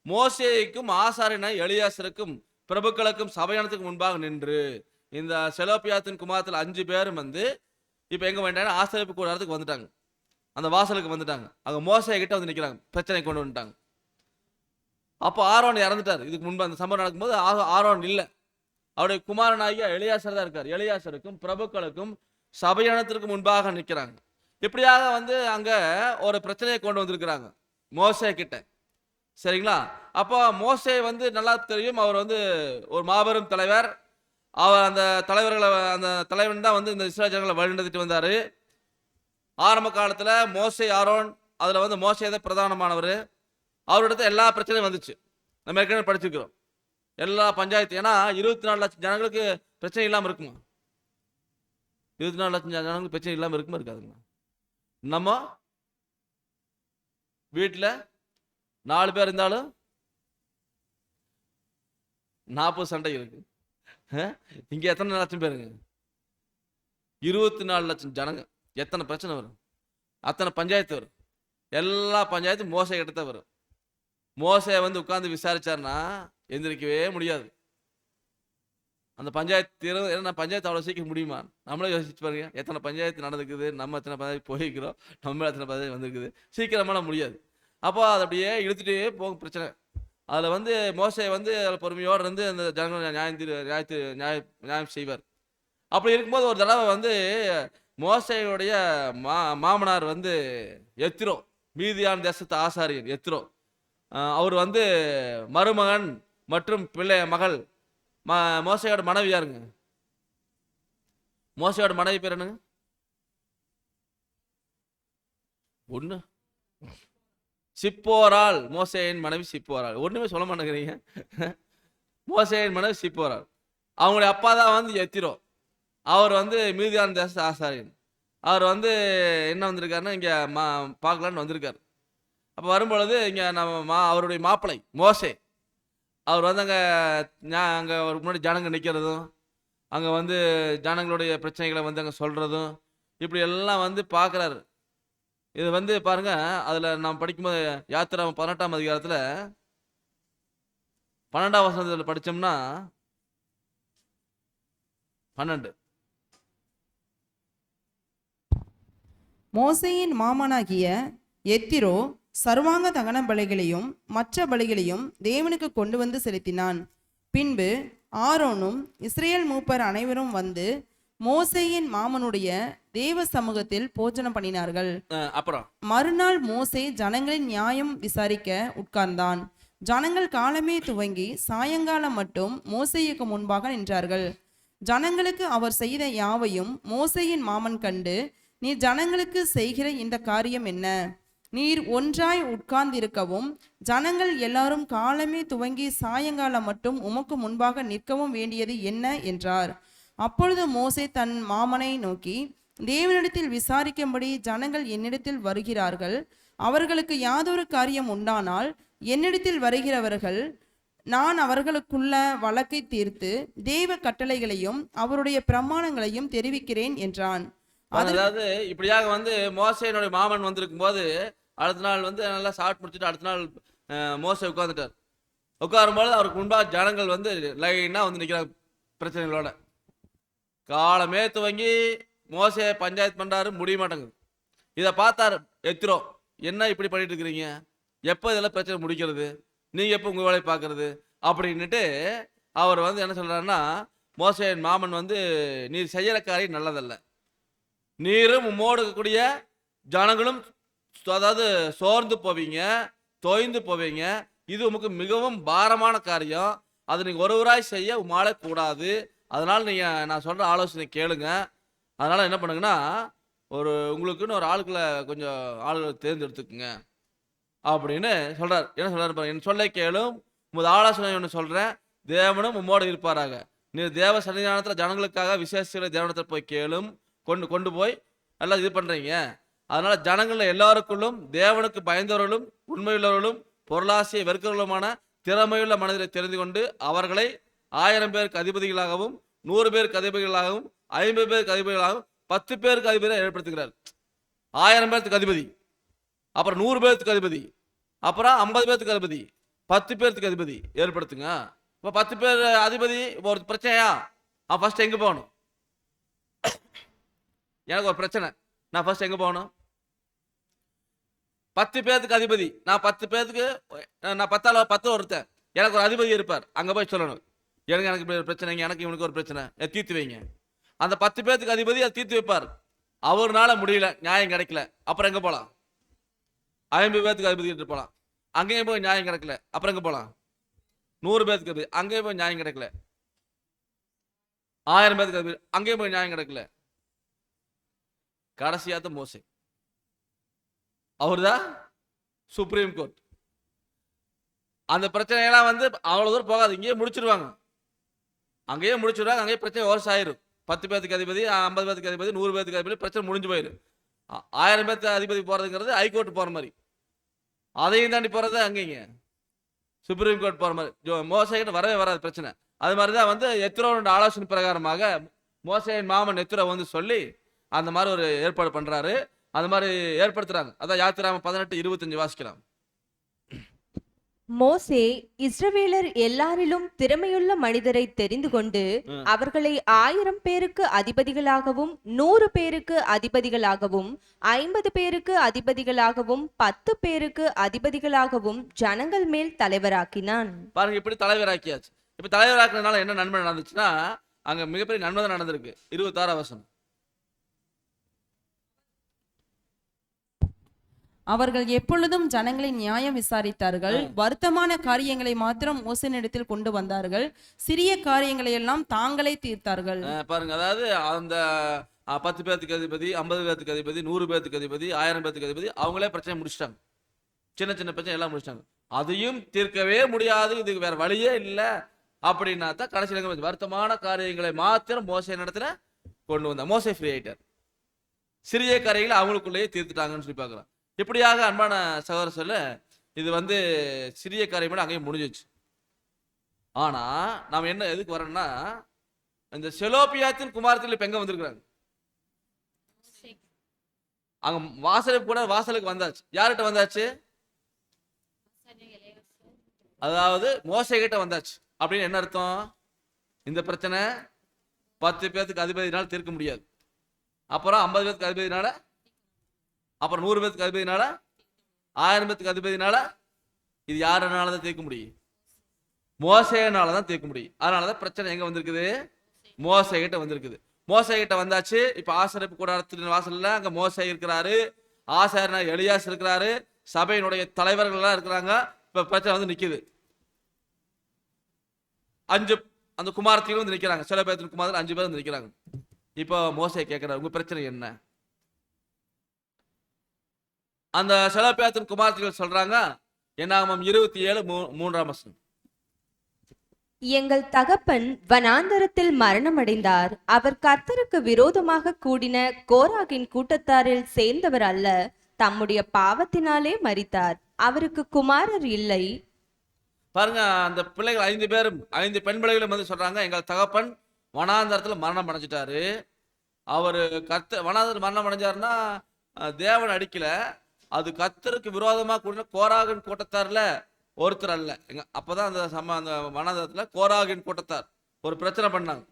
Speaker 1: மோசேய்க்கும் ஆசாரியனாய் எலியாசருக்கும் பிரபுக்களுக்கும் சபையானத்துக்கு முன்பாக நின்று இந்த செலோபியாத்தின் குமாரத்தில் 5 பேரும் வந்து இப்போ எங்க வேண்டாம், ஆசரிப்பு கூடாரத்துக்கு வந்துட்டாங்க. அந்த வாசலுக்கு வந்துட்டாங்க. அங்க மோசே கிட்ட வந்து நிக்கிறாங்க, பிரச்சனை கொண்டு வந்துட்டாங்க. அப்போ ஆரோன் இறந்துட்டார். இதுக்கு முன்பு அந்த சம்பவம் நடக்கும்போது ஆரோன் இல்லை, அவருடைய குமாரனாகிய எலியாசர் தான் இருக்கார். எலியாசருக்கும் பிரபுக்களுக்கும் சபையானத்திற்கு முன்பாக நிற்கிறாங்க. இப்படியாக வந்து அங்க ஒரு பிரச்சனையை கொண்டு வந்திருக்கிறாங்க மோசே கிட்ட. சரிங்களா? அப்போ மோசே வந்து நல்லா தெரியும், அவர் வந்து ஒரு மாபெரும் தலைவர். அவர் அந்த தலைவன் தான் வந்து இந்த இஸ்ரவேல் ஜனங்களை வழிநடத்திட்டு வந்தாரு. ஆரம்ப காலத்துல மோசே, ஆரோன், அதுல வந்து மோசே தான் பிரதானமானவர். அவரிடத்துல எல்லா பிரச்சனையும் வந்துச்சு. நம்ம ஏற்கனவே படிச்சிருக்கிறோம். எல்லா பஞ்சாயத்து. ஏன்னா 24 லட்சம் ஜனங்களுக்கு பிரச்சனை இல்லாமல் இருக்குமா? 24 லட்சம் ஜனங்களுக்கு பிரச்சனை இல்லாமல் இருக்குமா இருக்காதுங்களா? நம்ம வீட்டில் 4 பேர் இருந்தாலும் 40 சண்டை இருக்கு. இங்க எத்தனை லட்சம் பேருங்க? 24 லட்சம் ஜனங்க. எத்தனை பிரச்சனை வரும்? அத்தனை பஞ்சாயத்து வரும். எல்லா பஞ்சாயத்தும் மோசை கிட்ட தான் வரும். மோசையை வந்து உட்கார்ந்து விசாரிச்சாருன்னா எந்திரிக்கவே முடியாது. அந்த பஞ்சாயத்து ஏன்னா பஞ்சாயத்து அவ்வளோ சீக்கிரம் முடியுமா? நம்மளே யோசிச்சு பாருங்க. எத்தனை பஞ்சாயத்து நடந்துக்குது, நம்ம எத்தனை பஞ்சாயத்து போய்க்கிறோம், நம்ம எத்தனை பஞ்சாயத்து வந்திருக்குது. சீக்கிரமான முடியாது. அப்போ அதை அப்படியே இழுத்துட்டே போகும் பிரச்சனை. அதில் வந்து மோசையை வந்து அதில் பொறுமையோடு இருந்து அந்த ஜனங்கள் நியாயம் செய்வார். அப்படி இருக்கும்போது ஒரு தடவை வந்து மோசையுடைய மாமனார் வந்து எத்திரோ, மீதியான் தேசத்து ஆசாரியன் எத்திரோ, அவர் வந்து மருமகன் மற்றும் மகள் மோசையோட மனைவி யாருங்க? மோசையோட மனைவி பேர் என்னங்க? ஒண்ணு சிப்போராள். மோசையின் மனைவி சிப்போராள். ஒண்ணுமே சொல்ல மாட்டேங்கிறீங்க. மோசையின் மனைவி சிப்போராள். அவங்களுடைய அப்பா தான் வந்து எத்திரோ. அவர் வந்து மீதியான தேச ஆசாரியன். அவர் வந்து என்ன வந்திருக்காருன்னா இங்க பார்க்கலான்னு வந்திருக்காரு. அப்போ வரும்பொழுது இங்க நம்ம அவருடைய மாப்பிள்ளை மோசே அவர் வந்து அங்கே அவருக்கு முன்னாடி ஜனங்க நிற்கிறதும், அங்கே வந்து ஜனங்களுடைய பிரச்சனைகளை வந்து அங்கே சொல்கிறதும், இப்படி எல்லாம் வந்து பார்க்குறாரு. இது வந்து பாருங்க, அதில் நாம் படிக்கும்போது யாத்திரை 18ஆம் அதிகாரத்தில் 12ஆம் வசனத்தில் படித்தோம்னா 12
Speaker 3: மோசேயின் மாமனாகிய எத்திரோ சர்வாங்க தகன பலிகளையும் மற்ற பலிகளையும் தேவனுக்கு கொண்டு வந்து செலுத்தினான். பின்பு ஆரோனும் இஸ்ரேல் மூப்பர் அனைவரும் வந்து மோசேயின் மாமனுடைய தேவ சமூகத்தில் போஜனம் பண்ணினார்கள்.
Speaker 1: அப்புறம்
Speaker 3: மறுநாள் மோசே ஜனங்களின் நியாயம் விசாரிக்க உட்கார்ந்தான். ஜனங்கள் காலமே துவங்கி சாயங்காலம் மட்டும் மோசேயுக்கு முன்பாக நின்றார்கள். ஜனங்களுக்கு அவர் செய்த யாவையும் மோசேயின் மாமன் கண்டு, நீர் ஜனங்களுக்கு செய்கிற இந்த காரியம் என்ன? நீர் ஒன்றாய் உட்கார்ந்திருக்கவும் ஜனங்கள் எல்லாரும் காலமே துவங்கி சாயங்காலம் மட்டும் உமக்கு முன்பாக நிற்கவும் வேண்டியது என்ன என்றார். அப்பொழுது மோசே தன் மாமனை நோக்கி, தேவனிடத்தில் விசாரிக்கும்படி ஜனங்கள் என்னிடத்தில் வருகிறார்கள். அவர்களுக்கு யாதொரு காரியம் உண்டானால் என்னிடத்தில் வருகிறவர்கள் நான் அவர்களுக்குள்ள வழக்கை தீர்த்து தேவ கட்டளைகளையும் அவருடைய பிரமாணங்களையும் தெரிவிக்கிறேன் என்றான்.
Speaker 1: அதாவது இப்படியாக வந்து மோசையினுடைய மாமன் வந்திருக்கும் போது அடுத்த நாள் வந்து நல்லா சாப்பிட்டு முடிச்சுட்டு அடுத்த நாள் மோசை உட்காந்துட்டார். உட்காரும்போது அவருக்கு முன்பாக ஜனங்கள் வந்து லைனா வந்து நிற்கிறாங்க பிரச்சனைகளோட. காலமே துவங்கி மோசையை பஞ்சாயத்து பண்றாரு, முடிய மாட்டேங்குது. இதை பார்த்தாரு எத்திரோ, என்ன இப்படி பண்ணிட்டு இருக்கிறீங்க, எப்போ இதெல்லாம் பிரச்சனை முடிக்கிறது, நீங்க எப்போ உங்க வேலையை பார்க்கறது அப்படின்னுட்டு அவர் வந்து என்ன சொல்றாருன்னா, மோசையின் மாமன் வந்து நீர் செய்யற காரியம் நல்லதல்ல, நீரும் உம்மோடு இருக்கக்கூடிய ஜனங்களும் அதாவது சோர்ந்து போவீங்க, தொய்ந்து போவீங்க, இது உமக்கு மிகவும் பாரமான காரியம், அது நீங்க ஒருவராய் செய்ய உமால கூடாது, அதனால நீங்க நான் சொல்ற ஆலோசனை கேளுங்க, அதனால என்ன பண்ணுங்கன்னா உங்களுக்குன்னு ஒரு ஆளுக்களை கொஞ்சம் ஆளுகளை தேர்ந்தெடுத்துக்குங்க அப்படின்னு சொல்றாரு. என்ன சொல்றாரு பாருங்க, என் சொல்லை கேளும், உமது ஆலோசனை ஒன்று சொல்றேன், தேவனும் உம்மோடு இருப்பாராக, நீ தேவ சன்னிதானத்தில் ஜனங்களுக்காக விசேஷங்களை தேவனத்தில் போய் கேளும், கொண்டு போய் எல்லாம் இது பண்றீங்க. அதனால ஜனங்கள் எல்லாருக்குள்ளும் தேவனுக்கு பயந்தவர்களும் உண்மையுள்ளவர்களும் பொருளாசையை வெறுக்கிறவர்களுமான திறமையுள்ள மனிதரை தெரிந்து கொண்டு அவர்களை 1000 பேருக்கு அதிபதிகளாகவும் 100 பேருக்கு அதிபதிகளாகவும் 50 பேருக்கு அதிபதிகளாகவும் 10 பேருக்கு அதிபதியை ஏற்படுத்துகிறார். 1000 பேருக்கு அதிபதி, அப்புறம் 100 பேருக்கு அதிபதி, அப்புறம் 50 பேருக்கு அதிபதி, 10 பேருக்கு அதிபதி ஏற்படுத்துங்க. இப்போ 10 பேர் அதிபதி ஒரு பிரச்சனையா, ஃபர்ஸ்ட் எங்க போகணும்? எனக்கு ஒரு பிரச்சனை, நான் ஃபர்ஸ்ட் எங்க போகணும்? 10 பேருக்கு அதிபதி, நான் 10 பேருக்கு நான் 10 ஒருத்தன், எனக்கு ஒரு அதிபதி இருப்பார், அங்க போய் சொல்லணும் எனக்கு பிரச்சனைங்க, எனக்கு இவனுக்கு ஒரு பிரச்சனை, தீர்த்து வைங்க. அந்த 10 பேருக்கு அதிபதி அதை தீர்த்து வைப்பார். அவர்னால முடியல, நியாயம் கிடைக்கல, அப்புறம் எங்க போலாம்? 50 பேருக்கு அதிபதி கிட்ட போலாம், அங்கேயும் போய் நியாயம் கிடைக்கல, அப்புறம் எங்க போலாம்? 100 பேருக்கு அதிபதி, அங்கேயும் போய் நியாயம் கிடைக்கல, 1000 பேருக்கு அதிபதி, அங்கேயும் போய் நியாயம் கிடைக்கல. கடைசியாத்த மோசே, அவர்தான் சுப்ரீம் கோர்ட். அந்த பிரச்சனையெல்லாம் வந்து அவ்வளோ தூரம் போகாது, இங்கேயே முடிச்சிருவாங்க. அங்கேயே பிரச்சனை ஓர்ஸ் ஆயிரும். 10 பேத்துக்கு அதிபதி, 50 பேத்துக்கு அதிபதி, 100 பேத்துக்கு அதிபதி, பிரச்சனை முடிஞ்சு போயிடும். 1000 பேத்து அதிபதி போகிறதுங்கிறது ஹைகோர்ட் போகிற மாதிரி, அதையும் தாண்டி போகிறது அங்கேங்க சுப்ரீம் கோர்ட் போகிற மாதிரி. மோசைக்கிட்ட வரவே வராது பிரச்சனை. அது மாதிரி தான் வந்து எத்ரோனோட ஆலோசனை பிரகாரமாக மோசையின் மாமன் எத்ரோ வந்து சொல்லி அந்த மாதிரி ஒரு ஏற்பாடு பண்ணுறாரு. அந்த மாதிரி ஏற்படுத்துகிறாங்க. அதான் யாத்திராம 18:25 வாசிக்கலாம்.
Speaker 2: மோசே இஸ்ரவேலர் எல்லாரிலும் திறமையுள்ள மனிதரை தெரிந்து கொண்டு அவர்களை 1000 பேருக்கு அதிபதிகளாகவும் 100 பேருக்கு அதிபதிகளாகவும் 50 பேருக்கு அதிபதிகளாகவும் 10 பேருக்கு அதிபதிகளாகவும் ஜனங்கள் மேல் தலைவராக்கினான்.
Speaker 1: பாருங்க, இப்படி தலைவராக்கியாச்சு. இப்ப தலைவராக்குறதுனால என்ன நன்மை நடந்துச்சுன்னா, அங்க மிகப்பெரிய நன்மை தான் நடந்திருக்கு. 26 வசனம்.
Speaker 3: அவர்கள் எப்பொழுதும் ஜனங்களை நியாயம் விசாரித்தார்கள். வருத்தமான காரியங்களை மாத்திரம் மோசனிடத்தில் கொண்டு வந்தார்கள். சிறிய காரியங்களை எல்லாம் தாங்களே தீர்த்தார்கள்.
Speaker 1: பாருங்க, அதாவது அந்த 10 பேத்துக்கு அதிபதி, 50 பேத்துக்கு அதிபதி, 100 பேத்துக்கு அதிபதி, 1000 பேத்துக்கு அதிபதி, அவங்களே பிரச்சனை முடிச்சிட்டாங்க. சின்ன சின்ன பிரச்சனை எல்லாம் முடிச்சிட்டாங்க. அதையும் தீர்க்கவே முடியாது, இதுக்கு வேற வழியே இல்லை அப்படின்னா தான் கடைசியில் வருத்தமான காரியங்களை மாத்திரம் மோசை நடத்துல கொண்டு வந்தாங்க. மோசை ஃப்ரீ ஆயிட்டார். சிறிய காரியங்களை அவங்களுக்குள்ளேயே தீர்த்துட்டாங்கன்னு சொல்லி பார்க்கலாம். இப்படியாக அன்பான சகோதர சொல்ல, இது வந்து சிறிய காரியம் அங்கேயும் முடிஞ்சிச்சு. ஆனா நாம் என்ன எதுக்கு வரோம்னா, இந்த செலோப்பியாத்தின் குமாரத்தில் இப்ப எங்க வந்திருக்கிறாங்க? அங்க வாசலுக்கு கூட வாசலுக்கு வந்தாச்சு. யார்கிட்ட வந்தாச்சு? அதாவது மோசை கிட்ட வந்தாச்சு. அப்படின்னு என்ன அர்த்தம்? இந்த பிரச்சனை 10 பேத்துக்கு அதிபதினால தீர்க்க முடியாது. அப்புறம் 50 பேத்துக்கு அதிபதினால, அப்புறம் 100 பேத்துக்கு அதிபதினால, 1000 பேத்துக்கு அதிபதினால, இது யாருனால தான் தீர்க்க முடியும்? மோசையினால தான் தீர்க்க முடியும். அதனாலதான் பிரச்சனை எங்க வந்திருக்குது? மோசை கிட்ட வந்திருக்குது. மோசை கிட்ட வந்தாச்சு. இப்ப ஆசரிப்பு கூடாரத்தின் வாசல்ல அங்க மோசை இருக்கிறாரு, ஆசாரியனா எலியாஸ் இருக்கிறாரு, சபையினுடைய தலைவர்கள் எல்லாம் இருக்கிறாங்க. இப்ப பிரச்சனை வந்து நிக்குது. 5 அந்த குமாரத்திலும் வந்து நிக்கிறாங்க. சில பேர் குமாரத்தில் 5 பேர் வந்து நிக்கிறாங்க. இப்போ மோசை கேட்கிறார், உங்க பிரச்சனை என்ன? அந்த செலோப்பியாத்தின் குமாரத்திகள் சொல்றாங்க, என்னாகமம் 27:3 வசனம்.
Speaker 2: எங்கள் தகப்பன் வனாந்தரத்தில் மரணமடைந்தார். அவர் கர்த்தருக்கு விரோதமாக கூடின கோராகின் கூட்டத்தாரில் சேர்ந்தவர் அல்ல, தம்முடைய பாவத்தினாலே மரித்தார். அவருக்கு குமாரர் இல்லை.
Speaker 1: பாருங்க, அந்த பிள்ளைகள் 5 பேரும் 5 பெண் பிள்ளைகளும் வந்து சொல்றாங்க, எங்கள் தகப்பன் வனாந்தரத்துல மரணம் அடைஞ்சிட்டாரு. அவரு வனாந்தரத்தில் மரணம் அடைஞ்சாருன்னா தேவன் அடிக்கல, அது கர்த்தருக்கு விரோதமா கூடின கோராகின் கூட்டத்தார்ல ஒருத்தர் அல்ல. அப்பதான் அந்த வனாந்தரத்துல கோராகின் கூட்டத்தார் ஒரு பிரச்சனை பண்ணாங்க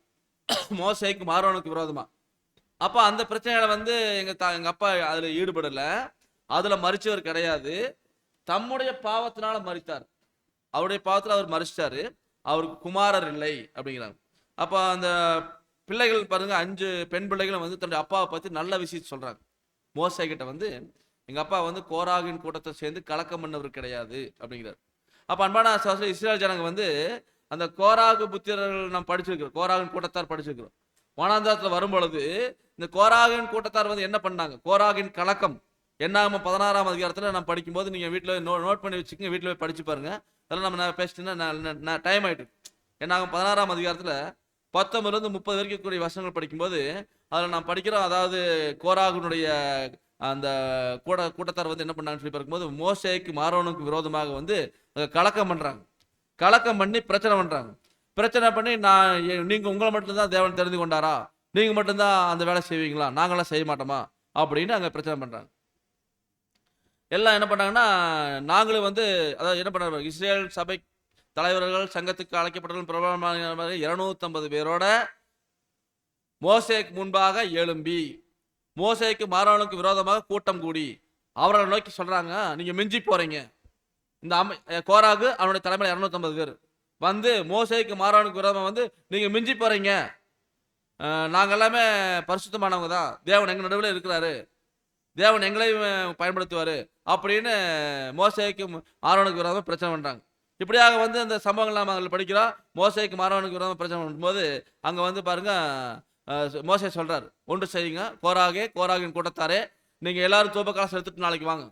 Speaker 1: மோசேக்கும் ஆரோனுக்கு விரோதமா. அப்ப அந்த பிரச்சனைகளை வந்து எங்க அப்பா அதுல ஈடுபடல, அதுல மரிச்சவர் கிடையாது. தம்முடைய பாவத்தினால மரித்தார். அவருடைய பாவத்தில் அவர் மரிச்சிட்டாரு. அவருக்கு குமாரர் இல்லை அப்படிங்கிறாங்க. அப்ப அந்த பிள்ளைகள் பாருங்க, 5 பெண் பிள்ளைகளும் வந்து தன்னுடைய அப்பாவை பத்தி நல்ல விஷயத்தை சொல்றாங்க. மோசை கிட்ட வந்து எங்க அப்பா வந்து கோராகின் கூட்டத்தை சேர்ந்து கலக்கம் பண்ணவர் கிடையாது அப்படிங்கிறார். அப்ப அன்பான இஸ்ரேல் ஜனங்க வந்து அந்த கோராகு புத்திரர்கள் நாம் படிச்சிருக்கிறோம், கோராகின் கூட்டத்தார் படிச்சிருக்கிறோம். வனாந்தரத்துல வரும்பொழுது இந்த கோராகின் கூட்டத்தார் வந்து என்ன பண்ணாங்க? கோராகின் கலக்கம் என்னாகமம் 16ஆம் அதிகாரத்துல நம்ம படிக்கும்போது நீங்க வீட்டுல நோட் பண்ணி வச்சுக்கோங்க, வீட்டுல போய் படிச்சு பாருங்க. அதெல்லாம் நம்ம பேசிட்டோம்னா டைம் ஆயிட்டு. என்னாகும் 16ஆம் அதிகாரத்துல 19 - 30 வரைக்கும் கூடிய வசனங்கள் படிக்கும்போது அதில் நாம் படிக்கிறோம். அதாவது கோராகுனுடைய அந்த கூட்டத்தார் வந்து என்ன பண்ணாங்கன்னு சொல்லி பார்க்கும்போது, மோசேக்கு ஆரோனுக்கு விரோதமாக வந்து கலக்கம் பண்றாங்க. கலக்கம் பண்ணி பிரச்சனை பண்றாங்க. பிரச்சனை பண்ணி நீங்க உங்களை மட்டும்தான் தேவன் தெரிந்து கொண்டாரா, நீங்க மட்டும்தான் அந்த வேலை செய்வீங்களா, நாங்களாம் செய்ய மாட்டோமா அப்படின்னு அங்க பிரச்சனை பண்றாங்க. எல்லாம் என்ன பண்ணாங்கன்னா, நாங்களும் வந்து அதாவது என்ன பண்ண, இஸ்ரேல் சபை தலைவர்கள் சங்கத்துக்கு அழைக்கப்பட்ட பிரபலமான 250 பேரோட மோசேக்கு முன்பாக எழும்பி மோசேக்கு ஆரோனுக்கு விரோதமாக கூட்டம் கூடி அவர்களை நோக்கி சொல்றாங்க, நீங்க மிஞ்சி போறீங்க. இந்த கோராகு அவனுடைய தலைமையில் 250 பேர் வந்து மோசேக்கு ஆரோனுக்கு விரோதமாக வந்து நீங்க மிஞ்சி போறீங்க, நாங்க எல்லாமே பரிசுத்தமானவங்க தான், தேவன் எங்க நடுவில் இருக்கிறாரு, தேவன் எங்களையும் பயன்படுத்துவாரு அப்படின்னு மோசேக்கு ஆரோனுக்கு விரோதமாக பிரச்சனை பண்றாங்க. இப்படியாக வந்து அந்த சம்பவங்கள் நாம படிக்கிறோம். மோசேக்கு ஆரோனுக்கு விரோதமாக பிரச்சனை பண்ணும்போது அங்க வந்து பாருங்க, மோசே சொல்றாரு, ஒன்று செய்யுங்க, கோராகின் கூட்டத்தாரே, நீங்க எல்லாரும் தூப காசு எடுத்துட்டு நாளைக்கு வாங்க.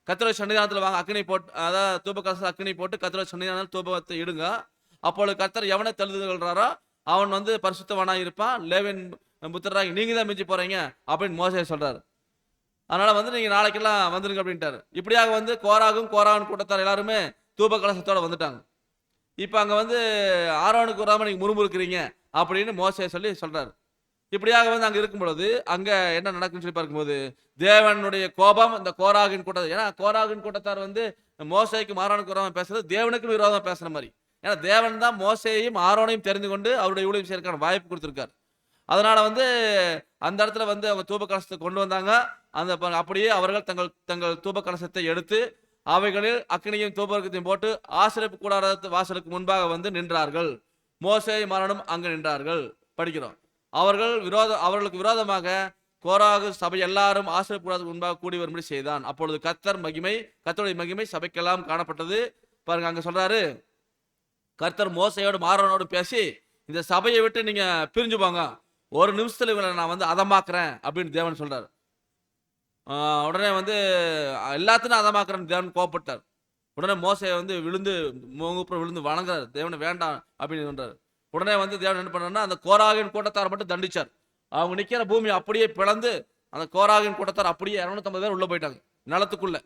Speaker 1: கர்த்தருடைய சன்னிதானத்தில் வாங்க, அக்கினி போட்டு, அதாவது தூப கலசத்தில் அக்கினி போட்டு கர்த்தருடைய சன்னிதானத்தில் தூபத்தை இடுங்க. அப்பொழுது கர்த்தர் எவனை தெரிந்து கொள்றாரோ அவன் வந்து பரிசுத்தவானா இருப்பான். லேவின் புத்திரராகி நீங்க தான் மிஞ்சி போறீங்க அப்படின்னு மோசே சொல்றாரு. அதனால வந்து நீங்க நாளைக்கெல்லாம் வந்துருங்க அப்படின்ட்டாரு. இப்படியாக வந்து கோராகும் கூட்டத்தார் எல்லாருமே தூப கலசத்தோட வந்துட்டாங்க. இப்ப அங்க வந்து ஆரோனுக்கு வராம நீங்க முறுமுறுக்கிறீங்க அப்படின்னு மோசே சொல்றாரு. இப்படியாக வந்து அங்க இருக்கும் பொழுது அங்க என்ன நடக்குன்னு சொல்லி பார்க்கும்போது தேவனுடைய கோபம் இந்த கோராகின் கூட்டத்தார், ஏன்னா கோராகின் கூட்டத்தார் வந்து மோசேக்கும் ஆரோனுக்கு வராம பேசுறது தேவனுக்கு விரோதமா பேசுற மாதிரி. ஏன்னா தேவன் தான் மோசேயையும் ஆரோனையும் தெரிந்து கொண்டு அவருடைய ஊழியம் செய்யறதுக்கான வாய்ப்பு கொடுத்திருக்காரு. அதனால வந்து அந்த இடத்துல வந்து அவங்க தூப கலசத்தை கொண்டு வந்தாங்க. அந்த அப்படியே அவர்கள் தங்கள் தூப கலசத்தை எடுத்து அவைகளில் அக்கினியும் தூபத்தையும் போட்டு ஆசிரியப்பு கூடார வாசலுக்கு முன்பாக வந்து நின்றார்கள். மோசேயும் ஆரோனும் அங்கு நின்றார்கள். படிக்கிறோம். அவர்களுக்கு விரோதமாக கோராகு சபை எல்லாரும் ஆசிரியப்பு கூடாரத்துக்கு முன்பாக கூடி வரும்படி செய்தான். அப்பொழுது கர்த்தருடைய மகிமை சபைக்கெல்லாம் காணப்பட்டது. பாருங்க, அங்க சொல்றாரு, கர்த்தர் மோசையோடும் ஆரோனோடும் பேசி இந்த சபையை விட்டு நீங்க பிரிஞ்சு போங்க, ஒரு நிமிஷத்துல இவங்களை நான் வந்து அதமாக்குறேன் அப்படின்னு தேவன் சொல்றாரு. உடனே வந்து எல்லாத்தையும் அதமாக்குறேன்னு தேவன் கோபப்பட்டார். உடனே மோசையை வந்து விழுந்து வணங்குறாரு. தேவனை வேண்டாம் அப்படின்னு சொல்றாரு. உடனே வந்து தேவன் என்ன பண்ணாருன்னா அந்த கோராகின் கூட்டத்தார் மட்டும் தண்டிச்சார். அவங்க நிக்கிற பூமி அப்படியே பிளந்து அந்த கோராகின் கூட்டத்தார் அப்படியே 250 பேர் உள்ள போயிட்டாங்க நிலத்துக்குள்ள.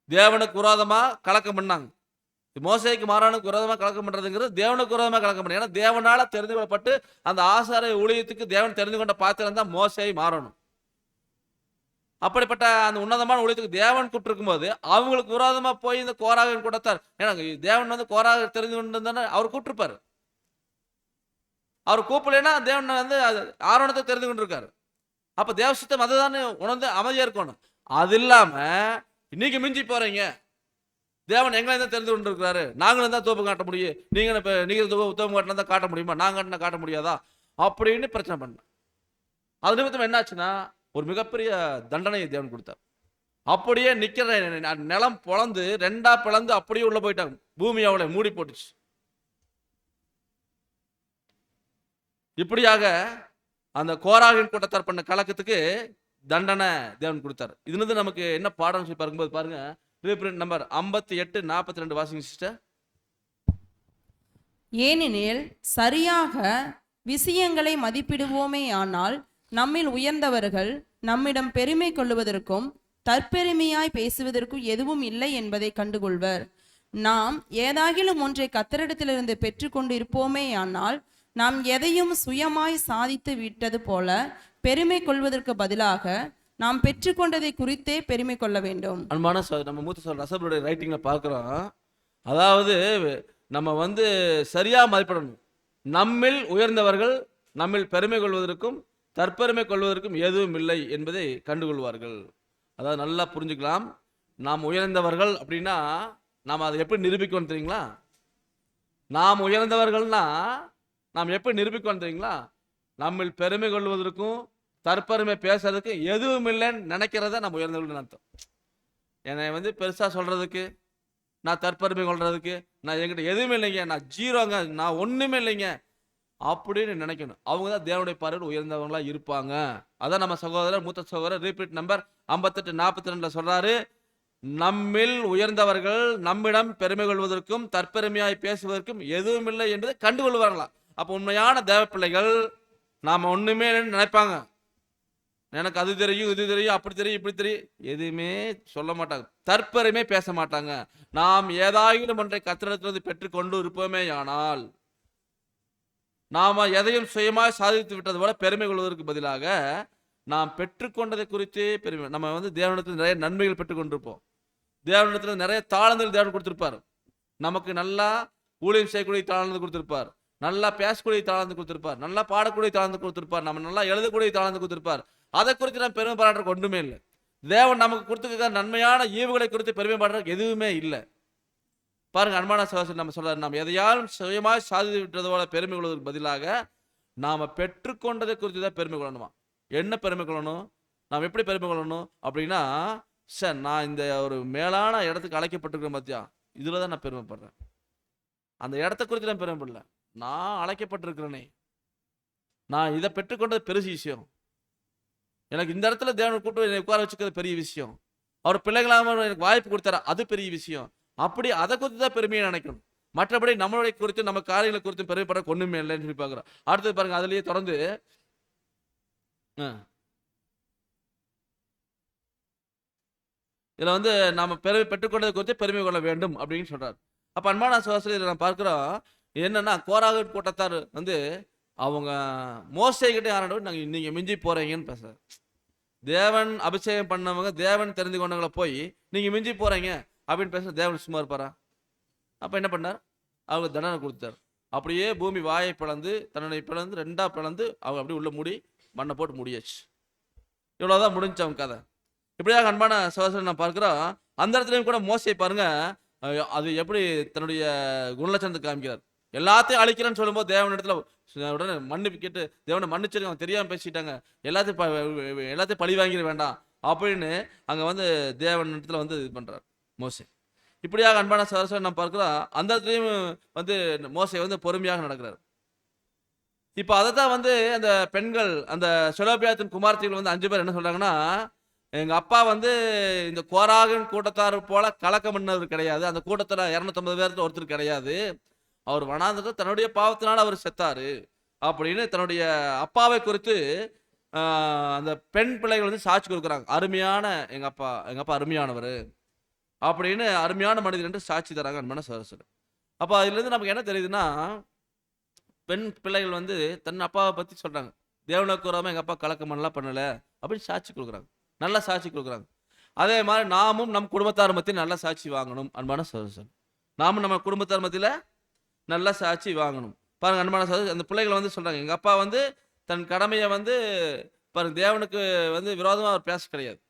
Speaker 1: தேவனுக்கு விரோதமா கலக்கம் பண்ணாங்க. மோசேக்கு ஆரோனுக்கு விரோதமா கலக்கம் பண்றதுங்கிறது தேவனுக்கு விரோதமா கலக்கம் பண்ண. ஏன்னா தேவனால தெரிந்து கொள்ளப்பட்டு அந்த ஆசாரிய ஊழியத்துக்கு தேவன் தெரிந்து கொண்ட பாத்திரம் தான் மோசேயும் ஆரோனும். அப்படிப்பட்ட அந்த உன்னதமான ஊழியத்துக்கு தேவன் கூப்பிட்டு போது அவங்களுக்கு விரோதமா போய் இந்த கோராகின் கூட்டத்தார், ஏன்னா தேவன் வந்து கோராக தெரிந்து கொண்டு அவர் கூப்பிட்டுருப்பாரு. அவர் கூப்பிடலைன்னா தேவன் வந்து ஆரோனத்தை தெரிந்து கொண்டிருக்காரு. அப்ப தேவசித்தம் அதுதான் உணர்ந்து அமைதியா இருக்கணும். அது இல்லாம இன்னைக்கு மிஞ்சி போறீங்க, தேவன் எங்களை தான் தெரிந்து கொண்டிருக்கிறாரு, நாங்களும் தான் தோப்பு காட்ட முடியும், நீங்க உத்தவம் காட்டினா தான் காட்ட முடியுமா, நாங்க காட்ட முடியாதா அப்படின்னு பிரச்சனை பண்ண. அது நிமித்தம் என்னாச்சுன்னா ஒரு மிகப்பெரிய தண்டனையை தேவன் கொடுத்தார். அப்படியே நிக்கிற நிலம் பொழந்து 2ஆ பிளந்து அப்படியே உள்ள போயிட்டாங்க. பூமி அவளை மூடி போட்டுச்சு. இப்படியாக அந்த கோராகின் கூட்டத்தார் பண்ண கலக்கத்துக்கு தண்டனை தேவன் கொடுத்தார். இதுல நமக்கு என்ன பாடம் சொல்லி பார்க்கும்போது பாருங்க, ரீப்ரிண்ட் நம்பர் 5842 வாசிங்க சிஸ்டர்.
Speaker 3: ஏனெனில் சரியாக விஷயங்களை மதிப்பிடுவோமே ஆனால் நம்மில் உயர்ந்தவர்கள் நம்மிடம் பெருமை கொள்ளுவதற்கும் தற்பெருமையாய் பேசுவதற்கும் எதுவும் இல்லை என்பதை கண்டுகொள்வர். நாம் ஏதாகிலும் ஒன்றை கர்த்தரிடத்திலிருந்து பெற்றுக்கொண்டு இருப்போமே ஆனால் நாம் எதையும் சுயமாய் சாதித்து விட்டது போல பெருமை கொள்வதற்கு பதிலாக நாம் பெற்றுக்கொண்டதை குறித்தே பெருமை கொள்ள வேண்டும்.
Speaker 1: அன்பான நம்ம மூத்த ரசபருடைய ரைட்டிங்ல பார்க்கிறோம். அதாவது நம்ம வந்து சரியா மதிப்பிடணும். நம்மில் உயர்ந்தவர்கள் நம்மில் பெருமை கொள்வதற்கும் தற்பெருமை கொள்வதற்கும் எதுவும் இல்லை என்பதை கண்டுகொள்வார்கள். அதாவது நல்லா புரிஞ்சுக்கலாம். நாம் உயர்ந்தவர்கள் அப்படின்னா நாம் அதை எப்படி நிரூபிக்கணும் தெரியுங்களா? நாம் உயர்ந்தவர்கள்னா நாம் எப்படி நிரூபிக்கணும் தெரியுங்களா? நம்மில் பெருமை கொள்வதற்கும் தற்பெருமை பேசுறதுக்கு எதுவும் இல்லைன்னு நினைக்கிறத நம்ம உயர்ந்தவர்கள் அர்த்தம். என்னை வந்து பெருசா சொல்றதுக்கு, நான் தற்பெருமை கொள்றதுக்கு, நான் என்கிட்ட எதுவுமே இல்லைங்க, நான் ஜீரோங்க, நான் ஒண்ணுமே இல்லைங்க அப்படின்னு நினைக்கணும். அவங்க தான் தேவனுடைய பார்வையில் உயர்ந்தவங்களா இருப்பாங்க. அதான் நம்ம சகோதரர் மூத்த சகோதரர் ரீபீட் நம்பர் 5842 சொல்றாரு, நம்மில் உயர்ந்தவர்கள் நம்மிடம் பெருமை கொள்வதற்கும் தற்பெருமையாய் பேசுவதற்கும் எதுவும் இல்லை என்பதை கண்டுகொள்வார்களா. அப்ப உண்மையான தேவ பிள்ளைகள் நாம ஒண்ணுமே நினைப்பாங்க, எனக்கு அது தெரியும் இது தெரியும் அப்படி தெரியும் இப்படி தெரியும், எதுவுமே சொல்ல மாட்டாங்க, தற்பெருமை பேச மாட்டாங்க. நாம் ஏதாயிலும் ஒன்றை கர்த்தரிடத்திலிருந்து பெற்றுக்கொண்டு இருப்போமே ஆனால் நாம எதையும் சுயமாய் சாதித்து விட்டது போல பெருமை கொள்வதற்கு பதிலாக நாம் பெற்றுக்கொண்டதை குறித்து பெருமை. நம்ம வந்து தேவனிடத்தில் நிறைய நன்மைகள் பெற்றுக்கொண்டிருப்போம். தேவனிடத்தில் நிறைய தாளந்துகள் தேவன் கொடுத்திருப்பார். நமக்கு நல்லா ஊழியம் செய்யக்கூடிய தாளந்து கொடுத்திருப்பார், நல்லா பேசக்கூடிய தாளந்து கொடுத்திருப்பார், நல்லா பாடக்கூடிய தாளந்து கொடுத்திருப்பார், நம்ம நல்லா எழுதக்கூடிய தாளந்து கொடுத்திருப்பார். அதை குறித்து நம்ம பெருமை பாடுறதுக்கு ஒன்றுமே இல்லை. தேவன் நமக்கு கொடுத்துருக்க நன்மையான ஈவுகளை குறித்து பெருமை பாடுறதுக்கு எதுவுமே இல்லை. பாருங்க அன்பான சகோதரர், நம்ம சொல்றாரு, நாம் எதையாலும் சுயமாய் சாதித்து விட்டது போல பெருமை கொள்வதற்கு பதிலாக நாம பெற்றுக்கொண்டதை குறித்து தான் பெருமை கொள்ளணுமா. என்ன பெருமை கொள்ளணும், நாம் எப்படி பெருமை கொள்ளணும் அப்படின்னா, சார் நான் இந்த ஒரு மேலான இடத்துக்கு அழைக்கப்பட்டிருக்கிறேன் பார்த்தியா, இதுல தான் நான் பெருமைப்படுறேன். அந்த இடத்த குறித்து நான் பெருமைப்படல, நான் அழைக்கப்பட்டிருக்கிறேனே, நான் இதை பெற்றுக்கொண்டது பெரிய விஷயம். எனக்கு இந்த இடத்துல தேவனை கூட்டு என்னை உட்கார வச்சுக்கிறது பெரிய விஷயம். அவர் பிள்ளைங்களாம எனக்கு வாய்ப்பு கொடுத்தாரு, அது பெரிய விஷயம். அப்படி அதை குறித்து தான் பெருமையை நினைக்கணும். மற்றபடி நம்மளுடைய குறித்து நம்ம காரியங்களை குறித்து பெருமைப்பட ஒண்ணுமே இல்லைன்னு சொல்லி பார்க்குறோம். அடுத்தது பாருங்க, அதுலயே தொடர்ந்து இதுல வந்து நாம பெருமை பெற்றுக்கொண்டதை குறித்து பெருமை கொள்ள வேண்டும் அப்படின்னு சொல்றாரு. அப்ப அன்பான சகோதரர்களே, இதில் நான் பார்க்கிறோம் என்னன்னா, கோராக கூட்டத்தார் வந்து அவங்க மோசே கிட்டே ஆனவர் நீங்க மிஞ்சி போறீங்கன்னு பேசுறாரு. தேவன் அபிஷேகம் பண்ணவங்க, தேவன் தெரிந்து கொண்டவங்களை போய் நீங்க மிஞ்சி போறீங்க அப்படின்னு பேசுற தேவன் சும்மா இருப்பாரா? அப்ப என்ன பண்ணார்? அவங்களுக்கு தண்டனை கொடுத்தார். அப்படியே பூமி வாயை பிளந்து தன்னை பிளந்து ரெண்டா பிளந்து அவங்க அப்படியே உள்ள மூடி மண்ணை போட்டு முடியாச்சு. இவ்வளவுதான் முடிஞ்சு அவங்க கதை. இப்படியாக அன்பான சகோதரன் நான் பார்க்கிறோம், அந்த இடத்துலையும் கூட மோசையை பாருங்க, அது எப்படி தன்னுடைய குணலட்சணத்தை காமிக்கிறார். எல்லாத்தையும் அழிக்கிறேன்னு சொல்லும்போது தேவன் இடத்துல உடனே மன்னிப்பு கேட்டு, தேவனை மன்னிச்சிருக்க, அவங்க தெரியாம பேசிட்டாங்க, எல்லாத்தையும் பழி வாங்கிட வேண்டாம் அப்படின்னு அங்க வந்து தேவன் இடத்துல வந்து இது பண்றார் மோசே. இப்படியாக அன்பான சகோதரன் நான் பார்க்கிறோம், அந்த இடத்துலையும் வந்து மோசே வந்து பொறுமையாக நடக்கிறார். இப்ப அதை தான் வந்து அந்த பெண்கள், அந்த செலோபியாத்தின் குமார்த்திகள் வந்து 5 பேர் என்ன சொல்றாங்கன்னா, எங்க அப்பா வந்து இந்த கோராகின் கூட்டத்தார் போல கலக்கம் பண்ணவர் கிடையாது, அந்த கூட்டத்துல 250 பேர்த்துல ஒருத்தர் கிடையாது, அவர் வனாந்தரத்தை தன்னுடைய பாவத்தினால அவர் செத்தாரு அப்படின்னு தன்னுடைய அப்பாவை குறித்து அந்த பெண் பிள்ளைகள் வந்து சாட்சி கொடுக்குறாங்க. அருமையான எங்க அப்பா அருமையானவர் அப்படின்னு, அருமையான மனிதர் என்று சாட்சி தராங்க அன்பான சகோதரர். அப்ப அதுல இருந்து நமக்கு என்ன தெரியுதுன்னா, பெண் பிள்ளைகள் வந்து தன் அப்பாவை பத்தி சொல்றாங்க, தேவனை கூறாம எங்க அப்பா கலக்கமெல்லாம் பண்ணல அப்படின்னு சாட்சி கொடுக்குறாங்க, நல்ல சாட்சி கொடுக்குறாங்க. அதே மாதிரி நாமும் நம் குடும்பத்தார் மத்தியில் நல்ல சாட்சி வாங்கணும் அன்பான சகோதரர். நாமும் நம்ம குடும்பத்தார் மத்தியில் நல்ல சாட்சி வாங்கணும். பாருங்க அன்பான சகோதரர், அந்த பிள்ளைகள் வந்து சொல்றாங்க, எங்க அப்பா வந்து தன் கடமையை வந்து பாருங்க, தேவனுக்கு வந்து விரோதமா அவர் பேச கிடையாது,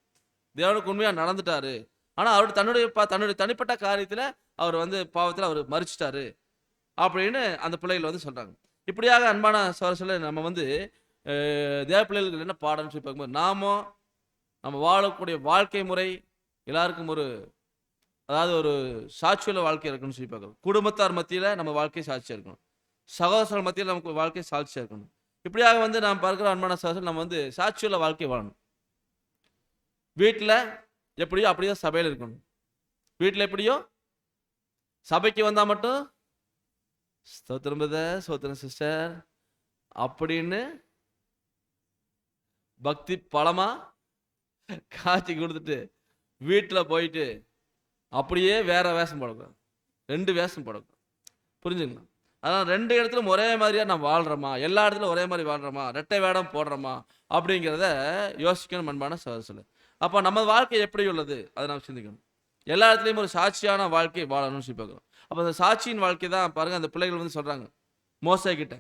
Speaker 1: தேவனுக்கு உண்மையா நடந்துட்டாரு. ஆனா அவர் தன்னுடைய தனிப்பட்ட காரியத்துல அவர் வந்து பாவத்தில் அவர் மறிச்சிட்டாரு அப்படின்னு அந்த பிள்ளைகள் வந்து சொல்றாங்க. இப்படியாக அன்பான சகோதரர்களே, நம்ம வந்து தேவ பிள்ளைகளுக்கு என்ன பாடம்னு சொல்லி பார்க்கும்போது, நம்ம வாழக்கூடிய வாழ்க்கை முறை எல்லாருக்கும் அதாவது ஒரு சாட்சியுள்ள வாழ்க்கை இருக்கணும்னு சொல்லி பார்க்கணும். குடும்பத்தார் மத்தியில் நம்ம வாழ்க்கை சாட்சியாக இருக்கணும், சகோதரர்கள் மத்தியில் நமக்கு வாழ்க்கை சாட்சியாக இருக்கணும். இப்படியாக வந்து நாம் பார்க்குற அன்பான சகோதரர்கள், நம்ம வந்து சாட்சியுள்ள வாழ்க்கை வாழணும். வீட்டில் எப்படியோ அப்படியே சபையில் இருக்கணும். வீட்டில் எப்படியோ சபைக்கு வந்தால் மட்டும் ஸ்தோத்திரம் ஸ்தோத்திரம் சிஸ்டர் அப்படின்னு பக்தி பலமா காட்சி கொடுத்துட்டு வீட்டில் போயிட்டு அப்படியே வேற வேஷம் போடக்கூடாது, 2 வேஷம் போடக்கூடாது. புரிஞ்சுங்களா? அதான் 2 இடத்துலையும் ஒரே மாதிரியா நான் வாழ்கிறோமா, எல்லா இடத்துலையும் ஒரே மாதிரி வாழ்கிறோமா, ரெட்டை வேடம் போடுறோமா அப்படிங்கிறத யோசிக்கணும் அன்பான சகோதரர்களே. அப்போ நம்ம வாழ்க்கை எப்படி உள்ளது அதை நாம் சிந்திக்கணும். எல்லா இடத்துலையும் ஒரு சாட்சியான வாழ்க்கை வாழணும்னு சொல்லி பார்க்குறோம். அப்போ அந்த சாட்சியின் வாழ்க்கை தான் பாருங்க, அந்த பிள்ளைகள் வந்து சொல்றாங்க மோசே கிட்ட,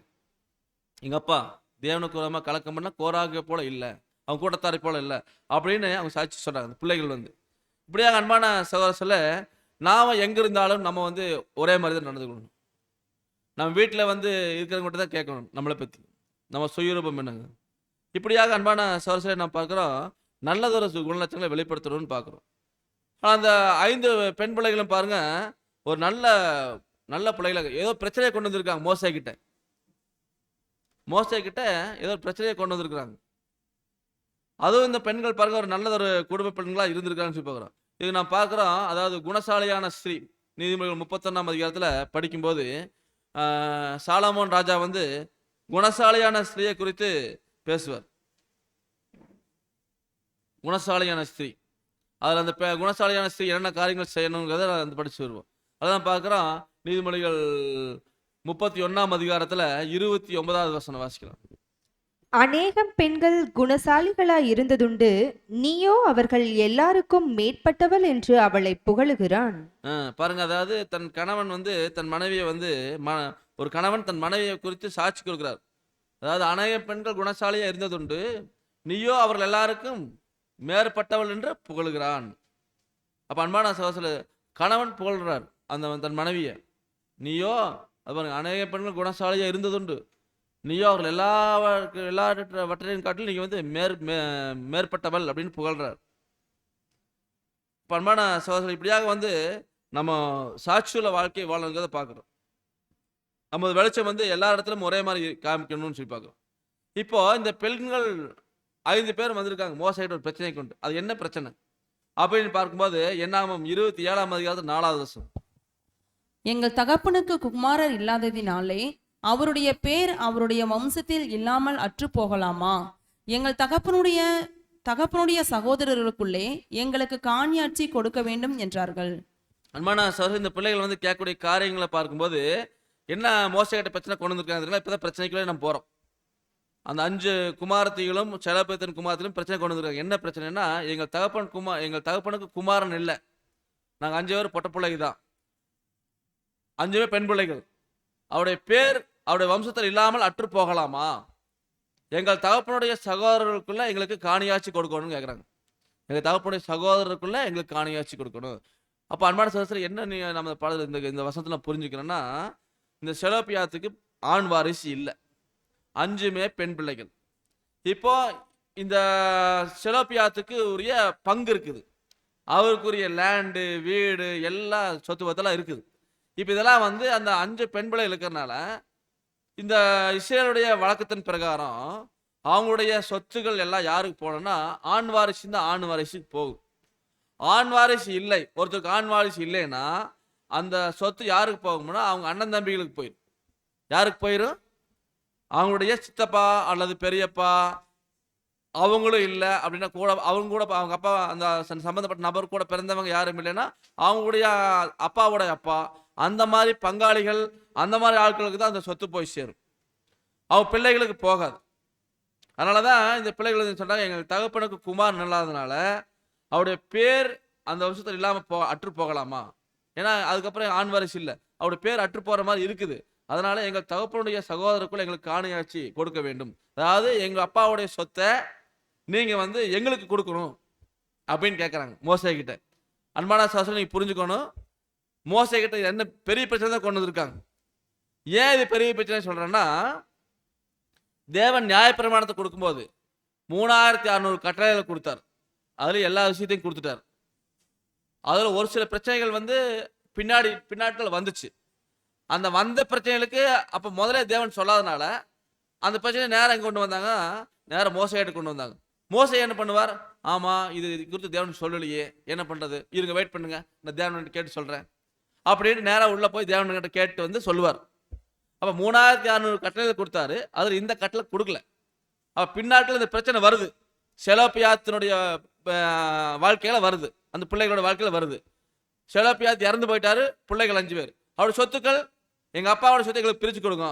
Speaker 1: எங்க அப்பா தேவனுக்கு விரோதமா கலக்கம் பண்ண கோராக போல இல்லை, அவங்க கூட்டத்தாரை போல இல்லை அப்படின்னு அவங்க சாட்சி சொல்றாங்க அந்த பிள்ளைகள் வந்து. இப்படியாக அன்பான சகோதரர்களே, நாம எங்க இருந்தாலும் நம்ம வந்து ஒரே மாதிரி தான் நடந்துக்கணும். நம்ம வீட்டில் வந்து இருக்கிறவங்க தான் கேட்கணும் நம்மளை பற்றி, நம்ம சுயரூபம் என்னங்க. இப்படியாக அன்பான சகோதரர்களே, நம்ம பார்க்குறோம் நல்லதொரு குணலட்சணங்களை வெளிப்படுத்தணும்னு பார்க்குறோம். ஆனால் அந்த 5 பெண் பிள்ளைகளும் பாருங்க, ஒரு நல்ல பிள்ளைகளை ஏதோ பிரச்சனையை கொண்டு வந்திருக்காங்க மோசே கிட்ட ஏதோ பிரச்சனையை கொண்டு வந்திருக்கிறாங்க. அதுவும் இந்த பெண்கள் பாருங்க ஒரு நல்லதொரு குடும்ப பெண்களா இருந்திருக்காங்கன்னு சொல்லி பார்க்குறோம். இது நான் பார்க்குறோம், அதாவது குணசாலியான ஸ்திரீ, நீதிமொழிகள் 31ஆம் அதிகாரத்தில் படிக்கும்போது சாலமோன் ராஜா வந்து குணசாலியான ஸ்திரீயை குறித்து பேசுவார். குணசாலியான ஸ்திரீ, அதில் அந்த குணசாலியான ஸ்திரீ என்னென்ன காரியங்கள் செய்யணுங்கிறத அந்த படிச்சு வருவோம். அதான் பார்க்குறோம், நீதிமொழிகள் 31ஆம் அதிகாரத்தில் 29வது வசனம் வாசிக்கலாம்.
Speaker 2: அநேகம் பெண்கள் குணசாலிகளாய் இருந்ததுண்டு, நீயோ அவர்கள் எல்லாருக்கும் மேற்பட்டவள் என்று அவளை புகழுகிறான்.
Speaker 1: பாருங்க, அதாவது தன் கணவன் வந்து தன் மனைவியை வந்து ஒரு கணவன் தன் மனைவியை குறித்து சாட்சி கொடுக்கிறார். அதாவது அநேக பெண்கள் குணசாலியா இருந்ததுண்டு, நீயோ அவர்கள் எல்லாருக்கும் மேற்பட்டவள் என்று புகழுகிறான். அப்ப அன்பான சகோதரர்களே, கணவன் புகழ்கிறார் தன் மனைவியை, நீயோ அது பாருங்க, அநேக பெண்கள் குணசாலியா இருந்ததுண்டு, நீயோ அவர்கள் எல்லாவற்றையும் காட்டிலும் நீங்க வந்து மேற்பட்டவள் அப்படின்னு புகழ்றார். அன்பான சகோதரர், இப்படியாக வந்து நம்ம சாட்சியுள்ள வாழ்க்கையை வாழணுங்கிறத பார்க்குறோம். நமது வெளிச்சம் வந்து எல்லா இடத்துலையும் ஒரே மாதிரி காமிக்கணும்னு சொல்லி பார்க்குறோம். இப்போ இந்த பெண்கள் 5 பேர் வந்திருக்காங்க மோசையிட்ட ஒரு பிரச்சனை கொண்டு. அது என்ன பிரச்சனை? அப்படின்னு பார்க்கும்போது என்னாகமம் 27 4வது வசனம்.
Speaker 3: எங்கள் தகப்பனுக்கு குமாரர் இல்லாததினாலே அவருடைய பேர் அவருடைய வம்சத்தில் இல்லாமல் அற்று போகலாமா? எங்கள் தகப்பனுடைய சகோதரர்களுக்குள்ளே எங்களுக்கு காணியாட்சி கொடுக்க வேண்டும் என்றார்கள்.
Speaker 1: அன்பான சகோதரர், இந்த பிள்ளைகள் வந்து கேட்கக்கூடிய காரியங்களை பார்க்கும்போது என்ன மோசக்கிட்ட பிரச்சனை கொண்டு வந்திருக்காங்க. இப்பதான் பிரச்சனைக்குள்ளே நம்ம போறோம். அந்த 5 குமாரத்திகளும் செலபேத்தின் குமாரத்திலும் பிரச்சனை கொண்டு வந்திருக்காங்க. என்ன பிரச்சனைனா, எங்கள் தகப்பனுக்கு குமாரன் இல்லை, நாங்கள் 5 பேர் பொட்ட பிள்ளைங்க தான், 5 பேர் பெண் பிள்ளைகள், அவருடைய பேர் அவருடைய வம்சத்தில் இல்லாமல் அற்று போகலாமா? எங்கள் தகப்பனுடைய சகோதரர்களுக்குள்ள எங்களுக்கு காணியாட்சி கொடுக்கணும்னு கேட்குறாங்க. எங்கள் தகப்பனுடைய சகோதரருக்குள்ள எங்களுக்கு காணியாட்சி கொடுக்கணும். அப்போ அன்பான சகோதரர், என்ன நீ நம்ம பாடல் இந்த வசனத்தில் புரிஞ்சுக்கிறோன்னா, இந்த செலோப்பியாத்துக்கு ஆண் வாரிசு இல்லை, 5மே பெண் பிள்ளைகள். இப்போ இந்த செலோப்பியாத்துக்கு உரிய பங்கு இருக்குது, அவருக்குரிய லேண்டு வீடு எல்லாம் சொத்து பத்தெல்லாம் இருக்குது. இப்போ இதெல்லாம் வந்து அந்த 5 பெண் பிள்ளைகள் இருக்கிறனால இந்த இஸ்ரேலுடைய வழக்கத்தின் பிரகாரம் அவங்களுடைய சொத்துக்கள் எல்லாம் யாருக்கு போகணும்னா ஆண் வாரிசு தான் ஆண் வாரிசுக்கு போகும். ஆண் வாரிசு இல்லை, ஒருத்தருக்கு ஆண் வாரிசு இல்லைன்னா அந்த சொத்து யாருக்கு போகும்னா அவங்க அண்ணன் தம்பிகளுக்கு போயிடும். யாருக்கு போயிடும்? அவங்களுடைய சித்தப்பா அல்லது பெரியப்பா, அவங்களும் இல்லை அப்படின்னா கூட அவங்க கூட அவங்க அப்பா அந்த சம்பந்தப்பட்ட நபர் கூட பிறந்தவங்க யாரும் இல்லைன்னா அவங்களுடைய அப்பாவோடைய அப்பா, அந்த மாதிரி பங்காளிகள், அந்த மாதிரி ஆட்களுக்கு தான் அந்த சொத்து போய் சேரும், அவங்க பிள்ளைகளுக்கு போகாது. அதனால தான் இந்த பிள்ளைகள் சொன்னாங்க, எங்கள் தகப்பனுக்கு குமார் இல்லாததுனால அவருடைய பேர் அந்த வருஷத்தில் இல்லாமல் அற்று போகலாமா? ஏன்னா அதுக்கப்புறம் ஆண் வாரிசு இல்லை, அவருடைய பேர் அற்று போகிற மாதிரி இருக்குது. அதனால எங்கள் தகப்பனுடைய சகோதரருக்குள்ள எங்களுக்கு காணியாட்சி கொடுக்க வேண்டும், அதாவது எங்கள் அப்பாவுடைய சொத்தை நீங்கள் வந்து எங்களுக்கு கொடுக்கணும் அப்படின்னு கேட்குறாங்க மோசே கிட்ட. அன்பான சாஸ்திரம் நீங்கள் புரிஞ்சுக்கணும், மோசே கிட்ட என்ன பெரிய பிரச்சனை தான் கொண்டு வந்திருக்காங்க. ஏன் இது பெரிய பிரச்சனை சொல்கிறேன்னா, தேவன் நியாயப்பிரமாணத்தை கொடுக்கும்போது 3600 கட்டளைகளை கொடுத்தார், அதில் எல்லா விஷயத்தையும் கொடுத்துட்டார். அதில் ஒரு சில பிரச்சனைகள் வந்து பின்னாட்கள் வந்துச்சு. அந்த வந்த பிரச்சனைகளுக்கு அப்போ முதலே தேவன் சொல்லாதனால அந்த பிரச்சனை நேரம் எங்கே கொண்டு வந்தாங்க? நேரம் மோசையிட்டு கொண்டு வந்தாங்க. மோசை என்ன பண்ணுவார்? ஆமாம், இது குறித்து தேவன் சொல்லலையே, என்ன பண்ணுறது, இருங்க வெயிட் பண்ணுங்க, நான் தேவன் கேட்டு சொல்கிறேன் அப்படின்னு நேராக உள்ளே போய் தேவன்கிட்ட கேட்டு வந்து சொல்லுவார். அப்போ 3600 கட்டளை கொடுத்தாரு, அதில் இந்த கட்டளை கொடுக்கல. அப்போ பின்னாட்டில் இந்த பிரச்சனை வருது, செலோப்பியாத்தினுடைய வாழ்க்கையில் வருது, அந்த பிள்ளைகளோட வாழ்க்கையில் வருது. செலோப்பியாத் இறந்து போயிட்டாரு, பிள்ளைகள் 5 பேர், அவருடைய சொத்துக்கள் எங்கள் அப்பாவோட சொத்தை எங்களுக்கு பிரித்து கொடுங்க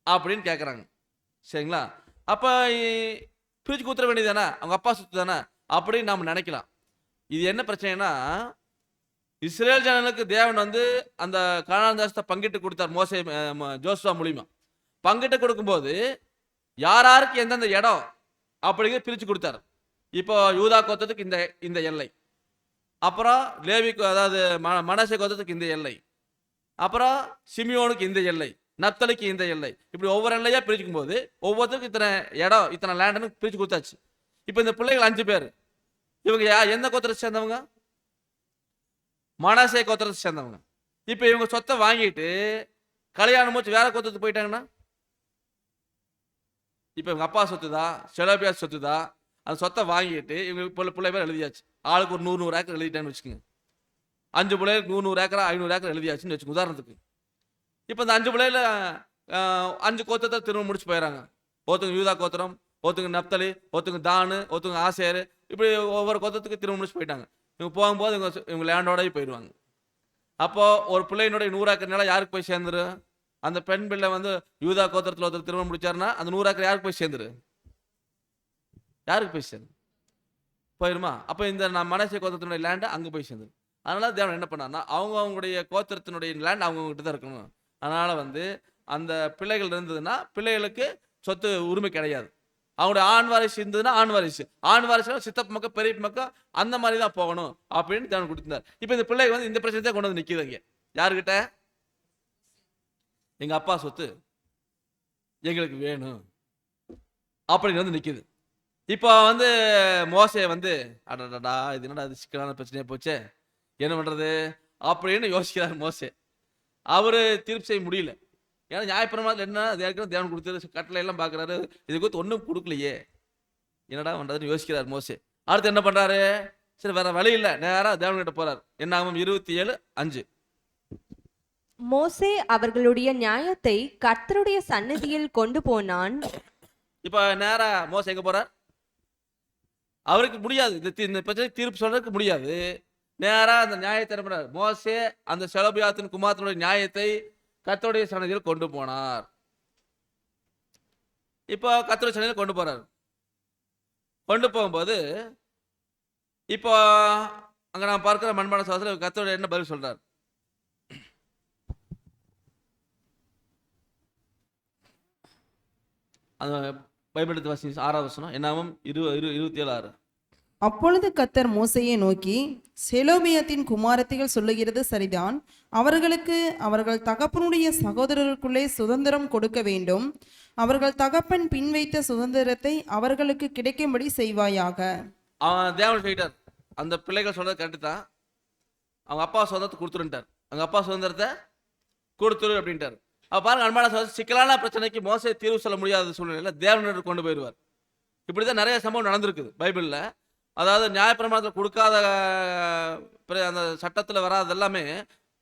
Speaker 1: அப்படின்னு கேட்குறாங்க. சரிங்களா? அப்போ பிரித்து கொடுத்துட வேண்டியது தானே, அவங்க அப்பா சொத்து தானே அப்படின்னு நாம் நினைக்கலாம். இது என்ன பிரச்சனைனா, இஸ்ரேல் ஜனங்களுக்கு தேவன் வந்து அந்த கானான் தேசத்தை பங்கிட்டு கொடுத்தார் மோசே ஜோசுவா மூலிமா. பங்கிட்டு கொடுக்கும்போது யாருக்கு எந்தெந்த இடம் அப்படிங்கிறது பிரித்து கொடுத்தார். இப்போ யூதா கோத்திரத்துக்கு இந்த எல்லை, அப்புறம் லேவிக்கு அதாவது மனசே கோத்திரத்துக்கு இந்த எல்லை, அப்புறம் சிமியோனுக்கு இந்த எல்லை, நப்தலிக்கு இந்த எல்லை, இப்படி ஒவ்வொரு எல்லையா பிரிச்சுக்கும் போது ஒவ்வொருத்தருக்கும் இத்தனை இடம் இத்தனை லேண்டுன்னு பிரித்து கொடுத்தாச்சு. இப்போ இந்த பிள்ளைகள் 5 பேர், இவங்க எந்த கோத்திரத்தை சேர்ந்தவங்க? மனசே கோத்திரத்தை சேர்ந்தவங்க. இப்போ இவங்க சொத்தை வாங்கிட்டு கல்யாணம் முடிச்சு வேற கோத்திரத்துக்கு போயிட்டாங்கன்னா, இப்போ இவங்க அப்பா சொத்து தான், செலோப்பியா சொத்து தான், அந்த சொத்தை வாங்கிட்டு இவங்க பிள்ளை பேர் எழுதியாச்சு. ஆளுக்கு ஒரு 100 ஏக்கர் எழுதிட்டான்னு வச்சுக்கோங்க. 5 பிள்ளைகளுக்கு 100 ஏக்கரா 500 ஏக்கர் எழுதியாச்சுன்னு வச்சுக்கோங்க உதாரணத்துக்கு. இப்போ இந்த 5 பிள்ளைல 5 கோத்திரத்தை திரும்ப முடிச்சு போயிடறாங்க. ஒருத்தங்க யூதா கோத்திரம், ஒருத்தங்க நப்தலி, ஒருத்தங்க தானு, ஒருத்தங்க ஆசேர், இப்படி ஒவ்வொரு கோத்திரத்துக்கு திரும்ப முடிச்சு போயிட்டாங்க. இவங்க போகும்போது இவங்க லேண்டோடய போயிடுவாங்க. அப்போது ஒரு பிள்ளையினுடைய 100 ஏக்கர் நிலம் யாருக்கு போய் சேர்ந்துரு? அந்த பெண் பிள்ளை வந்து யூதா கோத்திரத்தில் ஒருத்தர் திருமணம் முடிச்சாருன்னா அந்த 100 ஏக்கர் யாருக்கு போய் சேர்ந்துரு? யாருக்கு போய் சேர்ந்து போயிருமா? அப்போ இந்த மனசே கோத்திரத்தினுடைய லேண்டு அங்கே போய் சேர்ந்துரு. அதனால தேவன் என்ன பண்ணார்னா, அவங்களுடைய கோத்திரத்தினுடைய லேண்ட் அவங்ககிட்ட தான் இருக்கணும். அதனால வந்து அந்த பிள்ளைகள் இருந்ததுன்னா பிள்ளைகளுக்கு சொத்து உரிமை கிடையாது. அவங்களுடைய ஆண் வாரிசு இருந்ததுன்னா ஆண் வாரிசு சித்தப்ப மக்கள் பெரிய மக்கள் அந்த மாதிரி தான் போகணும் அப்படின்னு தேவன் கொடுத்திருந்தார். இப்போ இந்த பிள்ளைகள் வந்து இந்த பிரச்சனை தான் கொண்டு வந்து நிற்கிதுங்க. யாருக்கிட்ட? எங்கள் அப்பா சொத்து எங்களுக்கு வேணும் அப்படின்னு வந்து நிற்கிது. இப்போ வந்து மோசே வந்து அடடா இது என்னடா அது சிக்கலான பிரச்சனையாக போச்சே, என்ன பண்ணுறது அப்படின்னு யோசிக்கிறார் மோசே. அவர் தீர்ப்பு செய்ய முடியல. ஏன்னா நியாயப்பிரமாணத்தில் என்ன ஏற்கனவே தேவன் கொடுத்து கட்டளை எல்லாம் பார்க்குறாரு, இது குறித்து ஒன்றும் கொடுக்கலையே, என்னடா பண்ணுறதுன்னு யோசிக்கிறார் மோசே. அடுத்து என்ன பண்ணுறாரு? சரி வேற வழி இல்லை, நேராக தேவன்கிட்ட போறார். என்னாகும் 27:5.
Speaker 2: மோசே அவர்களுடைய நியாயத்தை கர்த்தருடைய சந்நிதியில் கொண்டு போனான்.
Speaker 1: இப்போ நேரா மோசே எங்க போறார்? அவருக்கு முடியாது, இந்த பிரச்சனை தீர்ப்பு சொல்றதுக்கு முடியாது. நேரா அந்த நியாயத்தை என்ன பண்ணார்? மோசே அந்த செலபியாத்தின் குமாரத்தினுடைய நியாயத்தை கர்த்தருடைய சந்நிதியில் கொண்டு போனார். இப்போ கர்த்தருடைய சந்நிதியில் கொண்டு போறார். கொண்டு போகும்போது இப்போ அங்க நான் பார்க்கிற மண்பான சாஸ்திரம் கர்த்தருடைய என்ன பதில் சொல்றார்? அந்த பைபிள் எடுத்து வாசி, 6வது வசனம். என்னாகும் 27:6.
Speaker 3: அப்பொழுது கர்த்தர் மோசேயை நோக்கி, செலோபியத்தின் குமாரத்திகள் சொல்லுகிறது சரிதான். அவர்களுக்கு அவர்கள் தகப்பனுடைய சகோதரருக்குள்ளே சுதந்திரம் கொடுக்க வேண்டும். அவர்கள் தகப்பன் பின் வைத்த சுதந்திரத்தை அவர்களுக்கு கிடைக்கும்படி செய்வாயாக.
Speaker 1: அவன் தேவன் சொல்லிட்டார், அந்த பிள்ளைகள் சொல்றது கரெக்டு தான். அவங்க அப்பா சுதந்திரத்தை கொடுத்துருட்டார், அவங்க அப்பா சுதந்திரத்தை கொடுத்துரு அப்படின்ட்டார். அப்ப பாருங்க அன்பான சகோதரர், சிக்கலான பிரச்சனைக்கு மோசே தீர்வு சொல்ல முடியாத சூழ்நிலையில தேவனிடம் கொண்டு போயிடுவார். இப்படிதான் நிறைய சம்பவம் நடந்திருக்குது பைபிள்ல. அதாவது நியாயப்பிரமாணத்தில் கொடுக்காத அந்த சட்டத்தில் வராது எல்லாமே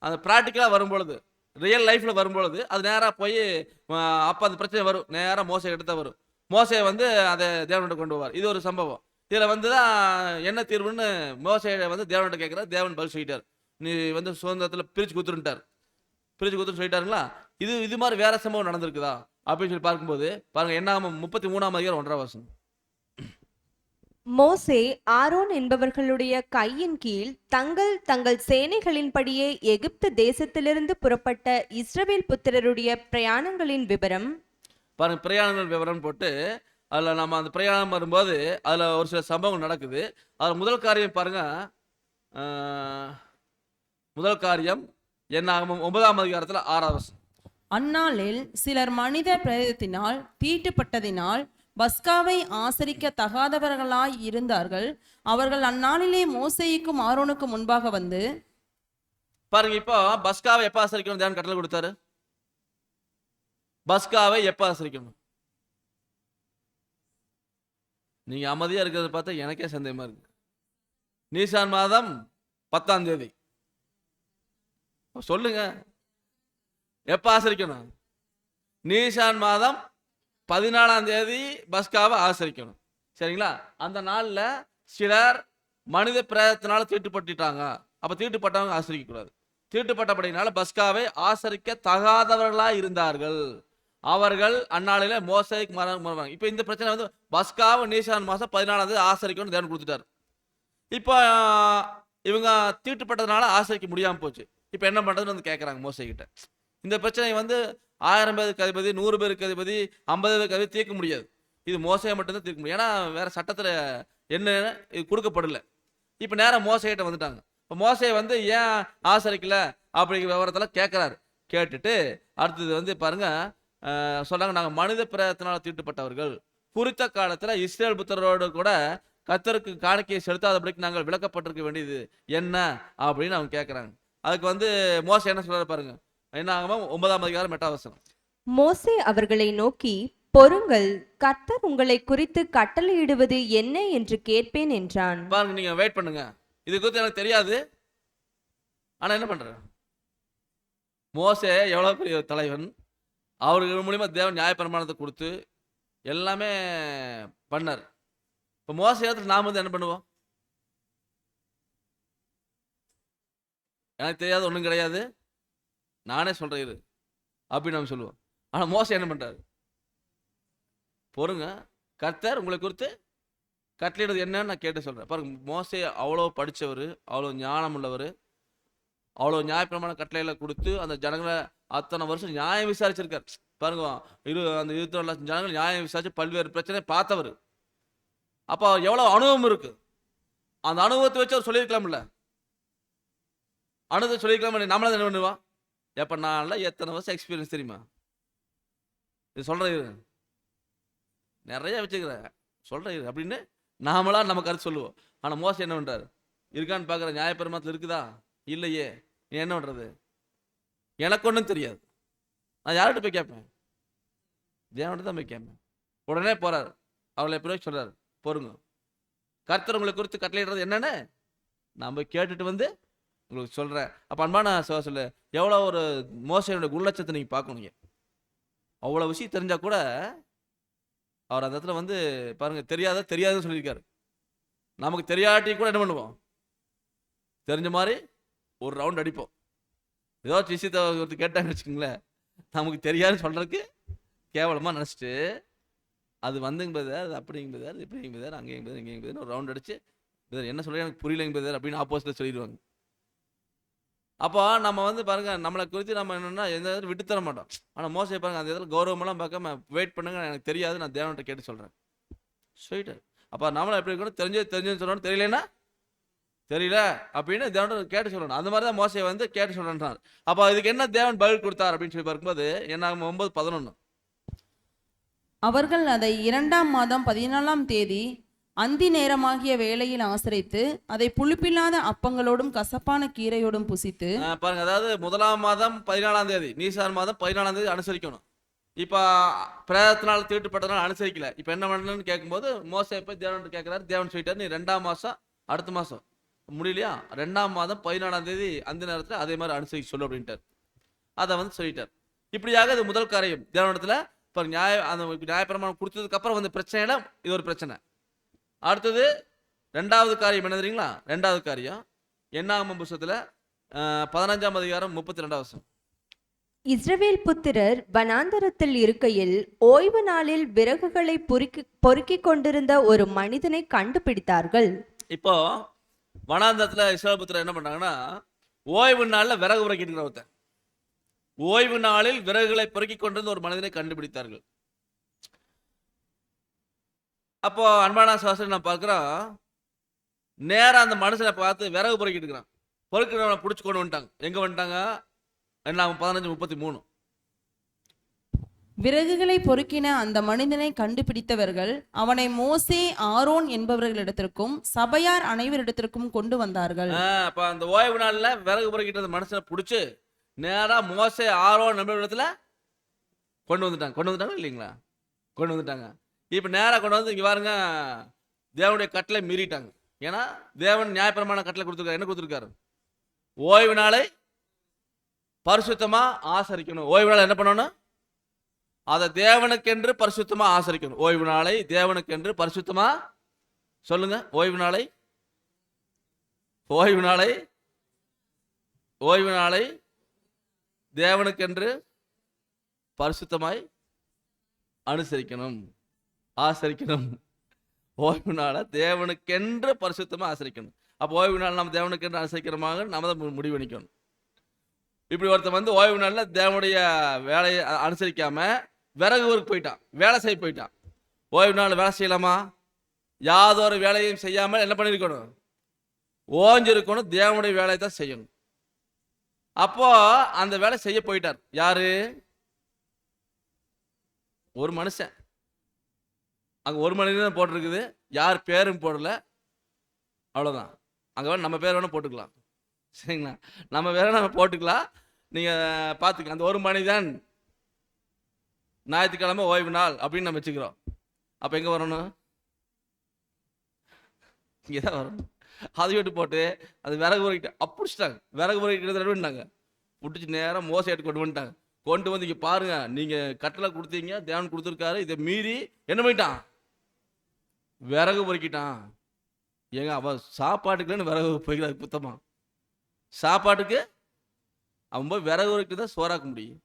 Speaker 1: அந்த ப்ராக்டிக்கலாக வரும்பொழுது, ரியல் லைஃப்பில் வரும்பொழுது அது நேராக போய் அப்போ அந்த பிரச்சனை வரும், நேராக மோசை எடுத்த வரும். மோசையை வந்து அதை தேவன்கிட்ட கொண்டு வருவார். இது ஒரு சம்பவம். இதில் வந்து தான் என்ன தீர்வுன்னு மோசையை வந்து தேவன்கிட்ட கேட்குறார். தேவன் பதில் சொல்லிட்டார், நீ வந்து சுதந்திரத்தில் பிரித்து கொடுத்துருட்டார். பிரித்து கொடுத்துன்னு சொல்லிட்டாருங்களா? இது மாதிரி வேற சம்பவம் நடந்திருக்குதா அப்படின்னு சொல்லி பார்க்கும்போது பாருங்க, என்னாகும் 33ஆம் அதிகாரம் 1ஆம் வசனம்.
Speaker 2: மோசே ஆரோன் என்பவர்களுடைய கையின் கீழ் தங்கள் தங்கள் சேனைகளின்படியே எகிப்து தேசத்திலிருந்து புறப்பட்ட இஸ்ரவேல் புத்திரருடைய பிரயாணங்களின் விவரம்.
Speaker 1: பாருங்க, பிரயாணங்கள் விவரம் போட்டு அதில் நம்ம அந்த பிரயாணம் வரும்போது அதில் ஒரு சில சம்பவம் நடக்குது. அதில் முதல் காரியம் பாருங்க, முதல் காரியம் என்னாகும் 9ஆம் அதிகாரத்தில் 6வது வசனம்.
Speaker 3: அந்நாளில் சிலர் மனித பிரேதத்தினால் தீட்டுப்பட்டதினால் பஸ்காவை ஆசரிக்க தகாதவர்களாய் இருந்தார்கள். அவர்கள் அந்நாளிலே மோசேயுக்கும் ஆரோனுக்கும் முன்பாக வந்து,
Speaker 1: பாருங்க, இப்போ பஸ்காவை எப்ப ஆசரிக்கணும் தேவன் கட்டளை கொடுத்தாரு? பஸ்காவை எப்ப ஆசரிக்கணும்? நீங்க அமைதியா இருக்கிறத பார்த்தா எனக்கே சந்தேகமா இருக்கு. நீசான் மாதம் 10ஆம் தேதி சொல்லுங்க, எப்ப ஆசரிக்கணும்? நீசான் மாதம் 14ஆம் தேதி பஸ்காவை ஆசரிக்கணும். சரிங்களா? அந்த நாளில் சிலர் மனித பிரேதத்தினால தீட்டுப்பட்டுட்டாங்க. அப்போ தீட்டுப்பட்டவங்க ஆசரிக்க கூடாது. தீட்டுப்பட்டபடினால பஸ்காவை ஆசரிக்க தகாதவர்களாக இருந்தார்கள். அவர்கள் அந்நாளில மோசேக்கு மரணம். இப்போ இந்த பிரச்சனை வந்து பஸ்காவை நீசான் மாதம் 14ஆம் தேதி ஆசரிக்கணும்னு தேவன் கொடுத்துட்டார். இப்போ இவங்க தீட்டுப்பட்டதுனால ஆசரிக்க முடியாமல் போச்சு. இப்போ என்ன பண்ணுறதுன்னு வந்து கேட்குறாங்க மோசே கிட்ட. இந்த பிரச்சனை வந்து 1000 பேருக்கு அதிபதி, 100 பேருக்கு அதிபதி, 50 பேருக்கு அதிபதி தீர்க்க முடியாது. இது மோசையை மட்டும்தான் தீர்க்க முடியும். ஏன்னா வேற சட்டத்தில் என்ன இது கொடுக்கப்படல. இப்போ நேரம் மோசைகிட்ட வந்துட்டாங்க. இப்போ மோசையை வந்து ஏன் ஆசரிக்கல அப்படிங்கிற விவரத்தெல்லாம் கேட்குறாரு. கேட்டுட்டு அடுத்தது வந்து பாருங்க, சொல்றாங்க, நாங்கள் மனித பிரேதத்தினால் தீட்டுப்பட்டவர்கள், குறித்த காலத்தில் இஸ்ரேல் புத்திரரோடு கூட கர்த்தருக்கு காணிக்கையை செலுத்தாதபடிக்கு நாங்கள் விளக்கப்பட்டிருக்க வேண்டியது என்ன அப்படின்னு அவங்க கேட்குறாங்க. அதுக்கு வந்து மோசை என்ன சொல்றாரு பாருங்க, என்ன ஆகும் 9ஆம் அதிகாரம் 8ஆம் வசனம்.
Speaker 2: மோசே அவர்களை நோக்கி, பொறுங்கள், கர்த்தர் உங்களை குறித்து கட்டளையிடுவது என்ன என்று கேட்பேன் என்றான்.
Speaker 1: பாருங்க, நீங்க வெயிட் பண்ணுங்க, இது குறித்து எனக்கு தெரியாது. ஆனா என்ன பண்ற, மோசே எவ்வளவு பெரிய தலைவன், அவர்கள் மூலியமா தேவன் நியாயப்பிரமாணத்தை கொடுத்து எல்லாமே பண்ணார். இப்போ மோசே இடத்துல நாம வந்து என்ன பண்ணுவோம்? எனக்கு தெரியாது, ஒன்றும் கிடையாது, நானே சொல்றேன் இரு அப்படின்னு நம்ம சொல்லுவோம். ஆனா மோசே என்ன பண்றாரு? பொறுங்க, கர்த்தர் உங்களை குறித்து கட்டளையிடுறது என்னன்னு நான் கேட்டு சொல்றேன். பாருங்க, மோசே அவ்வளோ படித்தவர், அவ்வளோ ஞானம் உள்ளவர், அவ்வளோ நியாயப்பிரமாண கட்டளையில கொடுத்து அந்த ஜனங்களை அத்தனை வருஷம் நியாயம் விசாரிச்சிருக்கார். பாருங்க, அந்த 24 லட்சம் ஜனங்கள் நியாயம் விசாரிச்சு பல்வேறு பிரச்சனையை பார்த்தவர். அப்போ எவ்வளோ அனுபவம் இருக்கு. அந்த அனுபவத்தை வச்சு அவர் சொல்லியிருக்கலாம்ல, அனுபவத்தை சொல்லியிருக்கலாம். நம்மள என்ன பண்ணுவா, எப்போ நான்லாம் எத்தனை வருஷம் எக்ஸ்பீரியன்ஸ் தெரியுமா, இது சொல்கிறேன் நிறைய வச்சுக்கிறேன் சொல்கிறேன் அப்படின்னு நாமளா நம்ம கருத்து சொல்லுவோம். ஆனால் மோசம் என்ன பண்ணுறாரு? இருக்கான்னு பார்க்குற, நியாயப்பிரமாணத்தில் இருக்குதா இல்லையே, நீ என்ன பண்ணுறது, எனக்கு ஒன்றும் தெரியாது, நான் யார்கிட்ட போய் கேட்பேன்? தேவன்கிட்ட தான் போய் கேட்பேன். உடனே போகிறார், அவளை எப்படி சொல்கிறார், பொறுங்க, கர்த்தர் உங்களை குறித்து கட்டளையிடுறது என்னன்னு நம்ம கேட்டுட்டு வந்து உங்களுக்கு சொல்கிறேன். அப்போ அன்பான சொல்லு, எவ்வளோ ஒரு மோசையோட உள்ளட்சத்தை நீங்கள் பார்க்கணுங்க. அவ்வளோ விஷயம் தெரிஞ்சால் கூட அவர் அந்த இடத்துல வந்து பாருங்கள், தெரியாதுன்னு சொல்லியிருக்காரு. நமக்கு தெரியாட்டி கூட என்ன பண்ணுவோம், தெரிஞ்ச மாதிரி ஒரு ரவுண்ட் அடிப்போம். ஏதாச்சும் விஷயத்தை ஒருத்தர் கேட்டாங்கன்னு வச்சுக்கோங்களேன், நமக்கு தெரியாதுன்னு சொல்கிறதுக்கு கேவலமாக நினச்சிட்டு அது வந்துங்க பிரதர், அது அப்படிங்க பிரதர், அது இப்படிங்க பிரதர், அங்கேங்க பிரதர், இங்கேங்க பிரதர், ஒரு ரவுண்ட் அடிச்சு பிரதர் என்ன சொல்லி எனக்கு புரியலைங்க பிரதர் அப்படின்னு ஆப்போசிட்டில் சொல்லிடுவாங்க. அப்போ நம்ம வந்து பாருங்க, நம்மளை குறித்து நம்ம என்னன்னா எந்த இடத்துல விட்டு தர மாட்டோம். ஆனால் மோசை பாருங்க, அந்த இடத்துல கௌரவமெல்லாம் பார்க்காம வெயிட் பண்ணுங்க, எனக்கு தெரியாது, நான் தேவன்கிட்ட கேட்டு சொல்கிறேன் சொல்லிட்டு. அப்போ நம்மளை எப்படி இருக்கணும், தெரிஞ்சுன்னு சொல்லணும், தெரியலன்னா தெரியல அப்படின்னு தேவன் கேட்டு சொல்லணும். அந்த மாதிரி தான் மோசையை வந்து கேட்டு சொல்லணுன்றார். அப்போ இதுக்கு என்ன தேவன் பதில் கொடுத்தார் அப்படின்னு சொல்லி பார்க்கும்போது என்ன 9:11.
Speaker 3: அவர்கள் அதை 2ஆம் மாதம் 14ஆம் தேதி அந்தி நேரமாகிய வேளையில் ஆசரித்து அதை புளிப்பில்லாத அப்பங்களோடும் கசப்பான கீரையோடும் புசித்து.
Speaker 1: பாருங்க, அதாவது 1ஆம் மாதம் 14ஆம் தேதி, நீசான் மாதம் 14ஆம் தேதி அனுசரிக்கணும். இப்போ பிரேதத்தினால் தீட்டுப்பட்டதுனால அனுசரிக்கல. இப்போ என்ன பண்ணணும்னு கேட்கும்போது மோசை போய் தேவன் கேட்குறாரு. தேவன் சொல்லிட்டாரு, நீ 2ஆம் மாதம் அடுத்த மாதம் முடியலையா, 2ஆம் மாதம் 14ஆம் தேதி அந்த நேரத்தில் அதே மாதிரி அனுசரிக்க சொல்லு அப்படின்ட்டார். அதை வந்து சொல்லிட்டார். இப்படியாக இது முதல் காரியம் தேவனிடத்தில். இப்போ நியாயப்பிரமாணம் கொடுத்ததுக்கு அப்புறம் வந்து பிரச்சனையில இது ஒரு பிரச்சனை. அடுத்தது 2வது காரியம் என்ன தெரியுங்களா? 2வது காரியம் என்னாகமம் புத்தகத்தில் 15ஆம் அதிகாரம் 32ஆம் வசனம்.
Speaker 2: இஸ்ரவேல் புத்திரர் வனாந்தரத்தில் இருக்கையில் ஓய்வு நாளில் விறகுகளை பொறுக்கிக் கொண்டிருந்த ஒரு மனிதனை கண்டுபிடித்தார்கள்.
Speaker 1: இப்போ வனாந்தரத்தில் இஸ்ரவேல் புத்திரர் என்ன பண்ணாங்கன்னா, ஓய்வு நாளில் விறகு பொறுக்கிட்டு ஒருத்தன், ஓய்வு நாளில் விறகுகளை பொறுக்கிக் கொண்டிருந்த ஒரு மனிதனை கண்டுபிடித்தார்கள். அப்போ அன்பான சாஸ்திரம் நான் பார்க்குறோம், நேராக அந்த மனுஷனை பார்த்து விறகு பொறுக்கிட்டு இருக்கிறான். பொறுக்கிறவனை பிடிச்சி கொண்டு வந்துட்டாங்க. எங்கே வந்துட்டாங்க? என்ன 15:33.
Speaker 3: விறகுகளை பொறுக்கின அந்த மனிதனை கண்டுபிடித்தவர்கள் அவனை மோசே ஆரோன் என்பவர்களிடத்திற்கும் சபையார் அனைவரிடத்திற்கும் கொண்டு வந்தார்கள்.
Speaker 1: அப்போ அந்த ஓய்வு நாளில் விறகு பொறுக்கிட்டு அந்த மனுஷனை பிடிச்சி நேராக மோசே ஆரோன் என்பவரிடத்துல கொண்டு வந்துட்டாங்க இல்லைங்களா? கொண்டு வந்துட்டாங்க. இப்போ நேராக கொண்டு வந்து இங்கே பாருங்க, தேவனுடைய கட்டளை மீறிட்டாங்க. ஏன்னா தேவன் நியாயப்பிரமாண கட்டளை கொடுத்துருக்காரு. என்ன கொடுத்துருக்காரு? ஓய்வு நாளை பரிசுத்தமாக ஆசரிக்கணும். ஓய்வு நாள் என்ன பண்ணணும்? அதை தேவனுக்கென்று பரிசுத்தமாக ஆசரிக்கணும். ஓய்வு நாளை தேவனுக்கென்று பரிசுத்தமாக சொல்லுங்க. ஓய்வு நாளை தேவனுக்கென்று பரிசுத்தமாய் ஆசரிக்கணும். ஓய்வு நாளை தேவனுக்கென்று பரிசுத்தமாக ஆசரிக்கணும். அப்போ ஓய்வு நாள் நம்ம தேவனுக்கென்று ஆசரிக்கிறமாக நம்ம தான் முடிவு பண்ணிக்கணும். இப்படி ஒருத்தன் வந்து ஓய்வு நாளில் தேவனுடைய வேலையை அனுசரிக்காம விறகு ஊருக்கு போயிட்டான், வேலை செய்ய போயிட்டான். ஓய்வு நாள் வேலை செய்யலாமா? யாதொரு வேலையும் செய்யாமல் என்ன பண்ணியிருக்கணும்? ஓஞ்சிருக்கணும். தேவனுடைய வேலையை தான் செய்யணும். அப்போ அந்த வேலை செய்ய போயிட்டார். யாரு? ஒரு மனுஷன். அங்கே ஒரு மனிதன் போட்டிருக்குது, யார் பேரும் போடல, அவ்வளோதான். அங்கே நம்ம பேர் வேணால் போட்டுக்கலாம், சரிங்களா? நம்ம பேரை நம்ம போட்டுக்கலாம், நீங்கள் பார்த்துக்க. அந்த ஒரு மனிதன் ஞாயிற்றுக்கிழமை ஓய்வு நாள் அப்படின்னு நம்ம வச்சுக்கிறோம். அப்போ எங்கே வரணும்? இங்கே தான் வரணும். அதை விட்டு போட்டு அது விறகு பொறுக்கிட்டு அப்படிச்சிட்டாங்க. விறகு பொறுக்கிட்டு விட்டாங்க, பிடிச்சி நேரம் மோசையிட்டு கொண்டு வந்துட்டாங்க. கொண்டு வந்து இங்கே பாருங்க, நீங்கள் கட்டளை கொடுத்தீங்க, தேவன் கொடுத்துருக்காரு, இதை மீறி என்ன பண்ணிட்டான்? விறகு பொறுக்கிட்டான். ஏங்க அவன் சாப்பாட்டுக்குன்னு விறகு பொறுக்கிறாரு குத்தமா? சாப்பாட்டுக்கு அவன் போய் விறகு பொறுக்கிட்டு தான் சோறாக்க முடியும்,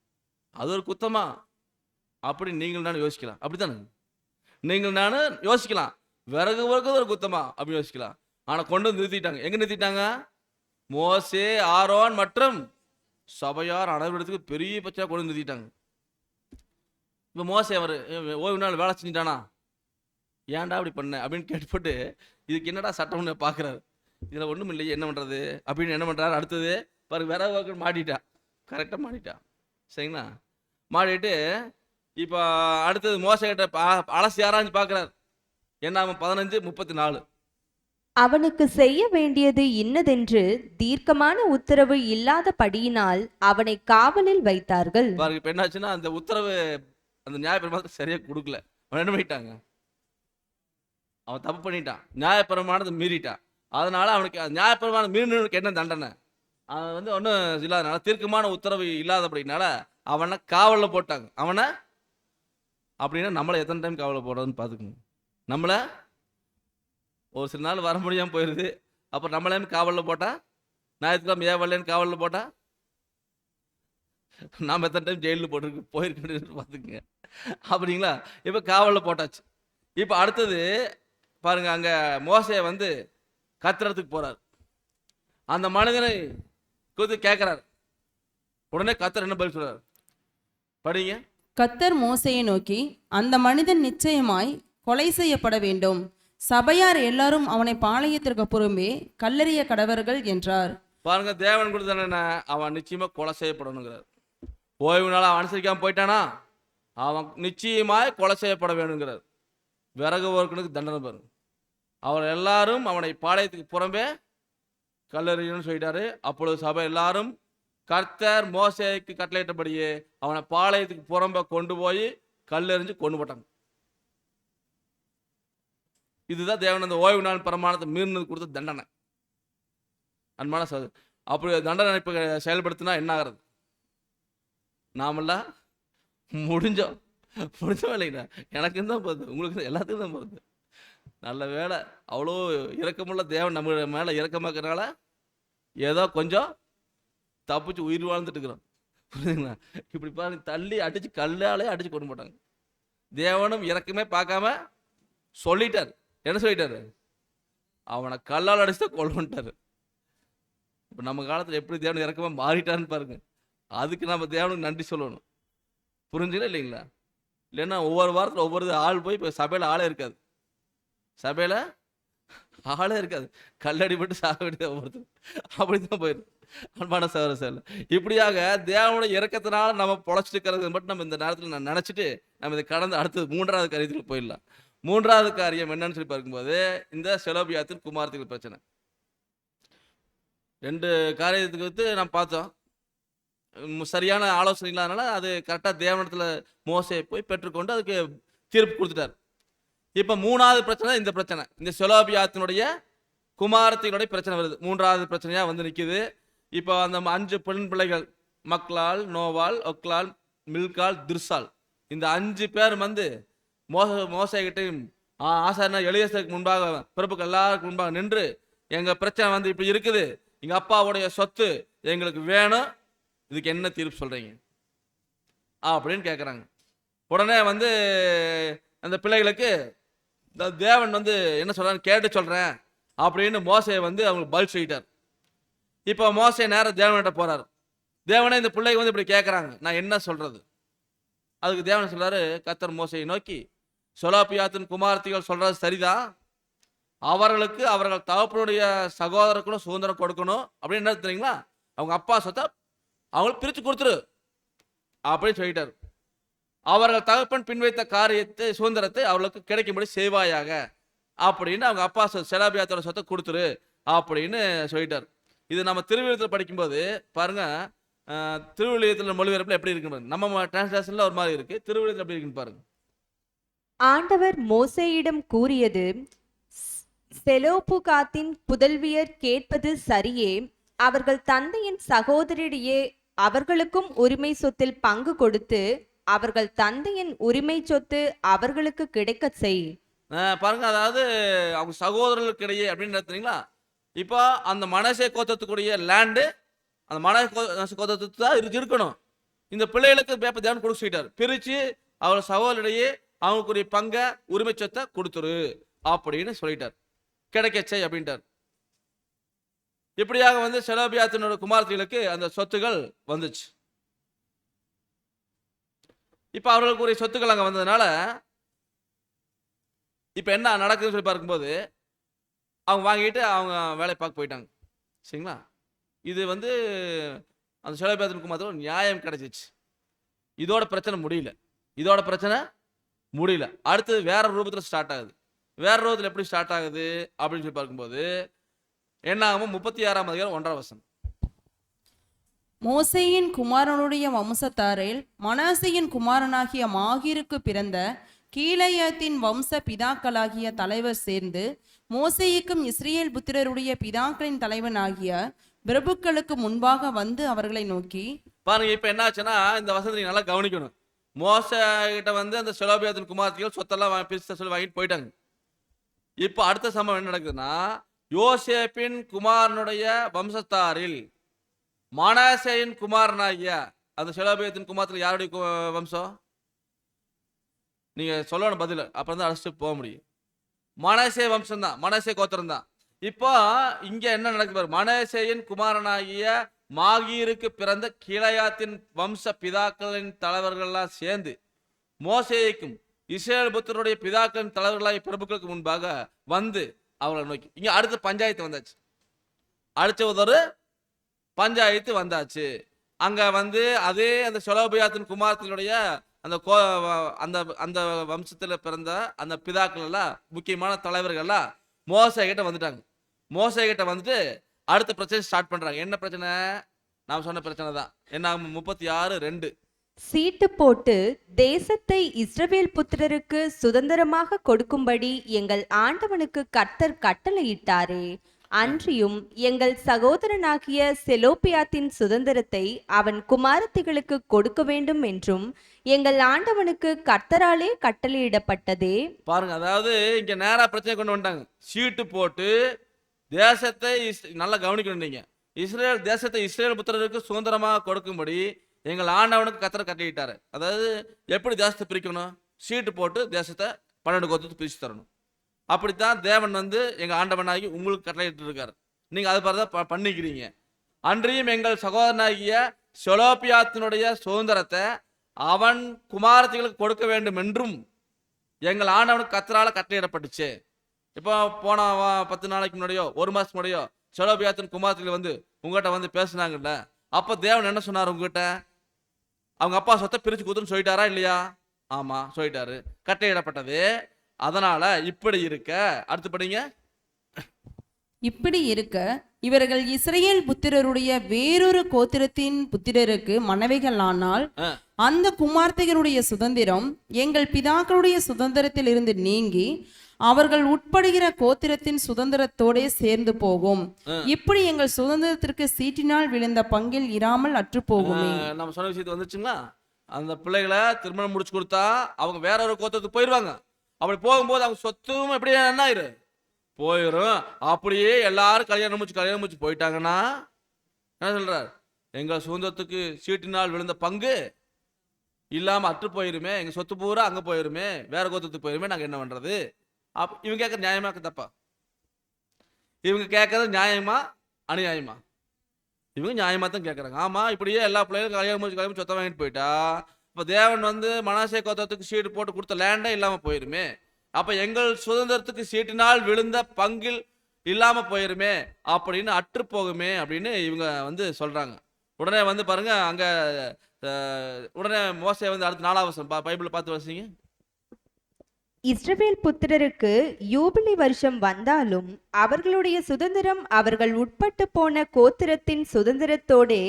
Speaker 1: அது ஒரு குத்தமா? அப்படி நீங்கள் நானும் யோசிக்கலாம். அப்படித்தானே நீங்கள் நானும் யோசிக்கலாம், விறகு பொறுக்கிறது ஒரு குத்தமா அப்படின்னு யோசிக்கலாம். ஆனால் கொண்டு வந்து நிறுத்திட்டாங்க. எங்கே நிறுத்திட்டாங்க? மோசே, ஆரோன் மற்றும் சபையார் அனைவரிடத்துக்கு பெரிய பட்சா கொண்டு நிறுத்திட்டாங்க. இப்போ மோசே அவர் ஓய்வு நாள் வேலை செஞ்சுட்டானா? ஏன்டா அப்படி பண்ண அப்படின்னு கேட்டு போட்டு இதுக்கு என்னடா சட்டம்னு பார்க்குறாரு. இதில் ஒன்றும் இல்லையே, என்ன பண்ணுறது அப்படின்னு என்ன பண்ணுறாரு? அடுத்தது பாரு, விறகு மாட்டிட்டா, கரெக்டாக மாட்டிட்டா, சரிங்களா? மாட்டிட்டு இப்போ அடுத்தது மோசக்கிட்ட அலசி ஆராய்ஞ்சு பார்க்குறாரு. என்ன 15:34.
Speaker 2: அவனுக்கு செய்ய வேண்டியது இன்னதென்று தீர்க்கமான உத்தரவு இல்லாதபடியினால் அவனை காவலில் வைத்தார்கள்.
Speaker 1: பாருங்க, இப்போ என்னாச்சுன்னா அந்த உத்தரவு அந்த நியாயப்பிரமாணத்தை சரியாக கொடுக்கல. அவன் என்ன பண்ணிட்டாங்க? அவன் தப்பு பண்ணிட்டான், நியாயப்பிரமாணத்தை மீறிட்டான். அதனால அவனுக்கு நியாயப்பிரமாணம் மீறினவனுக்கு என்ன தண்டனை? அவன் வந்து ஒன்றும் இல்லாதனால, தீர்க்கமான உத்தரவு இல்லாதபடினால அவனை காவலில் போட்டாங்க. அவனை அப்படின்னா நம்மளை எத்தனை டைம் காவலில் போடுறதுன்னு பார்த்துக்கணும். நம்மளை ஒரு சில நாள் வர முடியாமல் போயிடுது. அப்புறம் நம்மளையும் காவலில் போட்டா, ஞாயிற்றுக்கிழமை ஏன் வரலன்னு காவலில் போட்டா, நாம் எத்தனை டைம் ஜெயிலில் போயிருக்கேன்னு பார்த்துக்குங்க. அப்படிங்களா? இப்போ காவலில் போட்டாச்சு. இப்போ அடுத்தது பாருங்க, அங்கே மோசே வந்து கத்துறதுக்கு போறார். அந்த மனிதனை குறித்து கேட்கிறார். உடனே கத்தர் என்ன பதில் சொல்றார்? படிங்க.
Speaker 3: கர்த்தர் மோசேயை நோக்கி, அந்த மனிதன் நிச்சயமாய் கொலை செய்யப்பட வேண்டும். சபையார் எல்லாரும் அவனை பாளையத்திற்கு புறம்பே கல்லெறிய கடவர்கள் என்றார்.
Speaker 1: பாருங்க, தேவன் கொடுத்த என்ன? அவன் நிச்சயமா கொலை செய்யப்படணுங்கிறார். ஓய்வு நாள் அவன் அனுசரிக்காம போயிட்டானா, அவன் நிச்சயமாய் கொலை செய்யப்பட வேணுங்கிறார். விறகு ஒர்க்கனுக்கு தண்டனை பாருங்க. அவர் எல்லாரும் அவனை பாளையத்துக்கு புறம்பே கல்லெறியணும்னு சொல்லிட்டாரு. அப்பொழுது சபை எல்லாரும் கர்த்தர் மோசேக்கு கட்டளையிட்டபடியே அவனை பாளையத்துக்கு புறம்ப கொண்டு போய் கல்லெறிஞ்சு கொண்டு போட்டாங்க. இதுதான் தேவன் அந்த ஓய்வு நாள் பிரமாணத்தை மீறினது கொடுத்த தண்டனை. அன்பான அப்படி தண்டனை இப்போ செயல்படுத்தினா என்ன ஆகிறது? நாமெல்லாம் முடிஞ்சோம் இல்லைங்களா? எனக்கு தான் போகுது, உங்களுக்கு எல்லாத்துக்கும் தான் போகுது. நல்ல வேலை, அவ்வளோ இரக்கமுள்ள தேவன் நம்ம மேலே இரக்கமாக்கறனால ஏதோ கொஞ்சம் தப்பிச்சு உயிர் வாழ்ந்துட்டு இருக்கிறோம். புரியுதுங்களா? இப்படி பாருங்க, தள்ளி அடிச்சு கல்லாலே அடிச்சு கொண்டு போட்டாங்க. தேவனும் இறக்கமே பார்க்காம சொல்லிட்டார். என்ன சொல்லிட்டாரு? அவனை கல்லால் அடிச்சுதான் கொல்லட்டாரு. இப்போ நம்ம காலத்தில் எப்படி தேவன் இறக்கமா மாறிட்டாருன்னு பாருங்க. அதுக்கு நம்ம தேவனுக்கு நன்றி சொல்லணும். புரிஞ்சுங்களா இல்லைங்களா? இல்லைன்னா ஒவ்வொரு வாரத்தில் ஒவ்வொரு ஆள் போய் இப்போ சபையில் ஆளே இருக்காது. சபையில் ஆளே இருக்காது. கல்லடிப்பட்டு சாக வேண்டியது ஒவ்வொருத்தர். அப்படித்தான் போயிடும். அன்பான சகோதர, இப்படியாக தேவனுடைய இறக்கத்தினால நம்ம பொழைச்சிட்டு இருக்கிறது மட்டும் நம்ம இந்த நேரத்தில் நான் நினச்சிட்டு நம்ம இதை கடந்து அடுத்தது 3வது காரியத்துக்கு போயிடலாம். 3வது காரியம் என்னன்னு சொல்லி பார்க்கும்போது, இந்த செலோபியாத்தின் குமாரத்தின் பிரச்சனை. 2 காரியத்துக்கு வந்து நம்ம பார்த்தோம். சரியான ஆலோசனை இல்லாதனால அது கரெக்டாக தேவனத்தில் மோசே போய் பெற்றுக்கொண்டு அதுக்கு தீர்ப்பு கொடுத்துட்டார். இப்போ 3வது பிரச்சனை இந்த பிரச்சனை, இந்த செலோபியாத்தினுடைய குமாரத்தினுடைய பிரச்சனை வருது. 3வது பிரச்சனையாக வந்து நிற்குது. இப்போ அந்த 5 பெண் பிள்ளைகள், மக்லால், நோவால், ஒக்லால், மில்கால், திர்சால், இந்த 5 பேர் வந்து மோசைகிட்டையும் ஆசாரியர் எலியாசாருக்கு முன்பாக, பிறப்புக்கு எல்லாருக்கும் முன்பாக நின்று, எங்கள் பிரச்சனை வந்து இப்படி இருக்குது, எங்கள் அப்பாவுடைய சொத்து எங்களுக்கு வேணும், இதுக்கு என்ன தீர்ப்பு சொல்கிறீங்க அப்படின்னு கேட்குறாங்க. உடனே வந்து அந்த பிள்ளைகளுக்கு தேவன் வந்து என்ன சொல்கிறான்னு கேட்டு சொல்கிறேன் அப்படின்னு மோசையை வந்து அவங்களுக்கு பதில் சொல்லிட்டார். இப்போ மோசே நேரம் தேவன்கிட்ட போகிறார். தேவனே இந்த பிள்ளைங்க வந்து இப்படி கேட்குறாங்க, நான் என்ன சொல்கிறது? அதுக்கு தேவன் சொல்கிறாரு, கர்த்தர் மோசையை நோக்கி, செலோபியாத்தின் குமாரத்திகள் சொல்கிறது சரிதான், அவர்களுக்கு அவர்கள் தகப்பனுடைய சகோதரர்களும் சுதந்திரம் கொடுக்கணும் அப்படின்னு என்ன தெரியுங்களா? அவங்க அப்பா சொத்தை அவங்களுக்கு பிரித்து கொடுத்துரு அப்படின்னு சொல்லிட்டார். அவர்கள் தகப்பன் பின்வைத்த காரியத்தை, சுதந்திரத்தை அவர்களுக்கு கிடைக்கும்படி செய்வாயாக அப்படின்னு அவங்க அப்பா செலோபியாத்தோட சொத்தை கொடுத்துரு அப்படின்னு சொல்லிட்டார். இது நம்ம திருவிழியத்தில் படிக்கும்போது பாருங்க, திருவிழியத்தில் மொழிபெயர்ப்பில் எப்படி இருக்குன்னு நம்ம டிரான்ஸ்லேஷன்ல ஒரு மாதிரி இருக்கு, திருவிழியத்தில் எப்படி இருக்குன்னு பாருங்க.
Speaker 2: ஆண்டவர் மோசேயிடம் கூறியது, செலோபுகாத்தின் புதல்வியர் கேட்பது சரியே, அவர்கள் தந்தையின் சகோதரிடையே அவர்களுக்கும் உரிமை சொத்தில் பங்கு கொடுத்து அவர்கள் தந்தையின் உரிமை சொத்து அவர்களுக்கு கிடைக்க செய்.
Speaker 1: பாருங்க, அதாவது அவங்க சகோதரர்களுக்கு இடையே அப்படின்னு தெரியுங்களா? இப்போ அந்த மனசே கோத்தத்துக்குரிய லேண்டு அந்த மனசே கோத்தத்துக்கு தான் இருக்கணும். இந்த பிள்ளைகளுக்கு பேப்ப தேவன் கொடுக்க சொல்லிட்டார், பிரித்து அவர் சகோதரிடையே அவங்களுக்குரிய பங்கை உரிமை சொத்தை கொடுத்துரு அப்படின்னு சொல்லிட்டார், கிடைக்கச்சை அப்படின்ட்டார். இப்படியாக வந்து செலோபியாத்தினோட குமாரத்திகளுக்கு அந்த சொத்துகள் வந்துச்சு. இப்போ அவர்களுக்குரிய சொத்துக்கள் அங்கே வந்ததுனால இப்போ என்ன நடக்குதுன்னு சொல்லி பார்க்கும்போது, அவங்க வாங்கிட்டு அவங்க வேலையை பார்க்க போயிட்டாங்க. சரிங்களா? இது வந்து அந்த செலோபியாத்தின் குமாரத்தில் நியாயம் கிடைச்சிச்சு. இதோட பிரச்சனை முடியல. அடுத்தது வேற ரூபத்தில் ஸ்டார்ட் ஆகுது. வேற ரூபத்தில் எப்படி ஸ்டார்ட் ஆகுது அப்படின்னு சொல்லி பார்க்கும்போது என்ன ஆகும்? 36ஆம் அதிகாரம் 1ஆம் வசனம்.
Speaker 3: மோசேயின் குமாரனுடைய வம்சத்தாரில் மனாசேயின் குமாரனாகிய மாகீருக்கு பிறந்த கீலேயாத்தின் வம்ச பிதாக்களாகிய தலைவர் சேர்ந்து மோசேயுக்கும் இஸ்ரேல் புத்திரருடைய பிதாக்களின் தலைவனாகிய பிரபுக்களுக்கு முன்பாக வந்து அவர்களை நோக்கி,
Speaker 1: பாருங்க. இப்ப என்ன ஆச்சுன்னா, இந்த வசனத்தை நீங்க நல்லா கவனிக்கணும். மோசே கிட்ட வந்து அந்த செலோபியாத்தின் குமார்த்திகள் சொத்தெல்லாம் பிரிச்சு சொல்லி வாங்கிட்டு போயிட்டாங்க. இப்போ அடுத்த சம்பவம் என்ன நடக்குதுன்னா, யோசேப்பின் குமாரனுடைய வம்சத்தாரில் மனாசேயின் குமாரனாகிய அந்த செலோபியாத்தின் குமாரத்தில் யாருடைய வம்சம்? நீங்க சொல்லணும் பதில், அப்புறம் தான் அழைச்சிட்டு போக முடியும். மனாசே வம்சம் தான், மனாசே கோத்திரம் தான். இப்போ இங்க என்ன நடக்குது பாரு, மனாசேயின் குமாரனாகிய மாகீருக்கு பிறந்த கீலேயாத்தின் வம்ச பிதாக்களின் தலைவர்கள்லாம் சேர்ந்து மோசேக்கும் இஸ்ரேல் புத்திரருடைய பிதாக்களின் தலைவர்களாகிய பிரபுக்களுக்கு முன்பாக வந்து அவர்களை நோக்கி, இங்க அடுத்த பஞ்சாயத்து வந்தாச்சு. அடுத்த ஒரு பஞ்சாயத்து வந்தாச்சு. அங்க வந்து அதே அந்த செலோபியாத்தின் குமாரத்தினுடைய அந்த அந்த அந்த வம்சத்தில் பிறந்த அந்த பிதாக்கள் எல்லாம் முக்கியமான தலைவர்கள் எல்லாம் மோசே கிட்ட வந்துட்டாங்க. மோசே கிட்ட வந்துட்டு அடுத்த பிரச்சனை ஸ்டார்ட் பண்றாங்க. என்ன பிரச்சனை? நான் சொன்ன பிரச்சனை தான். என்ன? 36:2
Speaker 2: சீட்டு போட்டு தேசத்தை இஸ்ரவேல் புத்திரருக்கு சுதந்திரமாக கொடுக்கும்படி எங்கள் ஆண்டவனுக்கு கர்த்தர் கட்டளையிட்டாரே, அன்றியும் எங்கள் சகோதரனாகிய செலோப்பியாத்தின் சுதந்திரத்தை அவன் குமாரத்திகளுக்கு கொடுக்க வேண்டும் என்றும் எங்கள் ஆண்டவனுக்கு கர்த்தராலே கட்டளையிடப்பட்டதே.
Speaker 1: பாருங்க, அதாவது இங்க நேரா பிரச்சனை கொண்டு வந்துட்டாங்க. சீட்டு போட்டு தேசத்தை நல்லா கவனிக்கணும். நீங்க இஸ்ரேல் தேசத்தை இஸ்ரேல் புத்திரருக்கு சுதந்திரமாக கொடுக்கும்படி எங்கள் ஆண்டவனுக்கு கர்த்தர் கட்டளையிட்டாரு. அதாவது எப்படி தேசத்தை பிரிக்கணும்? சீட்டு போட்டு தேசத்தை 12 கோத்திரத்துக்கு பிரித்து தரணும். அப்படித்தான் தேவன் வந்து எங்க ஆண்டவனாகி உங்களுக்கு கட்டளையிட்டு இருக்காரு. நீங்க அது தான் பண்ணிக்கிறீங்க. அன்றியும் எங்கள் சகோதரனாகிய செலோப்பியாத்தினுடைய சுதந்திரத்தை அவன் குமாரத்திகளுக்கு கொடுக்க வேண்டும் என்றும் எங்கள் ஆண்டவனுக்கு கர்த்தரால கட்டளையிடப்பட்டுச்சு. இப்போ போன 10 நாளைக்கு முன்னாடியோ 1 மாசத்துக்கு முன்னாடியோ செலோப்பியாத்தின் குமாரத்திகள் வந்து உங்ககிட்ட வந்து பேசினாங்கல்ல, அப்ப தேவன் என்ன சொன்னார்? உங்ககிட்ட அவங்க அப்பா சொத்தை பிரிச்சு கொடுத்துன்னு சொல்லிட்டாரா இல்லையா? ஆமா, சொல்லிட்டாரு. கட்டளையிடப்பட்டது. அதனால இப்படி இருக்க, அடுத்து படிங்க.
Speaker 3: இப்படி இருக்க இவர்கள் இஸ்ரேல் புத்திரருடைய வேறொரு கோத்திரத்தின் புத்திரருக்கு மனைவிகளானால் அந்த குமார்த்திகளுடைய சுதந்திரம் எங்கள் பிதாக்களுடைய சுதந்திரத்தில் இருந்து நீங்கி அவர்கள் உட்படுகிற கோத்திரத்தின் சுதந்திரத்தோட சேர்ந்து போகும். இப்படி எங்கள் சுதந்திரத்திற்கு சீட்டினால் விழுந்த பங்கில் இராமல் அற்று போகுமே.
Speaker 1: நம்ம சொன்ன விஷயத்து வந்துச்சுங்களா? அந்த பிள்ளைகளை திருமணம் முடிச்சு கொடுத்தா அவங்க வேற ஒரு கோத்திரத்துக்கு போயிடுவாங்க. அப்படி போகும்போது அவங்க சொத்தும் எப்படி என்ன ஆயிரு போயிடும். அப்படியே எல்லாரும் கல்யாணம் முடிச்சு போயிட்டாங்கன்னா என்ன சொல்றார்? எங்கள் சுதந்திரத்துக்கு சீட்டினால் விழுந்த பங்கு இல்லாம அற்று போயிருமே, எங்க சொத்து பூரா அங்க போயிருமே, வேற கோத்திரத்துக்கு போயிருமே, நாங்க என்ன பண்றது? இவங்க கேட்கறது நியாயமா தப்பா? இவங்க கேட்கறது நியாயமா அநியாயமா? இவங்க நியாயமா தான் கேட்கறாங்க. ஆமா, இப்படியே எல்லா பிள்ளைகளும் கல்யாணம் முடிச்சு சொத்தை வாங்கிட்டு போயிட்டா இப்ப தேவன் வந்து மனாசே கோத்திரத்துக்கு சீட்டு போட்டு கொடுத்த லேண்டே இல்லாம போயிருமே, அப்ப எங்கள் சுதந்திரத்துக்கு சீட்டினால் விழுந்த பங்கில் இல்லாம போயிருமே, அப்படின்னு அற்று போகுமே அப்படின்னு இவங்க வந்து சொல்றாங்க. உடனே வந்து பாருங்க, அங்க உடனே மோசே வந்து அடுத்த 4ஆம் வசனம் பைபிள் பார்த்து வாசிங்க.
Speaker 2: இஸ்ரவேல் புத்திரருக்கு யூபிலி வருஷம் வந்தாலும் அவர்களுடைய சுதந்திரம் அவர்கள் உட்பட்டு போன கோத்திரத்தின் சுதந்திரத்தோடே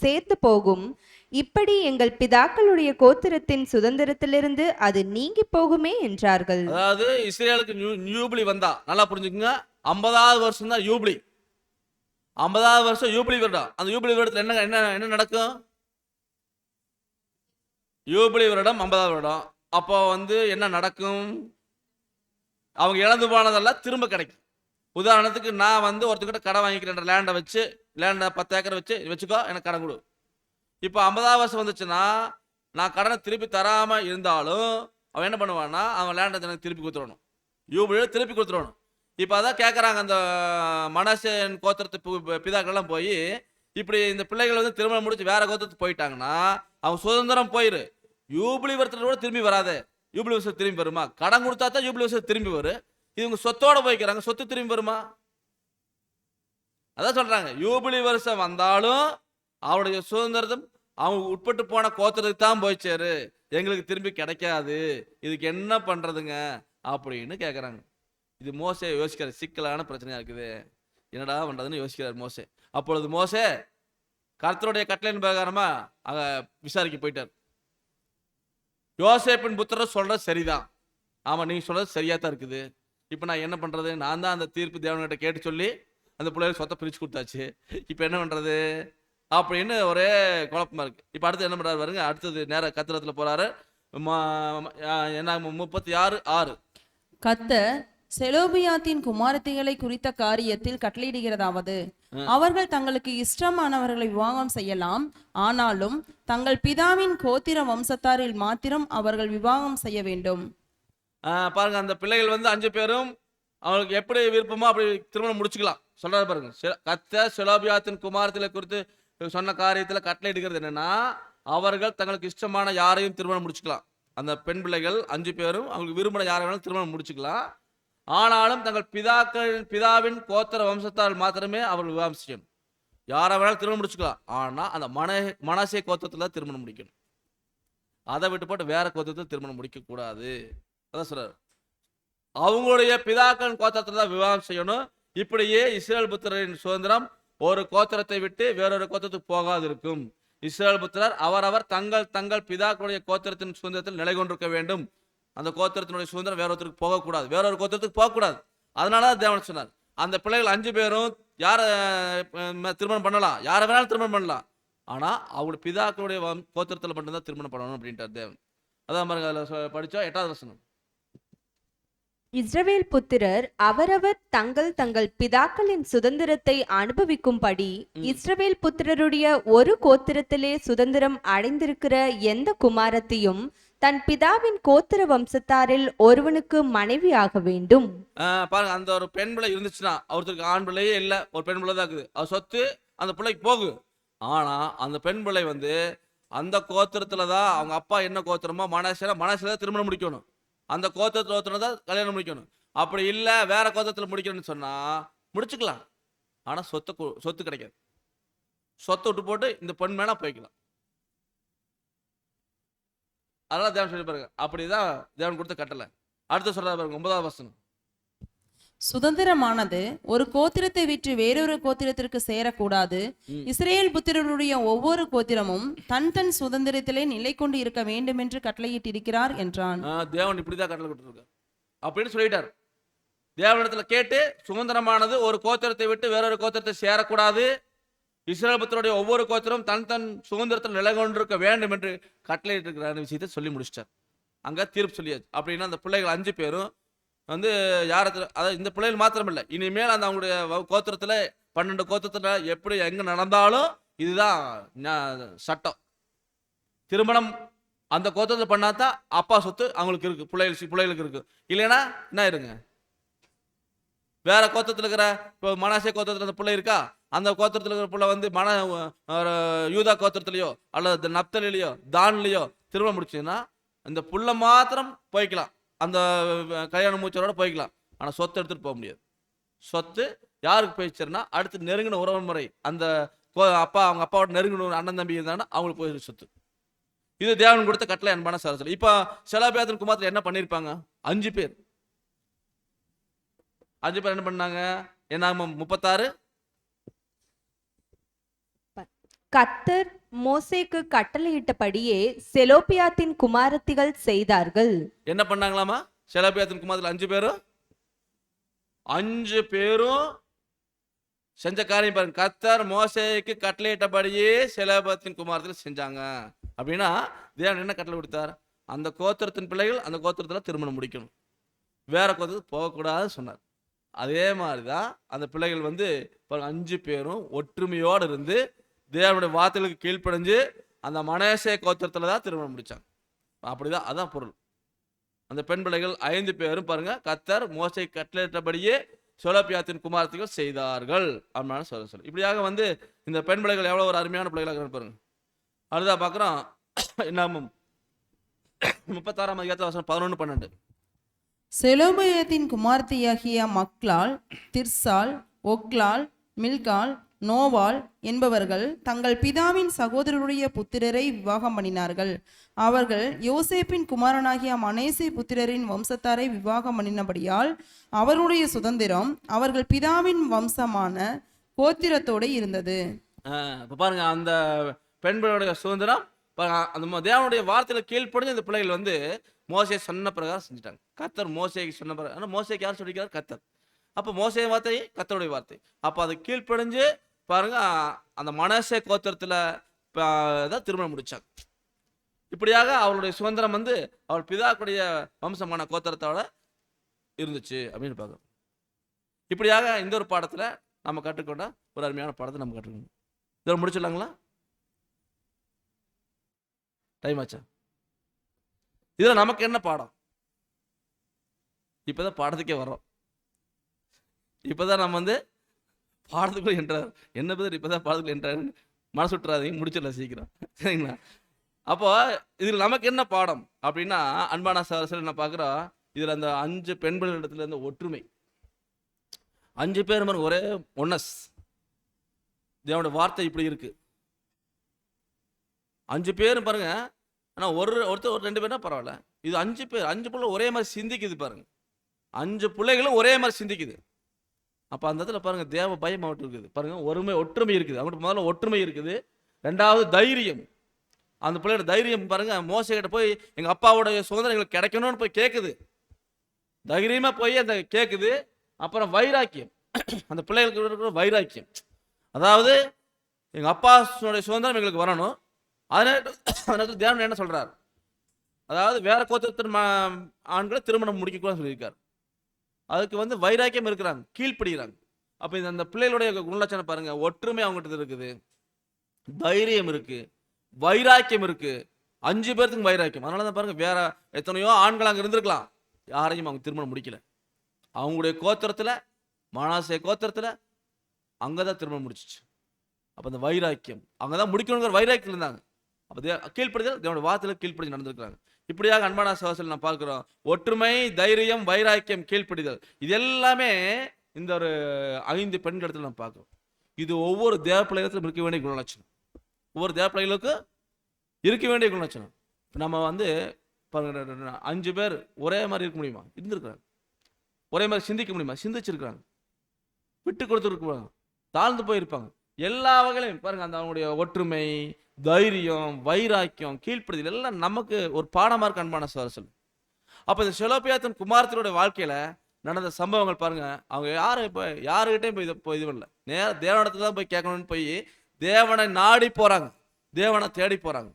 Speaker 2: சேர்த்து போகும். இப்படி எங்கள் பிதாக்களுடைய கோத்திரத்தின் சுதந்திரத்திலிருந்து அது நீங்கி போகுமே என்றார்கள்.
Speaker 1: அதாவது இஸ்ரேலுக்கு யூபிலி வந்தா நல்லா புரிஞ்சுக்குங்க, 50வது வருஷம் தான் யூபிலி. 50வது வருஷம் யூபிலி வருடம். அந்த யூபிலி வருடத்துல என்ன நடக்கும்? யூபிலி வருடம் 50வது வருடம். அப்போ வந்து என்ன நடக்கும்? அவங்க இழந்து போனதெல்லாம் திரும்ப கிடைக்கும். உதாரணத்துக்கு நான் வந்து ஒருத்தர்கிட்ட கடை வாங்கிக்கிறேன், லேண்டை வச்சு, லேண்டை 10 ஏக்கர் வச்சுக்கோ, எனக்கு கடன் கொடு. இப்போ 50வது வருஷம் வந்துச்சுன்னா நான் கடனை திருப்பி தராம இருந்தாலும் அவன் என்ன பண்ணுவான்னா அவன் லேண்டை எனக்கு திருப்பி கொடுத்துடணும், யூபிலியில் திருப்பி கொடுத்துடணும். இப்போ அதான் கேட்குறாங்க அந்த மனாசேயின் கோத்திரத்து பிதாக்கள்லாம் போய், இப்படி இந்த பிள்ளைகள் வந்து திருமணம் முடிச்சு வேற கோத்திரத்துக்கு போயிட்டாங்கன்னா அவன் சுதந்திரம் போயிரு, யூபிலி வருஷத்தோட கூட திரும்பி வராது. யூபிலி வருஷம் திரும்பி வருமா? கடன் கொடுத்தா தான் யூபிலி வருஷம் திரும்பி வரும். இவங்க சொத்தோட போய்க்கிறாங்க, சொத்து திரும்பி வருமா? அதான் சொல்றாங்க, யூபிலி வருஷம் வந்தாலும் அவனுடைய சுதந்திரம் அவங்க உட்பட்டு போன கோத்திரத்துக்கு தான் போய் சேரு, எங்களுக்கு திரும்பி கிடைக்காது. இதுக்கு என்ன பண்றதுங்க அப்படின்னு கேட்குறாங்க. இது மோசே யோசிக்கிற சிக்கலான பிரச்சனையா இருக்குது. என்னடா பண்றதுன்னு யோசிக்கிறார் மோசே. அப்பொழுது மோசே கர்த்தருடைய கட்டளையின் பிரகாரமா அங்க விசாரிக்க போயிட்டார். யோசேப்பின் புத்திரர் சொல்றது சரிதான், ஆமா நீங்க சொல்றது சரியா தான் இருக்குது. இப்போ நான் என்ன பண்றது? நான் தான் அந்த தீர்ப்பு தேவன்கிட்ட கேட்டு சொல்லி அந்த பிள்ளைகளுக்கு சொத்தை பிரிச்சு கொடுத்தாச்சு. இப்போ என்ன பண்றது அப்படின்னு ஒரே குழப்பமா இருக்கு. இப்போ அடுத்து என்ன பண்றாரு பாருங்க. அடுத்தது நேர கத்திரத்துல போறாரு. என்ன 36:6.
Speaker 3: கர்த்தர் செலோபியாத்தின் குமாரத்திகளை குறித்த காரியத்தில் கட்டளையிடுகிறதாவது, அவர்கள் தங்களுக்கு இஷ்டமானவர்களை விவாகம் செய்யலாம், ஆனாலும் தங்கள் பிதாவின் கோத்திர வம்சத்தாரில் மாத்திரம் அவர்கள் விவாகம் செய்ய வேண்டும்.
Speaker 1: பாருங்க, அந்த பிள்ளைகள் வந்து 5 பேரும் அவங்களுக்கு எப்படி விருப்பமோ அப்படி திருமணம் முடிச்சுக்கலாம் சொல்றாரு பாருங்க. கர்த்தர் செலோபியாத்தின் குமாரத்திகளை குறித்து சொன்ன காரியத்தில் கட்டளை எடுக்கிறது என்னன்னா, அவர்கள் தங்களுக்கு இஷ்டமான யாரையும் திருமணம் முடிச்சுக்கலாம். அந்த பெண் பிள்ளைகள் 5 பேரும் அவங்களுக்கு விரும்பின யாரை வேணாலும் திருமணம் முடிச்சுக்கலாம், ஆனாலும் தங்கள் பிதாவின் கோத்திர வம்சத்தால் மாத்திரமே அவர்கள் விவாகம் செய்யணும். யாரை வேணாலும் திருமணம் முடிச்சுக்கலாம், ஆனா அந்த மனாசே கோத்திரத்துல திருமணம் முடிக்கணும். அதை விட்டு போட்டு வேற கோத்திரத்தில் திருமணம் முடிக்க கூடாது. அதான் சொல்றாரு, அவங்களுடைய பிதாக்களின் கோத்திரத்துல தான் விவாகம் செய்யணும். இப்படியே இஸ்ரேல் புத்திரரின் சுதந்திரம் ஒரு கோத்திரத்தை விட்டு வேறொரு கோத்திரத்துக்கு போகாது இருக்கும். இஸ்ரேல் புத்திரர் அவரவர் தங்கள் பிதாக்களுடைய கோத்திரத்தின் சுதந்திரத்தில் நிலை கொண்டிருக்க வேண்டும். அந்த கோத்திரத்தினுடைய சுதந்திரம் வேற ஒருத்தருக்கு போகக்கூடாது, வேறொரு கோத்திரத்துக்கு போகக்கூடாது. அதனாலதான் தேவன் சொன்னார், அந்த பிள்ளைகள் 5 பேரும் யார திருமணம் பண்ணலாம், யாரை வேணாலும் திருமணம் பண்ணலாம், ஆனா அவங்களுடைய பிதாக்களுடைய கோத்திரத்தில் மட்டும்தான் திருமணம் பண்ணணும் அப்படின்ட்டார் தேவன். அதான் பாருங்க, அதில் படிச்சோம் 8வது வசனம்.
Speaker 2: இஸ்ரவேல் புத்திரர் அவரவர் தங்கள் பிதாக்களின் சுதந்திரத்தை அனுபவிக்கும்படி இஸ்ரவேல் புத்திரருடைய ஒரு கோத்திரத்திலே சுதந்திரம் அடைந்திருக்கிற எந்த குமாரத்தையும் தன் பிதாவின் கோத்திர வம்சத்தாரில் ஒருவனுக்கு மனைவியாக வேண்டும்.
Speaker 1: பாருங்க, அந்த ஒரு பெண் பிள்ளை இருந்துச்சுன்னா, ஒருத்தருக்கு ஆண் பிள்ளையே இல்லை, ஒரு பெண் பிள்ளை தான் இருக்குது, அவர் சொத்து அந்த பிள்ளைக்கு போகு. ஆனா அந்த பெண் பிள்ளை வந்து அந்த கோத்திரத்துல தான், அவங்க அப்பா என்ன கோத்திரமோ மனசுல திருமணம் முடிக்கணும், அந்த கோத்திரத்தில் தான் கல்யாணம் முடிக்கணும். அப்படி இல்லை வேற கோத்திரத்தில் முடிக்கணும்னு சொன்னா முடிச்சுக்கலாம், ஆனா சொத்து கிடைக்காது. சொத்தை விட்டு போட்டு இந்த பெண் வேணா போய்க்கலாம். அதெல்லாம் தேவன் சொல்லி பாருங்க, அப்படிதான் தேவன் கொடுத்த கட்டளை. அடுத்து சொல்றாரு பாருங்க 9வது வசனம்.
Speaker 3: சுதந்திரமானது ஒரு கோத்திரத்தை விட்டு வேறொரு கோத்திரத்திற்கு சேரக்கூடாது. இஸ்ரேல் புத்திரருடைய ஒவ்வொரு கோத்திரமும் தன் சுதந்திரத்திலே நிலை கொண்டு இருக்க வேண்டும் என்று கட்டளையிட்டிருக்கிறார் என்றான்.
Speaker 1: தேவன் இப்படிதான் கட்டளை கொடுத்திருக்கார் அப்படின்னு சொல்லிட்டார். தேவனிடத்துல கேட்டு, சுதந்திரமானது ஒரு கோத்திரத்தை விட்டு வேறொரு கோத்திரத்தை சேரக்கூடாது, இஸ்ரேல் புத்திரருடைய ஒவ்வொரு கோத்திரம் தன் சுதந்திரத்தில் நிலை கொண்டிருக்க வேண்டும் என்று கட்டளையிட்டு இருக்கிற விஷயத்தை சொல்லி முடிச்சிட்டார். அங்க தீர்ப்பு சொல்லியாச்சு. அப்படின்னா அந்த பிள்ளைகள் 5 பேரும் வந்து அதாவது இந்த பிள்ளைகள் மாத்திரம் இல்லை, இனிமேல் அந்த அவங்களுடைய கோத்திரத்துல 12 கோத்திரத்துல எப்படி எங்க நடந்தாலும் இதுதான் சட்டம். திருமணம் அந்த கோத்திரத்தில் பண்ணாதான் அப்பா சொத்து அவங்களுக்கு இருக்கு, பிள்ளைகளுக்கு இருக்கு. இல்லைன்னா என்ன இருங்க, வேற கோத்திரத்தில் இருக்கிற இப்போ மனாசே கோத்திரத்தில் அந்த பிள்ளை இருக்கா, அந்த கோத்திரத்தில் இருக்கிற பிள்ளை வந்து யூதா கோத்திரத்திலையோ அல்லது நப்தலிலையோ தான்லையோ திருமணம் முடிச்சுன்னா இந்த புள்ள மாத்திரம் போய்க்கலாம், அந்த கல்யாண மூச்சரோட போய்க்கலாம், ஆனா சொத்து எடுத்துட்டு போக முடியாது. சொத்து யாருக்கு போயிடுச்சுன்னா அடுத்து நெருங்கின உறவு முறை, அந்த அவங்க அப்பாவோட நெருங்கின அண்ணன் தம்பி இருந்தாங்கன்னா அவங்களுக்கு போயிடுச்சு சொத்து. இது தேவன் கொடுத்த கட்டளை, அன்பான சரசல். இப்ப செலோபியாத்தின் குமாரத்தில் என்ன பண்ணிருப்பாங்க? 5 பேர் என்ன பண்ணாங்க? என்ன 36.
Speaker 2: கர்த்தர் மோசேக்கு கட்டளையிட்டபடியே செலோபியாத்தின் குமாரத்திகள் செய்தார்கள்.
Speaker 1: என்ன பண்ணாங்களாமா? செலோபியாத்தின் குமாரத்தில் 5 பேரும் செஞ்ச காரியம் பாருங்க. கர்த்தர் மோசேக்கு கட்டளையிட்டபடியே செலோபியாத்தின் குமாரத்தில் செஞ்சாங்க. அப்படின்னா தேவன் என்ன கட்டளை கொடுத்தார்? அந்த கோத்திரத்தின் பிள்ளைகள் அந்த கோத்திரத்தில் திருமணம் முடிக்கணும், வேற கோத்திரத்துக்கு போகக்கூடாது சொன்னார். அதே மாதிரிதான் அந்த பிள்ளைகள் வந்து 5 பேரும் ஒற்றுமையோடு இருந்து தேவனுடைய வார்த்தைகளுக்கு கீழ்ப்படைஞ்சு அந்த மனேசே கோத்திரத்துல தான் திருமணம் முடிச்சாங்க. அப்படிதான், அதான் பொருள். அந்த பெண் பிள்ளைகள் 5 பேரும் பாருங்க, கர்த்தர் மோசே கட்டளையிட்டபடியே செலோபியாத்தின் குமாரத்திகள் செய்தார்கள் அப்படின்னு சொல்ல. இப்படியாக வந்து இந்த பெண் பிள்ளைகள் எவ்வளவு ஒரு அருமையான பிள்ளைகளாக பாருங்க. அதுதான் பார்க்குறோம். என்ன 36ஆம் அதிகாரத்தில் 11-12.
Speaker 3: செலோபியாத்தின் குமார்த்தியாகிய மக்லால், திர்சால், ஒக்லால், மில்கால், நோவால் என்பவர்கள் தங்கள் பிதாவின் சகோதரருடைய புத்திரரை விவாகம் பண்ணினார்கள். அவர்கள் யோசேப்பின் குமாரனாகிய மனேசே புத்திரரின் வம்சத்தாரை விவாகம் பண்ணினபடியால் அவருடைய சுதந்திரம் அவர்கள் பிதாவின் வம்சமான கோத்திரத்தோடு இருந்தது.
Speaker 1: பாருங்க, அந்த பெண்களுடைய சுதந்திரம் அந்த தேவனுடைய வார்த்தையில கீழ்ப்படிஞ்சு இந்த பிள்ளைகள் வந்து மோசே சொன்ன பிரகாரம் செஞ்சுட்டாங்க. கர்த்தர் மோசேக்கு சொன்ன பிரகாரம், ஆனால் மோசேக்கு யார் சொல்லிக்கிறார்? கர்த்தர். அப்போ மோசே வார்த்தை கர்த்தருடைய வார்த்தை. அப்போ அதை கீழ்ப்படிஞ்சு பாருங்க, அந்த மனாசே கோத்திரத்தில் தான் திருமணம் முடிச்சாங்க. இப்படியாக அவளுடைய சுதந்திரம் வந்து அவள் பிதாக்குடைய வம்சமான கோத்திரத்தோட இருந்துச்சு அப்படின்னு பார்க்கணும். இப்படியாக இந்த ஒரு பாடத்தில் நம்ம கற்றுக்கொண்டா ஒரு அருமையான பாடத்தை நம்ம கற்றுக்கணும். இதோட முடிச்சிடலாங்களா? டைம் ஆச்சா? இதில் நமக்கு என்ன பாடம்? இப்போதான் பாடத்துக்கே வர்றோம். இப்போதான் நம்ம வந்து பாடத்துக்குள்ள என்றார். என்ன பேர் இப்போதான் பாடத்துக்குள்ள என்றார்? மனசு விட்டுறாதீங்க, முடிச்சிடலாம் சீக்கிரம், சரிங்களா? அப்போ இதில் நமக்கு என்ன பாடம் அப்படின்னா, அன்பான சகோதரர்கள் என்ன பார்க்குறோம், இதில் அந்த 5 பெண்கள் இடத்துல இருந்த ஒற்றுமை. 5 பேர் மாதிரி ஒரே ஒன்னஸ். தேவனுடைய வார்த்தை இப்படி இருக்கு. 5 பேரும் பாருங்க. ஆனால் ஒருத்தர் ஒரு 2 பேர்னா பரவாயில்ல. இது 5 பேர், 5 பிள்ளை ஒரே மாதிரி சிந்திக்குது பாருங்க. 5 பிள்ளைகளும் ஒரே மாதிரி சிந்திக்குது. அப்போ அந்த இடத்துல பாருங்க, தேவ பயம் அவட்டு இருக்குது பாருங்க. ஒற்றுமை இருக்குது. அவங்களுக்கு முதல்ல ஒற்றுமை இருக்குது. 2வது தைரியம். அந்த பிள்ளையோட தைரியம் பாருங்க. மோசே கிட்ட போய் எங்கள் அப்பாவோடைய சுதந்திரம் எங்களுக்கு கிடைக்கணும்னு போய் கேட்குது. தைரியமாக போய் அந்த கேட்குது. அப்புறம் வைராக்கியம், அந்த பிள்ளைகளுக்கு இருக்கிற வைராக்கியம். அதாவது எங்கள் அப்பாவுடைய சுதந்திரம் எங்களுக்கு வரணும். அதனால தேவன் என்ன சொல்றார்? அதாவது வேற கோத்திரத்தின் ஆண்களை திருமணம் முடிக்கக்கூடாதுன்னு சொல்லியிருக்காரு. அதுக்கு வந்து வைராக்கியம் இருக்கிறாங்க, கீழ்ப்படுகிறாங்க. அப்போ அந்த பிள்ளைகளுடைய குணலட்சணம் பாருங்க. ஒற்றுமை அவங்ககிட்ட இருக்குது, தைரியம் இருக்கு, வைராக்கியம் இருக்கு. 5 பேர்த்துக்கு வைராக்கியம். அதனால தான் பாருங்க, வேற எத்தனையோ ஆண்கள் அங்கே இருந்திருக்கலாம், யாரையும் அவங்க திருமணம் முடிக்கல. அவங்களுடைய கோத்திரத்தில், மனாசே கோத்திரத்தில் அங்கதான் திருமணம் முடிச்சிச்சு. அப்போ அந்த வைராக்கியம் அங்கதான் முடிக்கணுங்கிற வைராக்கியம் இருந்தாங்க. அப்போ கீழ்ப்படுதல், தேவனுடைய வார்த்தையில கீழ்ப்படிஞ்சு நடந்திருக்கிறாங்க. இப்படியாக அன்பான சகோதரர்கள் நான் பார்க்கிறோம். ஒற்றுமை, தைரியம், வைராக்கியம், கீழ்ப்படிதல், இது எல்லாமே இந்த ஒரு 5 பெண்களிடத்தில் நம்ம பார்க்கிறோம். இது ஒவ்வொரு தேவ பிள்ளைகளுக்கும் இருக்க வேண்டிய குணலட்சணம். ஒவ்வொரு தேவ பிள்ளைகளுக்கும் இருக்க வேண்டிய குணலட்சணம். நம்ம வந்து 5 பேர் ஒரே மாதிரி இருக்க முடியுமா? இருந்திருக்கிறாங்க. ஒரே மாதிரி சிந்திக்க முடியுமா? சிந்திச்சிருக்கிறாங்க. விட்டு கொடுத்துருக்குறாங்க, தாழ்ந்து போயிருப்பாங்க. எல்லா வகையிலையும் பாருங்க, அந்த அவங்களுடைய ஒற்றுமை, தைரியம், வைராக்கியம், கீழ்ப்படுதல் எல்லாம் நமக்கு ஒரு பாடமா இருக்கு அன்பான சகோதரர்கள். அப்ப இந்த செலோப்பியாத்தின் குமாரத்தினுடைய வாழ்க்கையில நடந்த சம்பவங்கள் பாருங்க. அவங்க யாருகிட்டையும் போய் இது பண்ணல, நேர தேவனிடத்துல தான் போய் கேட்கணும்னு போய் தேவனை நாடி போறாங்க, தேவனை தேடி போறாங்க.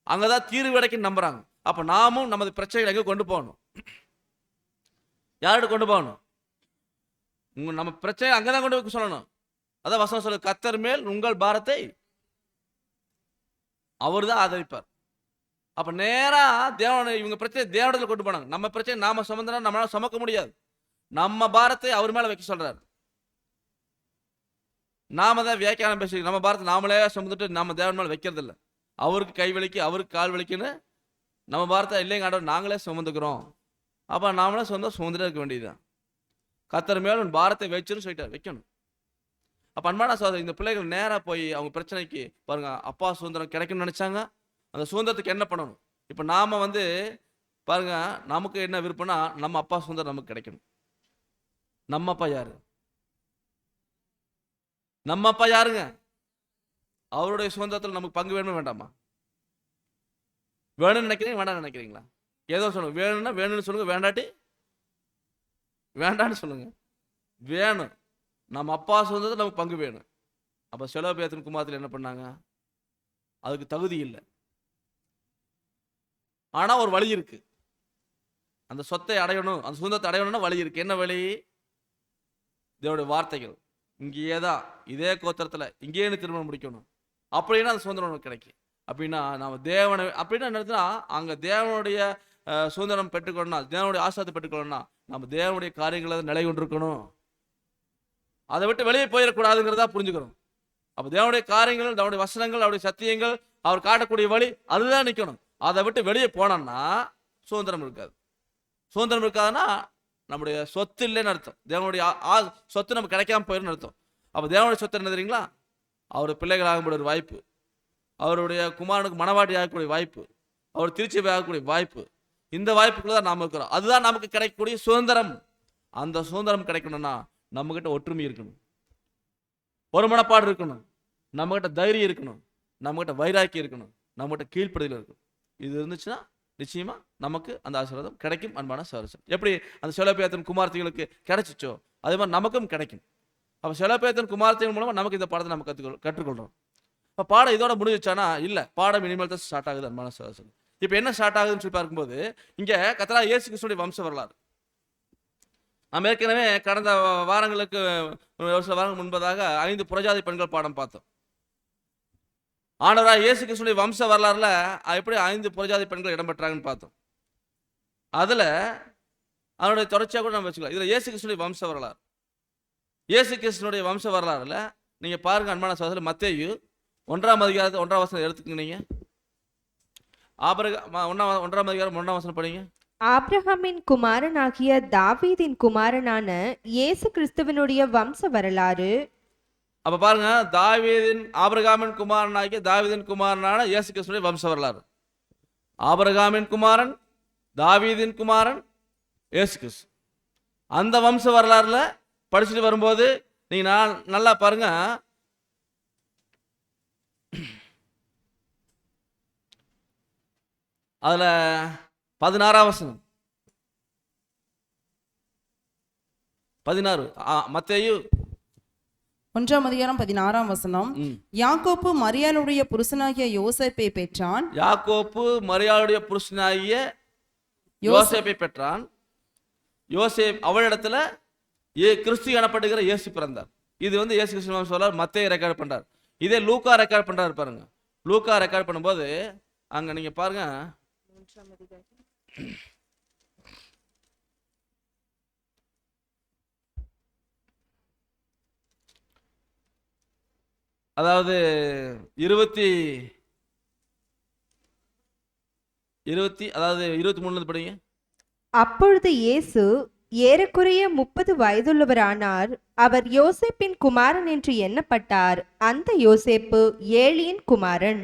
Speaker 1: அங்கதான் தீர்வு கிடைக்கும் நம்புறாங்க. அப்ப நாமும் நமது பிரச்சனைகளை எங்க கொண்டு போகணும்? யார்கிட்ட கொண்டு போகணும்? நம்ம பிரச்சனை அங்கதான் கொண்டு போய் சொல்லணும். அதான் வசனம் சொல்லு, கர்த்தர் மேல் உங்கள் பாரத்தை அவர் தான் ஆதரிப்பார். அப்ப நேரா தேவனை, இவங்க பிரச்சனை தேவனிடத்துல கொண்டு போனாங்க. நம்ம பிரச்சனை நாம சுமந்தனா நம்மளால சுமக்க முடியாது. நம்ம பாரத்தை அவர் மேல வைக்க சொல்றாரு. நாம தான் வியாக்கியானம் பேசி நம்ம பாரத்தை நாமளே சுமந்துட்டு நம்ம தேவன் மேல வைக்கிறது இல்லை. அவருக்கு கை வலிக்கு, அவருக்கு கால் வலிக்குன்னு நம்ம பாரத்தை இல்லைங்க ஆண்டவர் நாங்களே சுமந்துக்கிறோம். அப்ப நாமளே சுமந்துட்டே இருக்க வேண்டியதுதான். கர்த்தர் மேல் உன் பாரத்தை வச்சுன்னு சொல்லிட்டார், வைக்கணும். அப்ப அன்பான சகோதரர், இந்த பிள்ளைகள் நேரா போய் அவங்க பிரச்சனைக்கு பாருங்க, அப்பா சுதந்திரம் கிடைக்கும்னு நினைச்சாங்க. அந்த சுதந்திரத்துக்கு என்ன பண்ணணும்? இப்ப நாம வந்து பாருங்க, நமக்கு என்ன விருப்பம்னா நம்ம அப்பா சுதந்திரம் நமக்கு கிடைக்கணும். நம்ம அப்பா யாரு? நம்ம அப்பா யாருங்க? அவருடைய சுதந்திரத்தில் நமக்கு பங்கு வேணுமா வேண்டாமா? வேணும்னு நினைக்கிறீங்க, வேண்டாம்னு நினைக்கிறீங்களா? ஏதோ சொல்லுங்க. வேணும்னா வேணும்னு சொல்லுங்க, வேண்டாட்டி வேண்டான்னு சொல்லுங்க. வேணும். நம்ம அப்பா சுதந்திரத்தில் நமக்கு பங்கு வேணும். அப்ப செலோப்பியாத்தின் குமாரத்தில் என்ன பண்ணாங்க? அதுக்கு தகுதி இல்லை. ஆனா ஒரு வழி இருக்கு. அந்த சொத்தை அடையணும், அந்த சுதந்திரத்தை அடையணும்னா வழி இருக்கு. என்ன வழி? தேவனுடைய வார்த்தைகள். இங்கேயே தான், இதே கோத்திரத்துல இங்கேயே திருமணம் முடிக்கணும் அப்படின்னா அந்த சுதந்திரம் நமக்கு கிடைக்கும். அப்படின்னா நம்ம தேவனை, அப்படின்னா என்ன, அங்க தேவனுடைய சுதந்திரம் பெற்றுக்கணும்னா, தேவனுடைய ஆசீர்வாதத்தை பெற்றுக்கணும்னா நம்ம தேவனுடைய காரியங்களை நிலை கொண்டிருக்கணும். அதை விட்டு வெளியே போயிடக்கூடாதுங்கிறதா புரிஞ்சுக்கிறோம். அப்ப தேவனுடைய காரியங்கள், தேவனுடைய வசனங்கள், அவருடைய சத்தியங்கள், அவர் காட்டக்கூடிய வழி அதுதான் நிற்கணும். அதை விட்டு வெளியே போனோம்னா சுதந்திரம் இருக்காது. சுதந்திரம் இருக்காதுன்னா நம்முடைய சொத்து இல்லைன்னு அர்த்தம். தேவனுடைய சொத்து நமக்கு கிடைக்காம போயிடும்னு அர்த்தம். அப்ப தேவனுடைய சொத்து என்ன தெரியுங்களா? அவருடைய பிள்ளைகள் ஆகக்கூடிய ஒரு வாய்ப்பு, அவருடைய குமாரனுக்கு மனவாட்டி ஆகக்கூடிய வாய்ப்பு, அவர் திருச்சி ஆகக்கூடிய வாய்ப்பு. இந்த வாய்ப்புக்குள்ள தான் நாம இருக்கிறோம். அதுதான் நமக்கு கிடைக்கக்கூடிய சுதந்திரம். அந்த சுதந்திரம் கிடைக்கணும்னா நம்ம கிட்ட ஒற்றுமை இருக்கணும், ஒரு மனப்பாடு இருக்கணும், நம்ம கிட்ட தைரியம் இருக்கணும், நம்ம கிட்ட வைராக்கியம் இருக்கணும். நம்மகிட்ட கீழ்ப்படிதல் இருக்கும். இது இருந்துச்சுன்னா நிச்சயமா நமக்கு அந்த ஆசீர்வாதம் கிடைக்கும். அன்பான சகோதரர், எப்படி அந்த செலோபியாத்தின் குமார்த்திகளுக்கு கிடைச்சிச்சோ அதே மாதிரி நமக்கும் கிடைக்கும். அப்போ செலோபியாத்தின் குமார்த்திகள் மூலமா நமக்கு இந்த பாடத்தை நம்ம கற்றுக்கொள்றோம். இப்போ பாடம் இதோட முடிஞ்சிச்சானா இல்லை, பாடம் இனிமேல் தான் ஸ்டார்ட் ஆகுது. அன்பான சகோதரர், இப்போ என்ன ஸ்டார்ட் ஆகுதுன்னு சொல்லி பார்க்கும்போது இங்கே கர்த்தராகிய இயேசு கிறிஸ்துவின் வம்ச வரலாறு. நாம் ஏற்கனவே கடந்த வாரங்களுக்கு ஒரு சில வாரங்கள் முன்பதாக 5 புறஜாதி பெண்கள் பாடம் பார்த்தோம். ஆண்டவராகிய இயேசு கிறிஸ்துவின் வம்ச வரலாறுல எப்படி 5 புறஜாதி பெண்கள் இடம்பெற்றாங்கன்னு பார்த்தோம். அதுல அதனுடைய தொடர்ச்சியாக கூட நம்ம வச்சுக்கலாம். இதுல இயேசு கிறிஸ்துவின் வம்ச வரலாறு, இயேசு கிறிஸ்துவினுடைய வம்ச வரலாறுல நீங்க பாருங்க அன்பான சகோதரர், மத்தேயு 1ஆம் அதிகாரத்தை 1ஆம் வசனம் எடுத்துக்கங்க. நீங்க ஆபிரகாம் 1ஆம் அதிகாரம் 1ஆம் வசனம் படிங்க.
Speaker 2: ஆபிரகாமின் குமாரனாகிய தாவீதின் குமாரனான இயேசு கிறிஸ்துவனுடைய வம்ச வரலாறு.
Speaker 1: அப்ப பாருங்க, ஆபிரகாமின் குமாரனாகிய தாவீதின் குமாரனான இயேசு கிறிஸ்துவின் வம்ச வரலாறு. ஆபிரகாமின் குமாரன், தாவீதின் குமாரன், இயேசு கிறிஸ்து. அந்த வம்ச வரலாறுல படிச்சுட்டு வரும்போது நீங்க நல்லா பாருங்க, அதுல 16ஆம் வசனம் 16 மத்தேயு
Speaker 3: 1ஆம் அதிகாரம் 16ஆம் வசனம். யாக்கோப்பு மரியாளுடைய புருஷனாகிய யோசேப்பை பெற்றான்.
Speaker 1: யாக்கோப்பு மரியாளுடைய புருஷனாகிய யோசேப்பை பெற்றான். யோசேப் அவளிடத்துல கிறிஸ்து எனப்படுகிற இயேசு பிறந்தார். இது வந்து இயேசு கிறிஸ்து சொல்றார். மத்தேயு ரெக்கார்ட் பண்றார். இதே லூக்கா ரெக்கார்ட் பண்றாரு பாருங்க. லூக்கா ரெக்கார்ட் பண்ணும்போது அங்க நீங்க பாருங்க, அதாவது 23 படிங்க.
Speaker 2: அப்பொழுது இயேசு ஏறக்குறைய 30 வயதுள்ளவரானார். அவர் யோசேப்பின் குமாரன் என்று எண்ணப்பட்டார். அந்த யோசேப்பு ஏலியின் குமாரன்.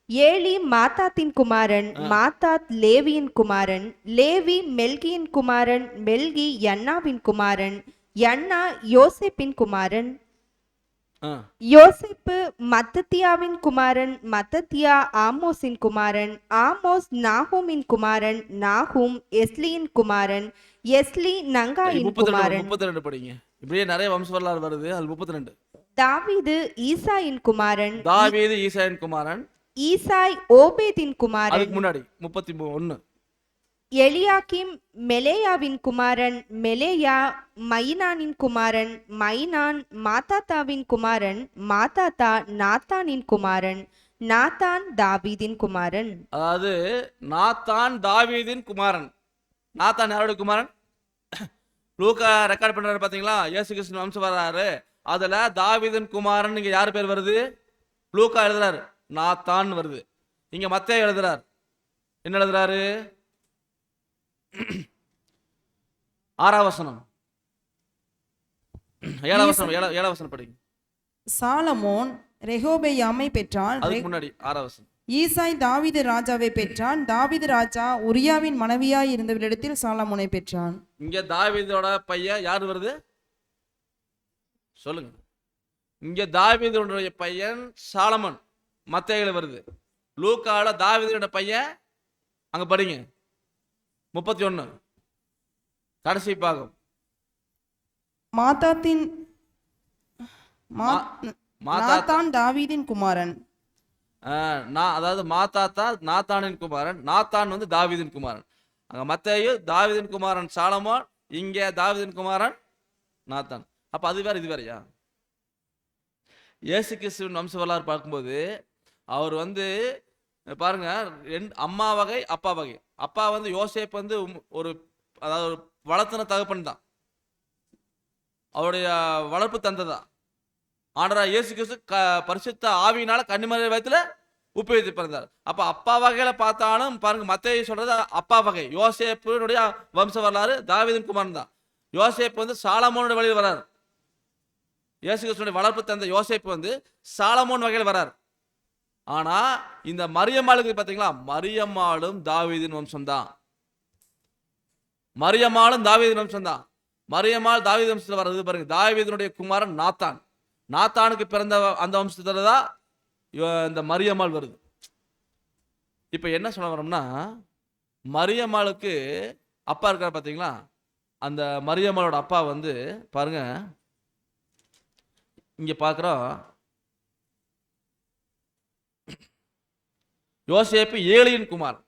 Speaker 2: ஏலி மாத்தாத்தின் குமாரன். மாத்தாத் லேவியின் குமாரன். லேவி மெல்கியின் குமாரன். மெல்கி யன்னாவின் குமாரன். யன்னா யோசேப்பின் குமாரன். யோசேப்பு மத்தத்தியாவின் குமாரன். மத்தத்தியா ஆமோஸின் குமாரன். ஆமோஸ் நாகூமின் குமாரன். நாகூம் எஸ்லியின் குமாரன். எஸ்லி நங்காயின் குமாரன்.
Speaker 1: 32 படிங்க. இப்படியே நிறைய வம்ச வரலாறு வருது. அது 32.
Speaker 2: தாவீது ஈசாயின் குமாரன்.
Speaker 1: தாவீது ஈசாயின் குமாரன்.
Speaker 2: ஈசாய் ஓபேதின் குமாரன்.
Speaker 1: அதுக்கு முன்னாடி 31.
Speaker 2: எலியாக்கிம் மெலேயாவின் குமாரன். மெலேயா மைனானின் குமாரன். மைனான் மாத்தாத்தாவின் குமாரன். மாத்தாத்தா நாத்தானின் குமாரன். நாத்தான் தாவீதின் குமாரன்.
Speaker 1: அதாவது நாத்தான் தாவீதின் குமாரன். நாத்தான் யாருடைய குமாரன்? லூக்கா ரெக்கார்ட் பண்றாரு பாத்தீங்களா, இயேசு கிறிஸ்து வம்சம் வர்றாரு. அதுல தாவீதின் குமாரன் இங்க யாரு பேர் வருது? லூக்கா எழுதுறாரு, நாத்தான் வருது. இங்க மத்தேயு எழுதுறாரு, என்ன எழுதுறாரு? 6ஆம் வசனம் 7ஆம் வசனம் படிங்க.
Speaker 3: சாலமோன் ரெகோபெயாமை பெற்றான்.
Speaker 1: அதுக்கு முன்னாடி 6ஆம் வசனம்.
Speaker 3: ஈசாய் தாவீது ராஜாவை பெற்றான். தாவீது ராஜா உரியாவின் மனைவியாய் இருந்தவளிடத்தில் சாலமோனை பெற்றான்.
Speaker 1: இங்க தாவீதோட பையன் யாரு வருது சொல்லுங்க? இங்க தாவீதுடைய பையன் சாலமன் மத்தேயுல வருது. லூக்கால தாவீதோட பையன் அங்க படிங்க 31 கடைசி பாகம்.
Speaker 3: நாத்தான் தாவீதின் குமாரன்.
Speaker 1: அதாவது மாத்தாத்தா நாத்தானின் குமாரன். நாத்தான் வந்து தாவீதின் குமாரன். அங்க மத்தேயு தாவீதின் குமாரன் சாலமோன், இங்க தாவீதின் குமாரன் நாத்தான். அப்ப அது வேற இது வேறயா? இயேசு கிறிஸ்துவின் வம்ச வரலாறு பார்க்கும்போது அவர் வந்து பாருங்க, அம்மா வகை அப்பா வகை. அப்பா வந்து யோசேப் வந்து ஒரு அதாவது ஒரு வளர்த்துன தகப்பன் தான், அவருடைய வளர்ப்பு தந்தை தான். ஆண்டவராகிய இயேசு கிறிஸ்து பரிசுத்த ஆவியினால கன்னிமரியாள் வயித்துல உப்பு வைத்து பிறந்தார். அப்ப அப்பா வகையில பார்த்தாலும் பாருங்க, மத்தேயு சொல்றது அப்பா வகை. யோசேப்புடைய வம்ச வரலாறு தாவீதின் குமாரன் தான். யோசேப் வந்து சாலமோனுடைய வழியில் வராரு. இயேசு கிறிஸ்துடைய வளர்ப்பு தந்தை யோசேப்பு வந்து சாலமோன் வகையில் வரார். ஆனா இந்த மரியம்மாளுக்கு பாத்தீங்களா, மரியம்மாளும் தாவீதின் வம்சம் தான். மரியம்மாளும் தாவீதின் வம்சம் தான். மரியம்மாள் தாவீது வம்சத்துல வர்றது பாருங்க. தாவீதினுடைய குமாரன் நாத்தான். நாத்தானுக்கு பிறந்த அந்த வம்சத்துல தான் இந்த மரியம்மாள் வருது. இப்போ என்ன சொல்ல வரோம்னா, மரியம்மாளுக்கு அப்பா இருக்கார் பார்த்தீங்களா? அந்த மரியம்மாளோட அப்பா வந்து பாருங்க, இங்க பார்க்குறோம், யோசேப்பு ஏலியின் குமார்.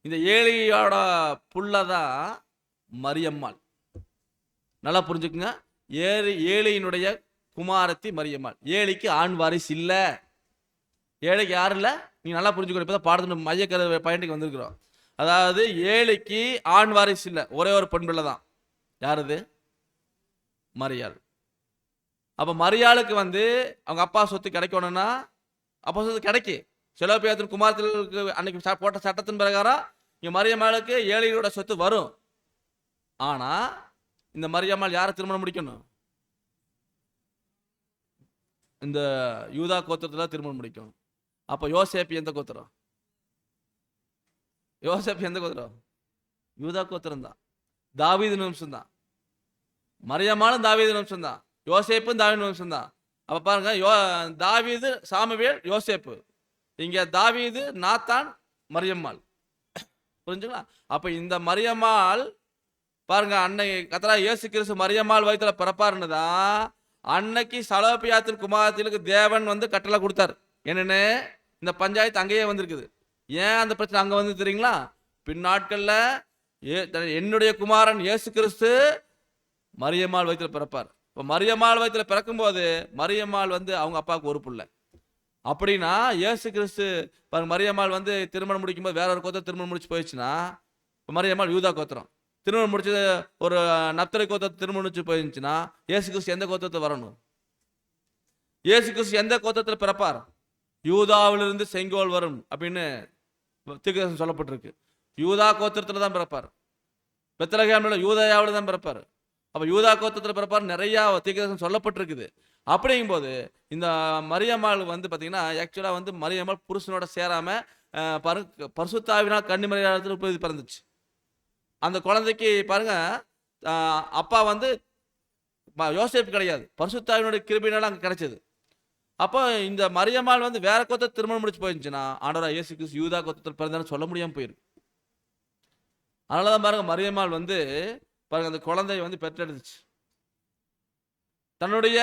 Speaker 1: இந்த ஏலியோட புள்ள தான் மரியம்மாள். நல்லா புரிஞ்சுக்குங்க. ஏலியினுடைய குமாரத்தி மரியம்மாள். ஏலிக்கு ஆண் வாரிசு இல்ல. ஏழைக்கு யாரும் இல்லை. நீ நல்லா புரிஞ்சுக்கணும். இப்போ தான் பாடத்தின் மையக்கரு பாயிண்ட்டுக்கு வந்திருக்கிறோம். அதாவது ஏழைக்கு ஆண் வாரிசு இல்லை, ஒரே ஒரு பெண் பிள்ளை தான். யாருது? மரியாள். அப்போ மரியாளுக்கு வந்து அவங்க அப்பா சொத்து கிடைக்கணும்னா, அப்பா சொத்து கிடைக்கு. செலோபியாத்தின் குமாரத்திற்கு அன்னைக்கு போட்ட சட்டத்தின் பிரகாரம் இங்கே மரியம்மாளுக்கு ஏழையோட சொத்து வரும். ஆனால் இந்த மரியம்மாள் யாரை திருமணம் முடிக்கணும்? இந்த யூதா கோத்திரத்தில் திருமணம் முடிக்கும். அப்போ யோசேப்பு எந்த கோத்திரம்? யோசேப்பு எந்த கோத்திரம்? யூதா கோத்திரம் தான். தாவீது வம்சம் தான். மரியம்மாளும் தாவீது வம்சம் தான். யோசேப்பும் தாவீது வம்சம் தான். அப்போ பாருங்க, தாவீது சாமுவேல் யோசேப்பு. இங்கே தாவீது நாத்தான் மரியம்மாள். புரிஞ்சுங்களா? அப்போ இந்த மரியம்மாள் பாருங்க, அன்னை கத்தரா இயேசு கிறிஸ்து மரியம்மாள் வயிற்றுல பிறப்பாருன்னு தான் அன்னைக்கு சலோபியாத்தின் குமாரத்திற்கு தேவன் வந்து கட்டளை கொடுத்தார். என்னன்னு இந்த பஞ்சாயத்து அங்கேயே வந்திருக்குது. ஏன் அந்த பிரச்சனை அங்கே வந்து தெரியுங்களா? பின்னாட்களில் என்னுடைய குமாரன் இயேசு கிறிஸ்து மரியம்மாள் வயிற்றுல பிறப்பார். இப்போ மரியம்மாள் வயிற்றுல பிறக்கும்போது மரியம்மாள் வந்து அவங்க அப்பாவுக்கு ஒரு பிள்ளை. அப்படின்னா இயேசு கிறிஸ்து பாருங்க, மரியம்மாள் வந்து திருமணம் முடிக்கும்போது வேற ஒரு கோத்திரம் திருமணம் முடிச்சு போயிடுச்சுன்னா, மரியம்மாள் யூதா கோத்திரம். திருமணம் முடிச்சது ஒரு நப்தலி கோத்திரத்தை திருமணம் முடிச்சு போயிருந்துச்சுன்னா, இயேசு கிறிஸ்து எந்த கோத்திரத்தை வரணும்? இயேசு கிறிஸ்து எந்த கோத்திரத்தில் பிறப்பார்? யூதாவிலிருந்து செங்கோல் வரும் அப்படின்னு தீர்க்கதரிசனம் சொல்லப்பட்டிருக்கு. யூதா கோத்திரத்தில் தான் பிறப்பார். பெத்லகேமில் யூதயாவில் தான் பிறப்பார். அப்போ யூதா கோத்திரத்தில் பிறப்பார் நிறையா தீர்க்கதரிசனம் சொல்லப்பட்டிருக்குது. அப்படிங்கும்போது இந்த மரியம்மாள் வந்து பார்த்தீங்கன்னா, ஆக்சுவலாக வந்து மரியம்மாள் புருஷனோட சேராமல் பாருங்க, பரிசுத்தாவினால் கன்னிமரியாளத்தில் போய் பிறந்துச்சு. அந்த குழந்தைக்கு பாருங்க, அப்பா வந்து யோசேப்பு கிடையாது, பரிசுத்தாவினுடைய கிருபையினால அங்கே கிடைச்சது. அப்போ இந்த மரியம்மாள் வந்து வேற கோத்திரத்தை திருமணம் முடிச்சு போயிருந்துச்சுன்னா, ஆண்டவராக இயேசு கிறிஸ்து யூதா கோத்திரத்தில் பிறந்தான்னு சொல்ல முடியாமல் போயிருக்கு. அதனால தான் பாருங்க, மரியம்மாள் வந்து பாருங்க அந்த குழந்தைய வந்து பெற்றெடுத்துச்சு. தன்னுடைய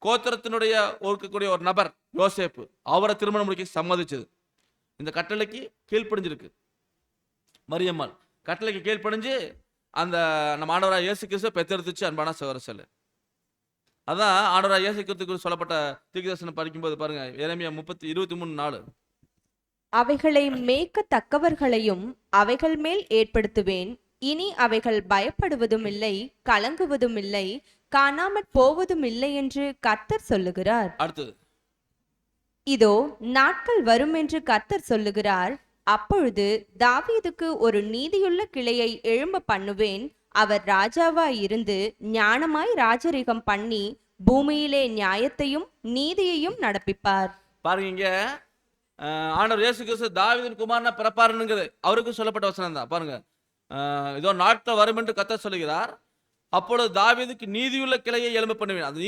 Speaker 1: கோத்திரத்தினுடைய இருக்கக்கூடிய ஒரு நபர் யோசேப்பு, அவரை திருமணம் முடிக்க சம்மதிச்சது. இந்த கட்டளைக்கு கீழ்ப்படிஞ்சிருக்கு மரியம்மாள். கட்டளைக்கு கீழ்ப்படிஞ்சு அந்த நம்ம ஆண்டவராக இயேசு கிறிஸ்துவை பெற்றெடுத்துச்சு. அன்பான சகோதரர்களே, அதான் ஆண்டவராக இயேசு கிறிஸ்துவுக்கு சொல்லப்பட்ட தீர்க்கதரிசனம் படிக்கும்போது பாருங்க, எரேமியா 23:4.
Speaker 2: அவைகளை மேய்க்கத்தக்கவர்களையும் அவைகள் மேல் ஏற்படுத்துவேன். இனி அவைகள் பயப்படுவதும் இல்லை, கலங்குவதும் இல்லை, காணாமற் போவதும் இல்லை என்று கர்த்தர் சொல்லுகிறார்.
Speaker 1: அடுத்தது,
Speaker 2: இதோ நாட்கள் வரும் என்று கர்த்தர் சொல்லுகிறார். அப்பொழுது தாவீதுக்கு ஒரு நீதியுள்ள கிளையை எழும்ப பண்ணுவேன். அவர் ராஜாவாய் இருந்து ஞானமாய் ராஜரிகம் பண்ணி பூமியிலே நியாயத்தையும் நீதியையும் நடப்பிப்பார்.
Speaker 1: பாருங்க, இங்க ஆண்டவர் இயேசு கிறிஸ்து தாவீதின் குமாரனா பிறப்பாருங்கிறது அவருக்கு சொல்லப்பட்ட வசனம் தான். பாருங்க, இதோ நாட்கள் வரும் என்று கர்த்தர் சொல்லுகிறார். அப்பொழுது தாவீதுக்கு நீதியுள்ள கிளையை எழும்ப பண்ணுவேன். அந்த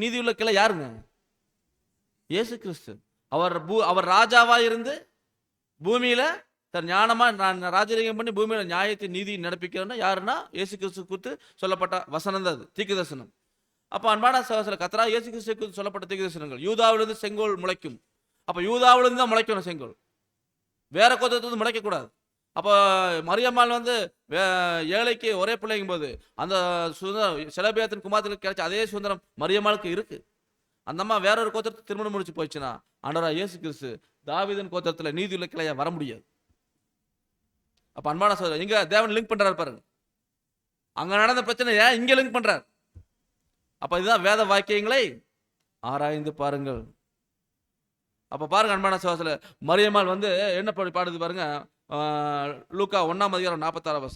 Speaker 1: நீதியுள்ள கிளை யாருங்க? இயேசு கிறிஸ்து. அவர் ராஜாவா இருந்து பூமியில தன் ஞானமா நான் ராஜரீகம் பண்ணி பூமியில நியாயத்தை நீதி நடப்பிக்கிறேன்னா யாருன்னா இயேசு கிறிஸ்து குறித்து சொல்லப்பட்ட வசனம் தான் அது, தீர்க்கதரிசனம். அப்போ அன்பான சகோதரர்களே, கர்த்தரா இயேசு கிறிஸ்து குறித்து சொல்லப்பட்ட தீர்க்கதரிசனங்கள், யூதாவிலிருந்து செங்கோல் முளைக்கும். அப்போ யூதாவிலிருந்து தான் முளைக்கணும் செங்கோல், வேற கோத்திரத்திலிருந்து முளைக்கக்கூடாது. அப்போ மரியம்மாள் வந்து ஏழைக்கு ஒரே பிள்ளைங்கும் போது அந்த சுதந்திரம் செலபியாத்தின் குமாரத்துக்கு கிடைச்ச அதே சுதந்திரம் மரியம்மாளுக்கு இருக்கு. அந்த அம்மா வேற ஒரு கோத்திரத்தை திருமணம் முடிச்சு போயிடுச்சுன்னா, ஆண்டவராக இயேசு கிறிஸ்து தாவீதின் கோத்திரத்தில் நீதியுள்ள கிளையா வர முடியாது. அப்ப அன்பான சகோதரர், இங்க தேவன் லிங்க் பண்றாரு பாருங்க. அங்க நடந்த பிரச்சனையை இங்க லிங்க் பண்றார். அப்ப இதுதான் வேத வாக்கியங்களை ஆராய்ந்து பாருங்கள். அப்ப பாருங்க அன்பான சகோதரர், மரியம்மாள் வந்து என்ன பாடுது பாருங்க, லூக்கா 1:46.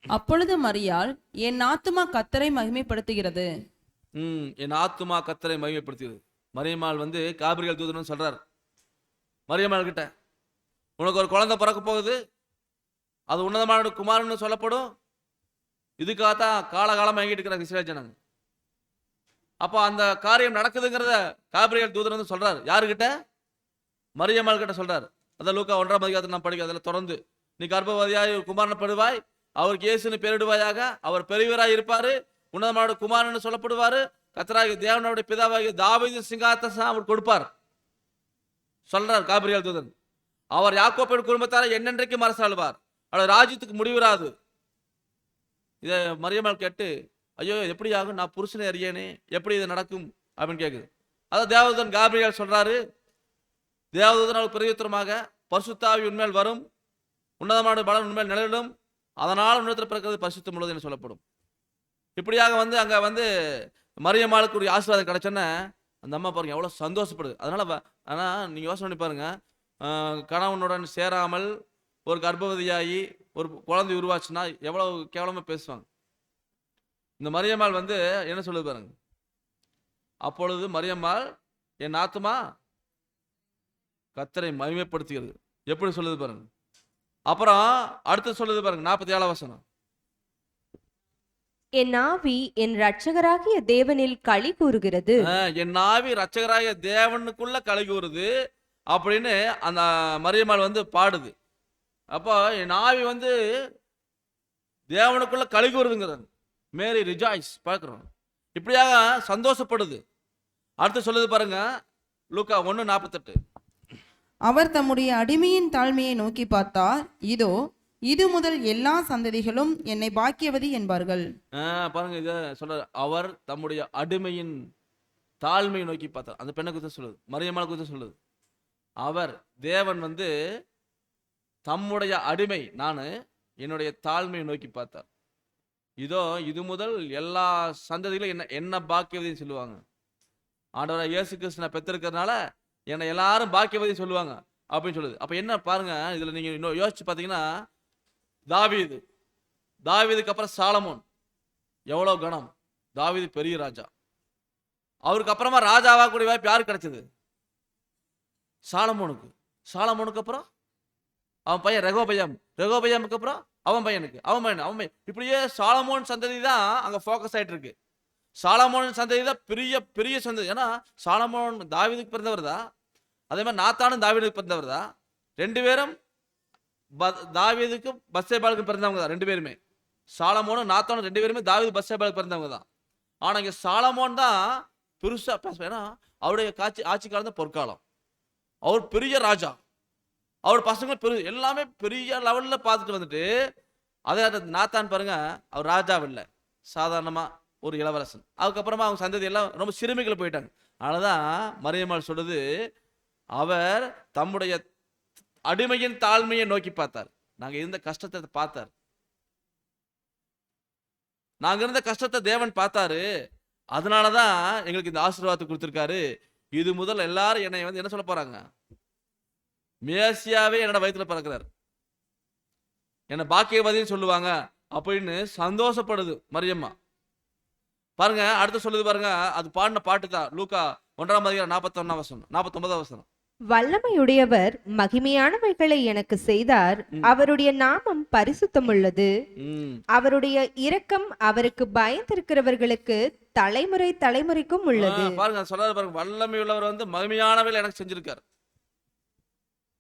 Speaker 3: அப்பொழுது மரியாள், என் ஆத்துமா கர்த்தரை மகிமைப்படுத்துகிறது.
Speaker 1: என் ஆத்துமா கர்த்தரை மகிமைப்படுத்துகிறது. மரியம்மாள் வந்து காபிரியல் தூதன் சொல்றார் மரியம்மாள் கிட்ட, உனக்கு ஒரு குழந்தை பிறக்க போகுது, அது உன்னதமான குமாரன்னு சொல்லப்படும். இதுக்காகத்தான் காலகாலமாக வாங்கிட்டு இருக்கிறாங்க இஸ்ரேல் ஜனங்க. அப்போ அந்த காரியம் நடக்குதுங்கிறத காபிரியல் தூதன் வந்து சொல்றாரு. யாருக்கிட்ட? மரியம்மாள் கிட்ட சொல்றாரு. அதான் லூக்கா 1ஆம் அதிகாரத்தில் நான் படிக்க அதில் தொடர்ந்து, நீ கர்ப்பவதியாய் ஒரு குமாரனை பெறுவாய், அவருக்கு இயேசுன்னு பெயரிடுவாயாக, அவர் பெரியவராய் இருப்பாரு, உன்னதமான குமாரன் சொல்லப்படுவாரு, கர்த்தராகிய தேவனுடைய பிதாவாகிய தாவீதின் சிங்காசனம் அவர் கொடுப்பார் சொல்றார் காபிரியேல் தூதன். அவர் யாக்கோபின் குடும்பத்தாரை என்னென்றைக்கும் அரசாளுவார், அவருடைய ராஜ்யத்துக்கு முடிவுறாது. இதை மரியம்மாள் கேட்டு, ஐயோ எப்படி ஆகும், நான் புருஷனை அறியேனே, எப்படி இது நடக்கும் அப்படின்னு கேட்குது. அதான் தேவதூதன் காபிரியேல் சொல்றாரு, தேவதூதன் அவருக்கு பிரதியுத்தரமாக, பரிசுத்த ஆவி உன்மேல் வரும், உன்னதமான பலன் உன்மேல் நிழலிடும், அதனால் உன்னதத்தில் பிறக்கிறது பரிசுத்தம் உள்ளது என்று சொல்லப்படும். இப்படியாக வந்து அங்கே வந்து மரியம்மாளுக்கு ஒரு ஆசீர்வாதம் கிடைச்சோன்னே அந்த அம்மா பாருங்க எவ்வளோ சந்தோஷப்படுது. ஆனால் நீங்கள் யோசனை பண்ணி பாருங்க, கணவனுடன் சேராமல் ஒரு கர்ப்பவதியாகி ஒரு குழந்தை உருவாச்சுன்னா எவ்வளோ கேவலமாக பேசுவாங்க. இந்த மரியம்மாள் வந்து என்ன சொல்லுது பாருங்க, அப்பொழுது மரியம்மாள் என் ஆத்துமா கர்த்தரை மகிமைப்படுத்துகிறது, எப்படி சொல்லுது பாருங்க. அப்புறம் அடுத்து சொல்லுது பாருங்க 47ஆம் வசனம்,
Speaker 2: என் ஆவி என் இரட்சகராகிய தேவனில் களி கூறுகிறது.
Speaker 1: என் ஆவி இரட்சகராகிய தேவனுக்குள்ள களி கூறுது அப்படின்னு அந்த மரியம்மாள் வந்து பாடுது. அப்போ என் ஆவி வந்து தேவனுக்குள்ள களி கூறுதுங்கிறது, மேரி ரிஜாய்ஸ் பார்க்குறோம், இப்படியாக சந்தோஷப்படுது. அடுத்து சொல்லுது பாருங்க லூக்கா 1:48,
Speaker 3: அவர் தம்முடைய அடிமையின் தாழ்மையை நோக்கி பார்த்தார், இதோ இது முதல் எல்லா சந்ததிகளும் என்னை பாக்கியவதி என்பார்கள்.
Speaker 1: பாருங்க இதை சொல்றாரு, அவர் தம்முடைய அடிமையின் தாழ்மையை நோக்கி பார்த்தார். அந்த பெண்ணை குறித்து சொல்லுது, மரியம்மாள் குறித்து சொல்லுது. அவர் தேவன் வந்து தம்முடைய அடிமை நான் என்னுடைய தாழ்மையை நோக்கி பார்த்தார், இதோ இது முதல் எல்லா சந்ததிகளும் என்ன பாக்கியவதின்னு சொல்லுவாங்க. ஆண்டவராக இயேசு கிறிஸ்து நான் பெற்றிருக்கிறதுனால என்னை எல்லாரும் பாக்கியவதி சொல்லுவாங்க அப்படின்னு சொல்லுது. அப்போ என்ன பாருங்க, இதில் நீங்கள் இன்னும் யோசிச்சு பார்த்தீங்கன்னா, தாவீதுக்கு அப்புறம் சாலமோன் எவ்வளோ கணம், தாவீது பெரிய ராஜா, அவருக்கு அப்புறமா ராஜாவா கூடிய வாய்ப்பு யாருக்கு கிடைச்சது, சாலமோனுக்கு அப்புறம் அவன் பையன் ரெகோபெயாமுக்கு அப்புறம் அவன் பையன் இப்படியே சாலமோன் சந்ததி தான் அங்கே ஃபோக்கஸ் ஆகிட்டு இருக்கு. சாலமோன் சந்ததி தான் பெரிய பெரிய சந்ததி. ஏன்னா சாலமோன் தாவீதுக்கு பிறந்தவர் தான், அதே மாதிரி நாத்தானும் தாவீதுக்கு பிறந்தவர் தான். ரெண்டு பேரும் தாவீதுக்கு பத்சேபாளுக்கு பிறந்தவங்க தான். ரெண்டு பேருமே சாலமோனும் நாத்தானும் ரெண்டு பேருமே தாவீது பத்சேபாளுக்கு பிறந்தவங்க தான். ஆனால் இங்கே சாலமோன் தான் பெருசாக பேசுவேன், ஏன்னா அவருடைய ஆட்சி காலம் தான் பொற்காலம். அவர் பெரிய ராஜா, அவர் பசங்க எல்லாமே பெரிய லெவலில் பார்த்துட்டு வந்துட்டு, அதே நாத்தான் பாருங்க அவர் ராஜாவில்லை, சாதாரணமாக ஒரு இளவரசன். அதுக்கப்புறமா அவங்க சந்ததி எல்லாம் ரொம்ப சிறுமிகள் போயிட்டாங்க. அதனாலதான் மரியம்மாள் சொல்றது, அவர் தம்முடைய அடிமையின் தாழ்மையை நோக்கி பார்த்தார், நாங்க இருந்த கஷ்டத்தை பார்த்தார், நாங்க இருந்த கஷ்டத்தை தேவன் பார்த்தாரு, அதனாலதான் எங்களுக்கு இந்த ஆசீர்வாதத்தை கொடுத்திருக்காரு. இது முதல் எல்லாரும் என்னை வந்து என்ன சொல்ல போறாங்க, மேசியாவே என்னோட வயிற்றுல பிறக்கிறார், என்னை பாக்கியவதின்னு சொல்லுவாங்க அப்படின்னு சந்தோஷப்படுது மரியம்மா. பாருங்க அடுத்து சொல்லுது பாருங்க, அது பாடின பாட்டு தான் லூக்கா 1ஆம் அதிகாரம் 49ஆம் வசனம்.
Speaker 2: வல்லமையுடையவர் மகிமையானவைகளை எனக்கு செய்தார், அவருடைய நாமம் பரிசுத்தமுள்ளது, அவருடைய இரக்கம் அவருக்கு பயந்திருக்கிறவர்களுக்கு தலைமுறை தலைமுறைக்கும் உள்ளது.
Speaker 1: பாருங்க சொல்றாரு பாருங்க, வல்லமையுள்ளவர் வந்து மகிமையானவைகளை எனக்கு செஞ்சிருக்காரு,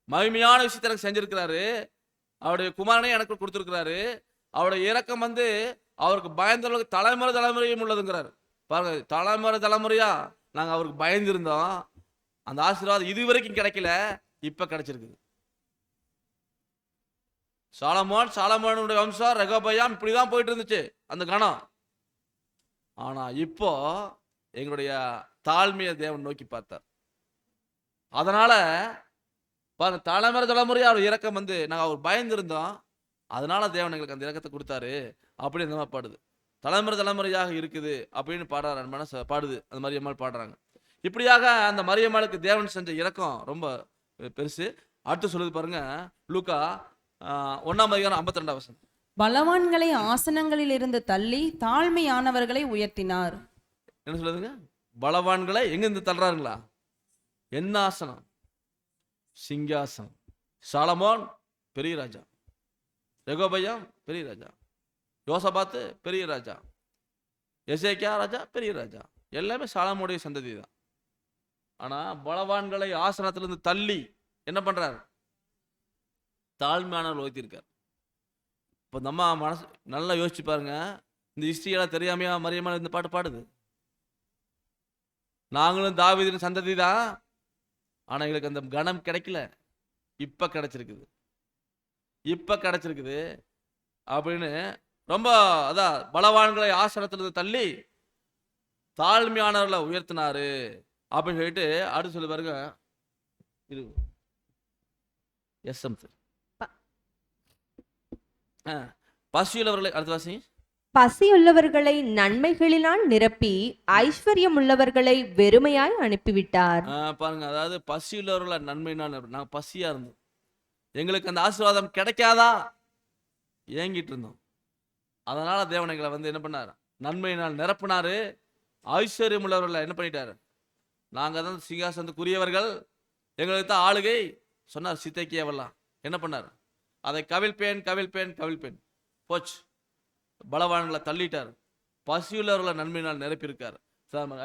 Speaker 1: மகிமையான விஷயத்தை எனக்கு செஞ்சிருக்கிறாரு, அவருடைய குமாரனை எனக்கு கொடுத்திருக்கிறாரு, அவருடைய இரக்கம் வந்து அவருக்கு பயந்தவர்களுக்கு தலைமுறை தலைமுறையும் உள்ளதுங்கிறாரு. பாருங்க தலைமுறை தலைமுறையா நாங்க அவருக்கு பயந்துருந்தோம், அந்த ஆசீர்வாதம் இது வரைக்கும் கிடைக்கல, இப்ப கிடைச்சிருக்குது. சாலமோனுடைய வம்சம் ரெகோபெயாம் இப்படிதான் போயிட்டு இருந்துச்சு அந்த கணம். ஆனா இப்போ எங்களுடைய தாழ்மையை தேவன் நோக்கி பார்த்தார். அதனால பாருங்க தலைமுறை தலைமுறையா அவர் இரக்கம் வந்து நாங்க அவர் பயந்துருந்தோம், அதனால தேவன் எங்களுக்கு அந்த இரக்கத்தை கொடுத்தாரு அப்படி அந்த மாதிரி பாடுது. தலைமுறை தலைமுறையாக இருக்குது அப்படின்னு பாடுறாரு மனசு பாடுது, அந்த மரியம்மாள் பாடுறாங்க. இப்படியாக அந்த மரியம்மாளுக்கு தேவன் செஞ்ச இரக்கம் ரொம்ப பெருசு. அடுத்து சொல்லுது பாருங்க லூக்கா 1ஆம் அதிகாரம் 52ஆம் வசனம்.
Speaker 3: பலவான்களை ஆசனங்களில் இருந்து தள்ளி தாழ்மையானவர்களை உயர்த்தினார்.
Speaker 1: என்ன சொல்லுதுங்க, பலவான்களை எங்க இருந்து தள்ளுறாருங்களா, என்ன ஆசனம், சிங்காசனம். சாலமோன் பெரிய ராஜா, ரெகோபெயாம் பெரிய ராஜா, யோசபாத்து பெரிய ராஜா, எசேக்கியா ராஜா பெரிய ராஜா, எல்லாமே சாலமோனுடைய சந்ததி தான். ஆனா பலவான்களை ஆசனத்திலிருந்து தள்ளி என்ன பண்றாரு, தாழ்மையானவர்கள் உயர்த்தியிருக்கார். இப்போ நம்ம மனசு நல்லா யோசிச்சு பாருங்க, இந்த ஹிஸ்ட்ரியெல்லாம் தெரியாமையா மரியம்மாள் இந்த பாட்டு பாடுது? நாங்களும் தாவீதின் சந்ததி தான், ஆனால் எங்களுக்கு அந்த கணம் கிடைக்கல. இப்போ கிடைச்சிருக்குது, இப்போ கிடைச்சிருக்குது அப்படின்னு ரொம்ப அதான் பலவான்களை ஆசனத்திலிருந்து தள்ளி தாழ்மையானவர்களை உயர்த்தினாரு அப்படின்னு சொல்லிட்டு அடுத்து சொல்லி பாருங்க. இது எஸ்எம் பசியுள்ளவர்களை அடுத்த வாசி.
Speaker 2: பசியுள்ளவர்களை நன்மைகளினால் நிரப்பி ஐஸ்வர்யம் உள்ளவர்களை வெறுமையாய் அனுப்பிவிட்டார்.
Speaker 1: பாருங்க, அதாவது பசியுள்ளவர்களை நன்மையினால் நாங்கள் பசியா இருந்தோம், எங்களுக்கு அந்த ஆசீர்வாதம் கிடைக்காதா ஏங்கிட்டு இருந்தோம். அதனால தேவன் எங்களை வந்து என்ன பண்ணார், நன்மையினால் நிரப்பினாரு. ஐஸ்வர்யம் உள்ளவர்களை என்ன பண்ணிட்டாரு, நாங்கள் தான் சிங்காசனத்துக்குரியவர்கள், எங்களுக்கு தான் ஆளுகை சொன்னார். சித்தைக்கியவெல்லாம் என்ன பண்ணார், அதை கவிழ்ப்பேன் கவிழ்ப்பேன் கவிழ்ப்பேன் போச்சு. பலவான்களை தள்ளிட்டார். பசியுள்ளவர்களை நன்மையினால் நிரப்பியிருக்கார்.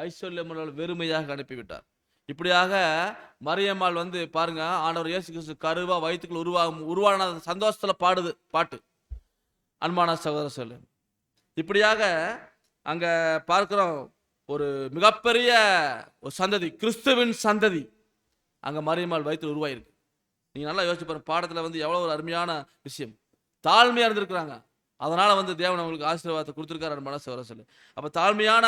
Speaker 1: ஐஸ்வர்யம் உள்ளவர்கள் வெறுமையாக அனுப்பிவிட்டார். இப்படியாக மரியம்மாள் வந்து பாருங்க, ஆண்டவர் இயேசு கிறிஸ்து கருவா வயிற்றுக்குள் உருவான சந்தோஷத்துல பாடுது பாட்டு. அன்பான சகோதர சொல்லு, இப்படியாக அங்க பார்க்கிறோம் ஒரு மிகப்பெரிய ஒரு சந்ததி, கிறிஸ்துவின் சந்ததி அங்க மரியம்மாள் வயிற்றில் உருவாயிருக்கு. நீங்க நல்லா யோசிச்சு பாருங்க, பாடத்துல வந்து எவ்வளவு ஒரு அருமையான விஷயம். தாழ்மையா இருந்திருக்கிறாங்க, அதனால வந்து தேவன் அவங்களுக்கு ஆசீர்வாதத்தை கொடுத்திருக்காரு. அன்பான சகோதர சொல்லு, அப்ப தாழ்மையான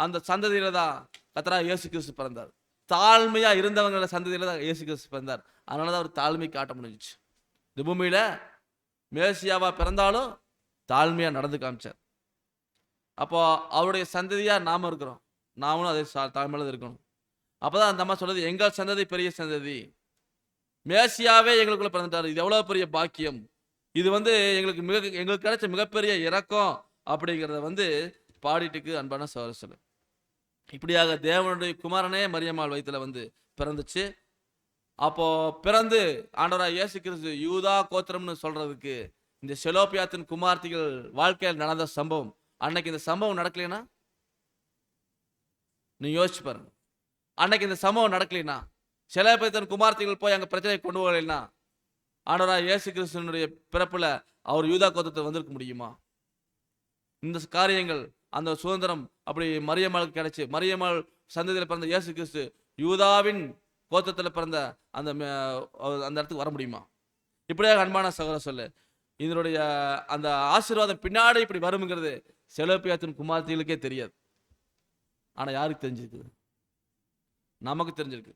Speaker 1: அந்த சந்ததியில தான் கர்த்தராகிய இயேசு கிறிஸ்து பிறந்தார். தாழ்மையா இருந்தவங்களோட சந்ததியில தான் இயேசு கிறிஸ்து பிறந்தார். அதனாலதான் அவர் தாழ்மை காட்ட முடிஞ்சிச்சு. இந்த பூமியில மேசியாவா பிறந்தாலும் தாழ்மையா நடந்து காமிச்சார். அப்போ அவருடைய சந்ததியா நாம இருக்கிறோம், நாமளும் அதே தாழ்மையில இருக்கணும். அப்பதான் அந்த அம்மா சொல்றது, எங்கள் சந்ததி பெரிய சந்ததி, மேசியாவே எங்களுக்குள்ள பிறந்துட்டாரு, இது எவ்வளவு பெரிய பாக்கியம், இது வந்து எங்களுக்கு கிடைச்ச மிகப்பெரிய இரக்கம் அப்படிங்கிறத வந்து பாடிட்டுக்கு. அன்பான சகோதர சொல்லு, இப்படியாக தேவனுடைய குமாரனே மரியம்மாள் வயித்துல வந்து பிறந்துச்சு. அப்போ பிறந்து ஆண்டவராய் இயேசு கிறிஸ்து யூதா கோத்திரம்னு சொல்றதுக்கு இந்த செலோப்பியாத்தின் குமார்த்திகள் வாழ்க்கையில் நடந்த சம்பவம். அன்னைக்கு இந்த சம்பவம் நடக்கலைன்னா நீங்க யோசிச்சு பாருங்க, அன்னைக்கு இந்த சம்பவம் நடக்கலைன்னா, செலோப்பியாத்தின் குமார்த்திகள் போய் அங்க பிரச்சனையை கொண்டு வரலைன்னா, ஆண்டவராய் இயேசு கிறிஸ்துவனுடைய பிறப்புல அவர் யூதா கோத்திரத்தை வந்திருக்க முடியுமா? இந்த காரியங்கள், அந்த சுதந்திரம் அப்படி மரியம்மாளுக்கு கிடைச்சு, மரியம்மாள் சந்ததியில் பிறந்த இயேசு கிறிஸ்து யூதாவின் கோத்திரத்தில் பிறந்த அந்த இடத்துக்கு வர முடியுமா? இப்படியாக அன்பான சகோதர சொல்லு, இதனுடைய அந்த ஆசீர்வாதம் பின்னாடி இப்படி வருங்கிறது செலோப்பியாத்தின் குமார்த்திகளுக்கே தெரியாது. ஆனா யாருக்கு தெரிஞ்சிருக்கு? நமக்கு தெரிஞ்சிருக்கு.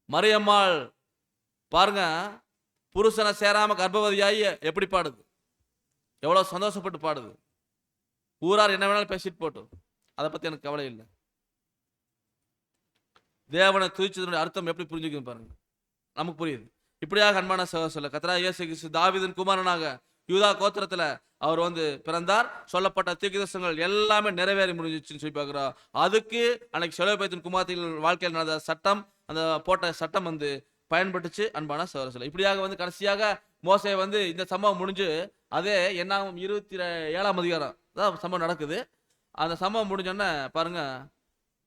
Speaker 1: மரியம்மாள் பாருங்க, புருஷனை சேராம கர்ப்பவதியாகி எப்படி பாடுது, எவ்வளவு சந்தோஷப்பட்டு பாடுது. ஊரார் என்ன வேணாலும் பேசிட்டு போட்டோம், அதை பத்தி எனக்கு கவலை இல்லை. தேவனை துதிச்சதனுடைய அர்த்தம் எப்படி புரிஞ்சுக்கணும் பாருங்க, நமக்கு புரியுது. இப்படியாக அன்பான சகோதர சொல்ல, கர்த்தராகிய இயேசு கிறிஸ்து தாவீதின் குமாரனாக யூதா கோத்திரத்துல அவர் வந்து பிறந்தார். சொல்லப்பட்ட தீர்க்கதரிசனங்கள் எல்லாமே நிறைவேறி முடிஞ்சிச்சுன்னு சொல்லி பார்க்கிறோம். அதுக்கு அன்னைக்கு செலோப்பியாத்தின் குமார்த்திகள் வாழ்க்கையில் நடந்த சட்டம், அந்த போட்ட சட்டம் வந்து பயன்பட்டுச்சு. அன்பான சகோதர சொல்ல, இப்படியாக வந்து கடைசியாக மோசே வந்து இந்த சம்பவம் முடிஞ்சு, அதே என்னாகும் 27ஆம் அதிகாரம் தான் சம்பவம் நடக்குது. அந்த சம்பவம் முடிஞ்சோடனே பாருங்க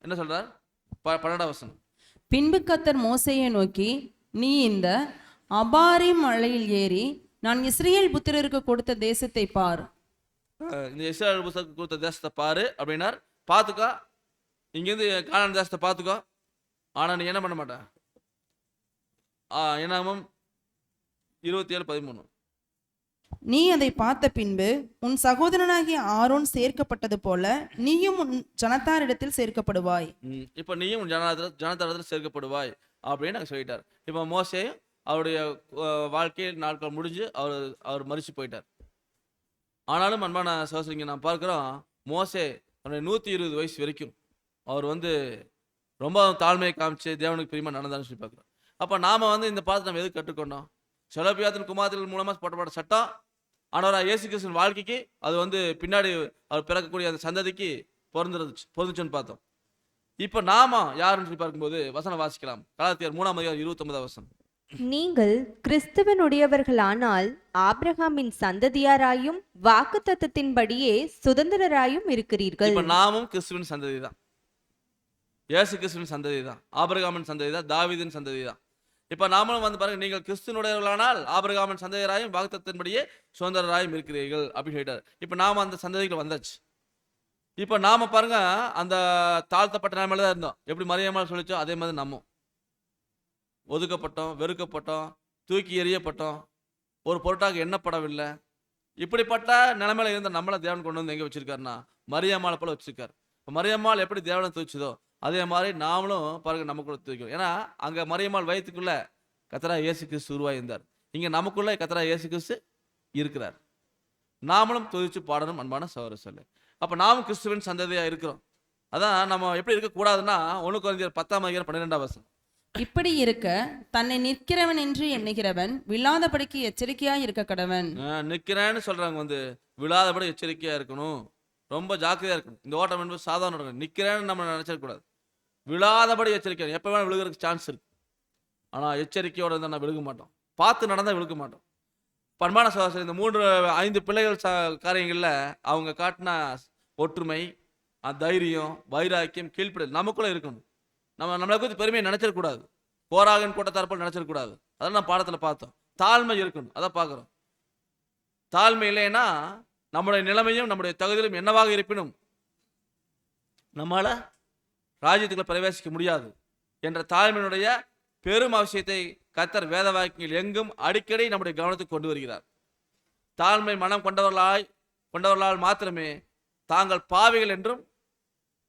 Speaker 1: என்ன சொல்றார், 12ஆம் வசனம்.
Speaker 3: பின்பு கர்த்தர் மோசேயை நோக்கி, நீ இந்த அபாரிம் மலையில் ஏறி நான் இஸ்ரவேல் புத்திரருக்கு கொடுத்த தேசத்தை பார்.
Speaker 1: இந்த இஸ்ரவேல் புத்திரருக்கு கொடுத்த தேசத்தை பாரு அப்படின்னார். பார்த்துக்கோ, இங்கேருந்து கானான் தேசத்தை பார்த்துக்கோ, ஆனா நீ என்ன பண்ண மாட்டேன். என்னாகும் 27:13.
Speaker 3: நீ அதை பார்த்த பின்பு உன் சகோதரனாகிய ஆரோன் சேர்க்கப்பட்டது போல நீயும் உன் ஜனத்தாரிடத்தில் சேர்க்கப்படுவாய்.
Speaker 1: இப்ப நீயும் ஜனத்தாரிடத்தில் சேர்க்கப்படுவாய் அப்படின்னு நாங்கள் சொல்லிட்டார். இப்ப மோசே அவருடைய வாழ்க்கையில் நாட்கள் முடிஞ்சு அவர் மரிச்சு போயிட்டார். ஆனாலும் அன்பான சகோதரிங்க நான் பார்க்கிறோம், மோசே அவருடைய 120 வயசு வரைக்கும் அவர் வந்து ரொம்ப தாழ்மையை காமிச்சு தேவனுக்கு பிரியமா நடந்தான்னு சொல்லி பார்க்கிறோம். அப்ப நாம வந்து இந்த பாடத்தை நம்ம எதுக்கு கற்றுக்கொண்டோம்? செலோப்பியாத்தின் குமார்த்திகள் மூலமா போட்டப்பட்ட சட்டம் ஆண்டவராகிய இயேசு கிறிஸ்துவின் வாழ்க்கைக்கு அது வந்து பின்னாடி அவர் பிறக்கக்கூடிய அந்த சந்ததிக்கு பொருந்துச்சுன்னு பார்த்தோம். இப்ப நாம யாருன்னு சொல்லி பார்க்கும்போது வசனம் வாசிக்கலாம். கலாத்தியர் 3:29 வசனம்.
Speaker 2: நீங்கள் கிறிஸ்துவனுடையவர்களானால் ஆபிரகாமின் சந்ததியாராயும் வாக்குத்தத்தத்தின்படியே சுதந்திரராயும் இருக்கிறீர்கள்.
Speaker 1: இப்ப நாமும் கிறிஸ்துவின் சந்ததி தான், இயேசு கிறிஸ்துவின் சந்ததி தான், ஆபிரகாமின் சந்ததி தான், தாவீதின் சந்ததி தான். இப்ப நாமளும் வந்து பாருங்க, நீங்கள் கிறிஸ்துனுடையவர்களானால் ஆபிரகாமின் சந்ததியராயும் வாக்குத்தத்தத்தின்படியே சுதந்திரராயும் இருக்கிறீர்கள் அப்படின்னு சொல்லிட்டாரு. இப்ப நாம அந்த சந்ததிகள் வந்தாச்சு. இப்ப நாம பாருங்க, அந்த தாழ்த்தப்பட்ட நிலைமையில தான் இருந்தோம். எப்படி மரியம்மாள் சொல்லிச்சோ அதே மாதிரி நம்ம ஒதுக்கப்பட்டோம், வெறுக்கப்பட்டோம், தூக்கி எறியப்பட்டோம், ஒரு பொருட்டாக எண்ணப்படவில்லை. இப்படிப்பட்ட நிலைமையில இருந்த நம்மளை தேவன் கொண்டு வந்து எங்க வச்சிருக்காருன்னா மரியம்மாளை போல வச்சிருக்காரு. இப்ப மரியம்மாள் எப்படி தேவனை தூச்சுதோ அதே மாதிரி நாமளும் பாருங்க நமக்குள்ள தூக்கும். ஏன்னா அங்க மரியம்மாள் வயிற்றுக்குள்ள கர்த்தராகிய இயேசு கிறிஸ்து உருவாயிருந்தார். இங்க நமக்குள்ள கர்த்தராகிய இயேசு கிறிஸ்து இருக்கிறார். நாமளும் துதிச்சு பாடணும் அன்பான சகோதர சொல்லு. அப்ப நாமும் கிறிஸ்துவின் சந்ததியா இருக்கிறோம். அதான் நம்ம எப்படி இருக்கக்கூடாதுன்னா 1 கொரிந்தியர் 10:12
Speaker 3: இப்படி இருக்க தன்னை நிற்கிறவன் என்று எண்ணுகிறவன் விழாதபடிக்கு எச்சரிக்கையாய் இருக்க கடவன்.
Speaker 1: நிக்கிறேன்னு சொல்றாங்க, வந்து விழாதபடி எச்சரிக்கையா இருக்கணும், ரொம்ப ஜாக்கிரதையா இருக்கணும். இந்த ஓட்டம் என்பது சாதாரண நிக்கிறேன்னு நம்ம நினைச்சிடக்கூடாது. விழாதபடி எச்சரிக்கை. எப்ப வேணா விழுகிறதுக்கு சான்ஸ் இருக்கு. ஆனா எச்சரிக்கையோட இருந்தா நான் விழுக மாட்டோம், பார்த்து நடந்தா விழுக மாட்டோம். பண்பான சகோதரர், இந்த 3-5 பிள்ளைகள் காரியங்கள்ல அவங்க காட்டின ஒற்றுமை, தைரியம், வைராக்கியம், கீழ்ப்படிதல் நமக்குள்ள இருக்கணும். நம்மளை குறித்து பெருமையை நினைச்சிடக்கூடாது, போராகன் கூட்டத்தார் போல் நினைச்சிடக்கூடாது. அதெல்லாம் நான் பாடத்துல பார்த்தோம். தாழ்மை இருக்கணும், அதான் பார்க்குறோம். தாழ்மை இல்லைன்னா நம்முடைய நிலைமையும் நம்முடைய தகுதியிலும் என்னவாக இருப்பினும் நம்மளால ராஜ்யத்துக்குள்ள பிரவேசிக்க முடியாது என்ற தாழ்மையினுடைய பெரும் அவசியத்தை கர்த்தர் வேத வாக்கியங்கள் எங்கும் அடிக்கடி நம்முடைய கவனத்துக்கு கொண்டு வருகிறார். தாழ்மை மனம் கொண்டவர்களால் மாத்திரமே தாங்கள் பாவிகள் என்றும்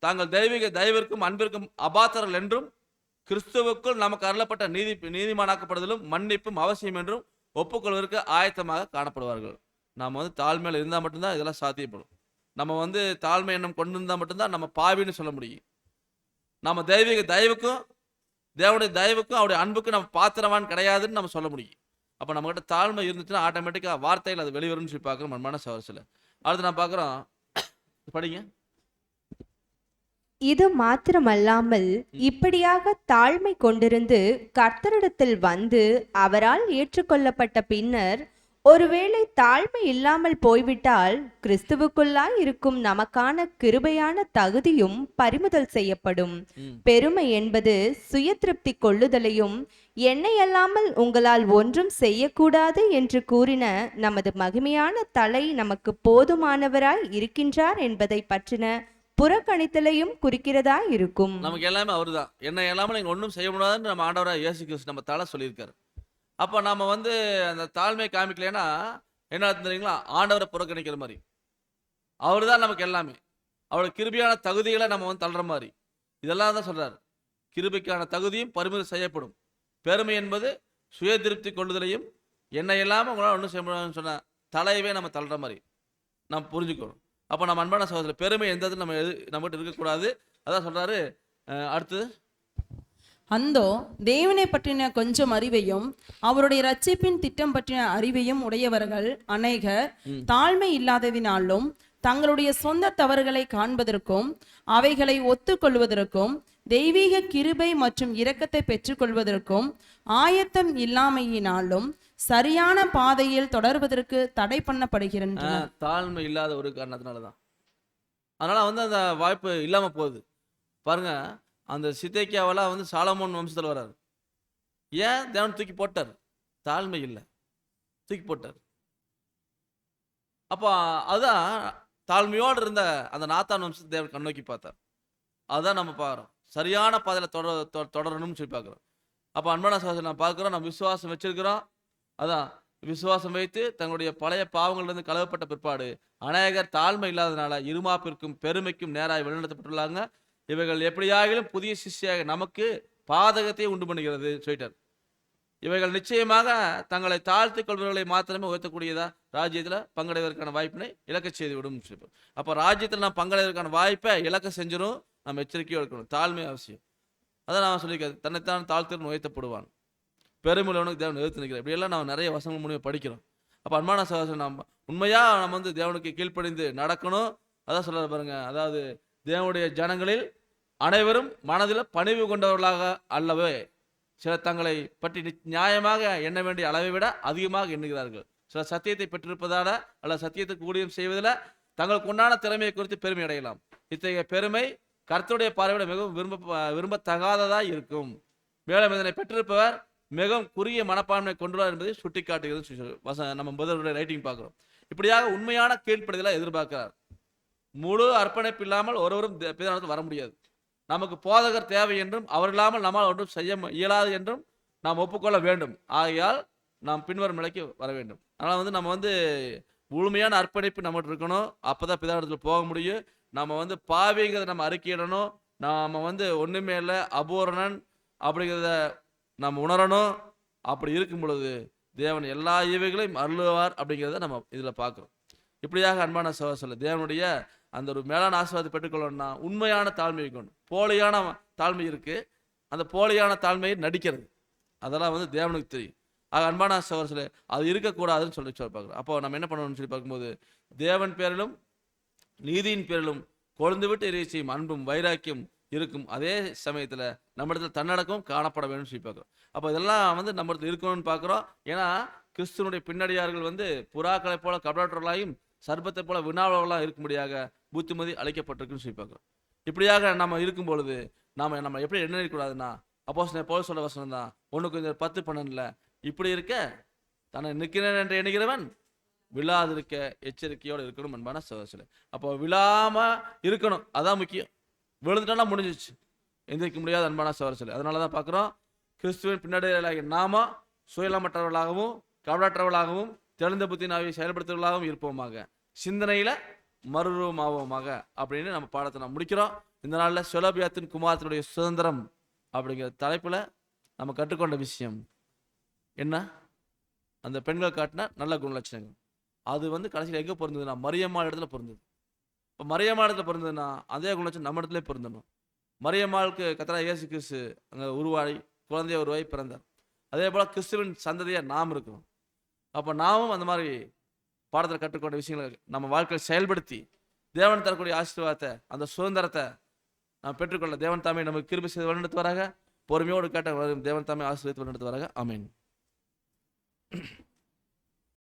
Speaker 1: தாங்கள் தெய்வீக அன்பிற்கும் அபாத்திரர்கள் என்றும் கிறிஸ்துவுக்குள் நமக்கு அருளப்பட்ட நீதிமானாக்கப்படுதலும் மன்னிப்பும் அவசியம் என்றும் ஒப்புக்கொள்வதற்கு ஆயத்தமாக காணப்படுவார்கள். நாம் வந்து தாழ்மையில் இருந்தால் மட்டும்தான் இதெல்லாம் சாத்தியப்படும். நம்ம வந்து தாழ்மை எண்ணம் கொண்டு இருந்தால் மட்டும்தான் நம்ம பாவின்னு சொல்ல முடியும். நம்ம தெய்வீக தேவனுடைய தயவுக்கும் அவருடைய அன்புக்கும் நம்ம பாத்திரவான் கிடையாதுன்னு நம்ம சொல்ல முடியும். அப்போ நம்மகிட்ட தாழ்மை இருந்துச்சுன்னா ஆட்டோமேட்டிக்காக வார்த்தையில் அது வெளிவரும்னு சொல்லி பார்க்குறோம். மனமான சவரசில் அடுத்து நான் பார்க்குறோம், படிங்க.
Speaker 2: இது மாத்திரமல்லாமல் இப்படியாக தாழ்மை கொண்டிருந்து கர்த்தரிடத்தில் வந்து அவரால் ஏற்றுக்கொள்ளப்பட்ட பின்னர் ஒருவேளை தாழ்மை இல்லாமல் போய்விட்டால் கிறிஸ்துவுக்குள்ளாய் இருக்கும் நமக்கான கிருபையான தகுதியும் பறிமுதல் செய்யப்படும். பெருமை என்பது சுய திருப்தி கொள்ளுதலையும் என்னையல்லாமல் உங்களால் ஒன்றும் செய்யக்கூடாது என்று கூறின நமது மகிமையான தலை நமக்கு போதுமானவராய் இருக்கின்றார் என்பதை பற்றின புறக்கணித்தலையும் குறிக்கிறதா இருக்கும்.
Speaker 1: நமக்கு எல்லாமே அவருதான். என்ன எல்லாமே நீங்க ஒன்றும் செய்ய முடியாதுன்னு நம்ம ஆண்டவராக இயேசு கிறிஸ்து நம்ம தலை சொல்லியிருக்காரு. அப்போ நம்ம வந்து அந்த தாழ்மை காமிக்கலைன்னா என்ன தெரியுங்களா, ஆண்டவரை புறக்கணிக்கிற மாதிரி. அவர் தான் நமக்கு எல்லாமே. அவருடைய கிருபையான தகுதிகளை நம்ம வந்து தள்ளுற மாதிரி. இதெல்லாம் தான் சொல்றாரு. கிருபைக்கான தகுதியும் பறிமுதல் செய்யப்படும். பெருமை என்பது சுய திருப்தி கொள்ளுதலையும் என்ன இல்லாமல் உங்களால் ஒன்றும் செய்ய முடியாதுன்னு சொன்ன தலையவே நம்ம தள்ளுற மாதிரி நம்ம புரிஞ்சுக்கணும். அப்போ நம்ம அன்பான சகோதரர், பெருமை எந்த நம்மகிட்ட இருக்கக்கூடாது. அதான் சொல்றாரு. அடுத்தது,
Speaker 3: அந்தோ தேவனை பற்றின கொஞ்சம் அறிவையும் அவருடைய இரட்சிப்பின் திட்டம் பற்றின அறிவையும் உடையவர்கள் அநேகர் தாழ்மை இல்லாததினாலும் தங்களுடைய சொந்த தவறுகளை காண்பதற்கும் அவைகளை ஒத்துக்கொள்வதற்கும் தெய்வீக கிருபை மற்றும் இரக்கத்தை பெற்றுக்கொள்வதற்கும் ஆயத்தம் இல்லாமையினாலும் சரியான பாதையில் தொடர்வதற்கு தடை பண்ணப்படுகின்றன.
Speaker 1: தாழ்மை இல்லாத ஒரு காரணத்தினாலதான். அதனால வந்து அந்த வாய்ப்பு இல்லாம போகுது. பாருங்க, அந்த சிதேக்கியாவெல்லாம் வந்து சாலமோன் வம்சத்தில் வர்றாரு. ஏன் தேவன் தூக்கி போட்டார்? தாழ்மை இல்லை, தூக்கி போட்டார். அப்போ அதுதான் தாழ்மையோடு இருந்த அந்த நாத்தான் வம்சத்தை தேவன் கண்ணோக்கி பார்த்தார். அதுதான் நம்ம பார்க்குறோம். சரியான பாதையில் தொடரணும்னு சொல்லி பார்க்குறோம். அப்போ அன்பான சகோதரர், நான் பார்க்குறோம், நம்ம விசுவாசம் வச்சிருக்கிறோம். அதான் விசுவாசம் வைத்து தங்களுடைய பழைய பாவங்களிலிருந்து கழுவப்பட்ட பிற்பாடு அநேகர் தாழ்மை இல்லாதனால இருமாப்பிற்கும் பெருமைக்கும் நேராக வழிநடத்தப்பட்டுள்ளாங்க. இவைகள் எப்படியாகிலும் புதிய சிஷ்யாக நமக்கு பாதகத்தை உண்டு பண்ணுகிறது சொல்லிட்டார். இவைகள் நிச்சயமாக தங்களை தாழ்த்தி கொள்வர்களை மாத்திரமே உயர்த்தக்கூடியதா ராஜ்யத்தில் பங்கடைவதற்கான வாய்ப்பினை இலக்க செய்து விடும். அப்போ ராஜ்யத்தில் நான் பங்கடைவதற்கான வாய்ப்பை இலக்க செஞ்சிடும். நம்ம எச்சரிக்கையோடு இருக்கணும். தாழ்மை அவசியம். அதான் நான் சொல்லியிருக்காது, தன்னைத்தான் தாழ்த்திறன் உயர்த்தப்படுவான், பெருமையுள்ளவனுக்கு தேவன் எதிர்த்து நிற்கிறார். இப்படியெல்லாம் நம்ம நிறைய வசனங்கள் மூலியமாக படிக்கிறோம். அப்போ அன்பான சகோதரன், நம்ம உண்மையாக நம்ம வந்து தேவனுக்கு கீழ்ப்படிந்து நடக்கணும். அதான் சொல்ல பாருங்க, அதாவது தேவனுடைய ஜனங்களில் அனைவரும் மனதில் பணிவு கொண்டவர்களாக அல்லவே சில தங்களை பற்றி நியாயமாக எண்ண வேண்டிய அளவை விட அதிகமாக எண்ணுகிறார்கள். சில சத்தியத்தை பெற்றிருப்பதால அல்ல சத்தியத்துக்கு ஊழியம் செய்வதில் தங்களுக்கு உண்டான திறமையை குறித்து பெருமை அடையலாம். இத்தகைய பெருமை கர்த்தருடைய பார்வையிட மிகவும் விரும்பத்தகாததாக இருக்கும். மேலும் இதனை பெற்றிருப்பவர் மிகவும் குறுகிய மனப்பான்மை கொண்டுள்ளார் என்பதை சுட்டி காட்டுகிறது. நம்ம முதல்வருடைய ரைட்டிங் பார்க்கிறோம். இப்படியாக உண்மையான கீழ்ப்படிதலை எதிர்பார்க்கிறார். முழு அர்ப்பணிப்பு இல்லாமல் ஒருவரும் பிதாவிடத்தில் வர முடியாது. நமக்கு போதகர் தேவை என்றும் அவர் இல்லாமல் நம்மால் ஒன்றும் செய்ய இயலாது என்றும் நாம் ஒப்புக்கொள்ள வேண்டும். ஆகையால் நாம் பின்வரும் நிலைக்கு வர வேண்டும். அதனால் நம்ம முழுமையான அர்ப்பணிப்பு நம்மகிட்ட இருக்கணும். அப்போதான் பிதாவிடத்தில் போக முடியும். நம்ம பாவிங்கிறத நம்ம அறிக்கையிடணும். நாம் ஒன்றுமே இல்லை, அபூரணன் அப்படிங்கிறத நம்ம உணரணும். அப்படி இருக்கும் பொழுது தேவன் எல்லா ஈவைகளையும் அருளுவார் அப்படிங்கிறத நம்ம இதில் பார்க்குறோம். இப்படியாக அன்பான சகோதரர்களே, தேவனுடைய அந்த ஒரு மேலான ஆசீர்வாதத்தை பெற்றுக்கொள்ளணும்னா உண்மையான தாழ்மை இருக்கணும். போலியான தாழ்மை இருக்குது, அந்த போலியான தாழ்மையை நடிக்கிறது, அதெல்லாம் தேவனுக்கு தெரியும். ஆக அன்பான சகோதரர்களே, அது இருக்கக்கூடாதுன்னு சொல்லி பார்க்குறோம். அப்போ நம்ம என்ன பண்ணணும்னு சொல்லி பார்க்கும்போது, தேவன் பேரிலும் நீதியின் பேரிலும் கொழுந்து விட்டு எரிய செய்யும் அன்பும் வைராக்கியம் இருக்கும். அதே சமயத்தில் நம்ம இடத்துல தன்னடக்கம் காணப்பட வேண்டும் சொல்லி பார்க்குறோம். அப்போ இதெல்லாம் நம்ம இடத்துல இருக்கணும்னு பார்க்குறோம். ஏன்னா கிறிஸ்துவனுடைய பின்னடியார்கள் புறாக்களை போல கபடற்றவர்களாயும் சர்பத்தை போல வினாவர்களாக இருக்கும்படியாக புத்திமதி அளிக்கப்பட்டிருக்குன்னு சொல்லி பார்க்குறோம். இப்படியாக நம்ம இருக்கும் பொழுது நம்ம எப்படி என்ன இருக்கக்கூடாதுன்னா, அப்போஸ்தலன் பவுல் சொல்ல வசனம் தான் 1:10-12 இப்படி இருக்க தன்னை நிற்கிறேன் என்று எண்ணுகிறவன் விழாதிருக்க எச்சரிக்கையோடு இருக்கணும் அன்பான சகோதரர்களே. அப்போ விழாம இருக்கணும், அதான் முக்கியம். விழுந்துட்டோம்னா முடிஞ்சிச்சு, எந்திரிக்க முடியாது அன்பான சகோதரர்களே. அதனால தான் பார்க்குறோம், கிறிஸ்துவின் பின்னடையாகிய நாம சுயநலமற்றவர்களாகவும் கவலற்றவர்களாகவும் தெளிந்த புத்தினாவை செயல்படுத்துவர்களாகவும் இருப்போமாக, சிந்தனையில் மறுரூபமாவோமாக அப்படின்னு நம்ம பாடத்தை நம்ம முடிக்கிறோம். இந்த நாளில் சொலோபியாத்தின் குமாரத்தினுடைய சுதந்திரம் அப்படிங்கிற தலைப்பில் நம்ம கற்றுக்கொண்ட விஷயம் என்ன? அந்த பெண்கள் காட்டின நல்ல குணலட்சணங்கள். அது கடைசியில் எங்கே பொருந்ததுன்னா மரியம்மாள் இடத்துல பொருந்தது. இப்போ மரியம்மாள் இடத்துல பொருந்ததுன்னா அதே குணலட்சணம் நம்ம இடத்துல பொருந்தணும். மரியம்மாளுக்கு கர்த்தராகிய இயேசு கிறிஸ்து அங்கே உருவாகி குழந்தைய உருவாகி பிறந்தார். அதே போல் கிறிஸ்துவின் சந்ததியாக நாம் இருக்கணும். அப்போ நாமும் அந்த மாதிரி பாடத்தில் கற்றுக்கொண்ட விஷயங்களை நம்ம வாழ்க்கையில் செயல்படுத்தி தேவன் தரக்கூடிய ஆசீர்வாதத்தை, அந்த சுதந்திரத்தை நாம் பெற்றுக்கொள்ள தேவன் தாமே நமக்கு கிருபை செய்து வழிநடத்துவாராக. பொறுமையோடு கேட்ட தேவன் தாமே ஆசீர்வதித்து வழிநடத்துவாராக. ஆமென்.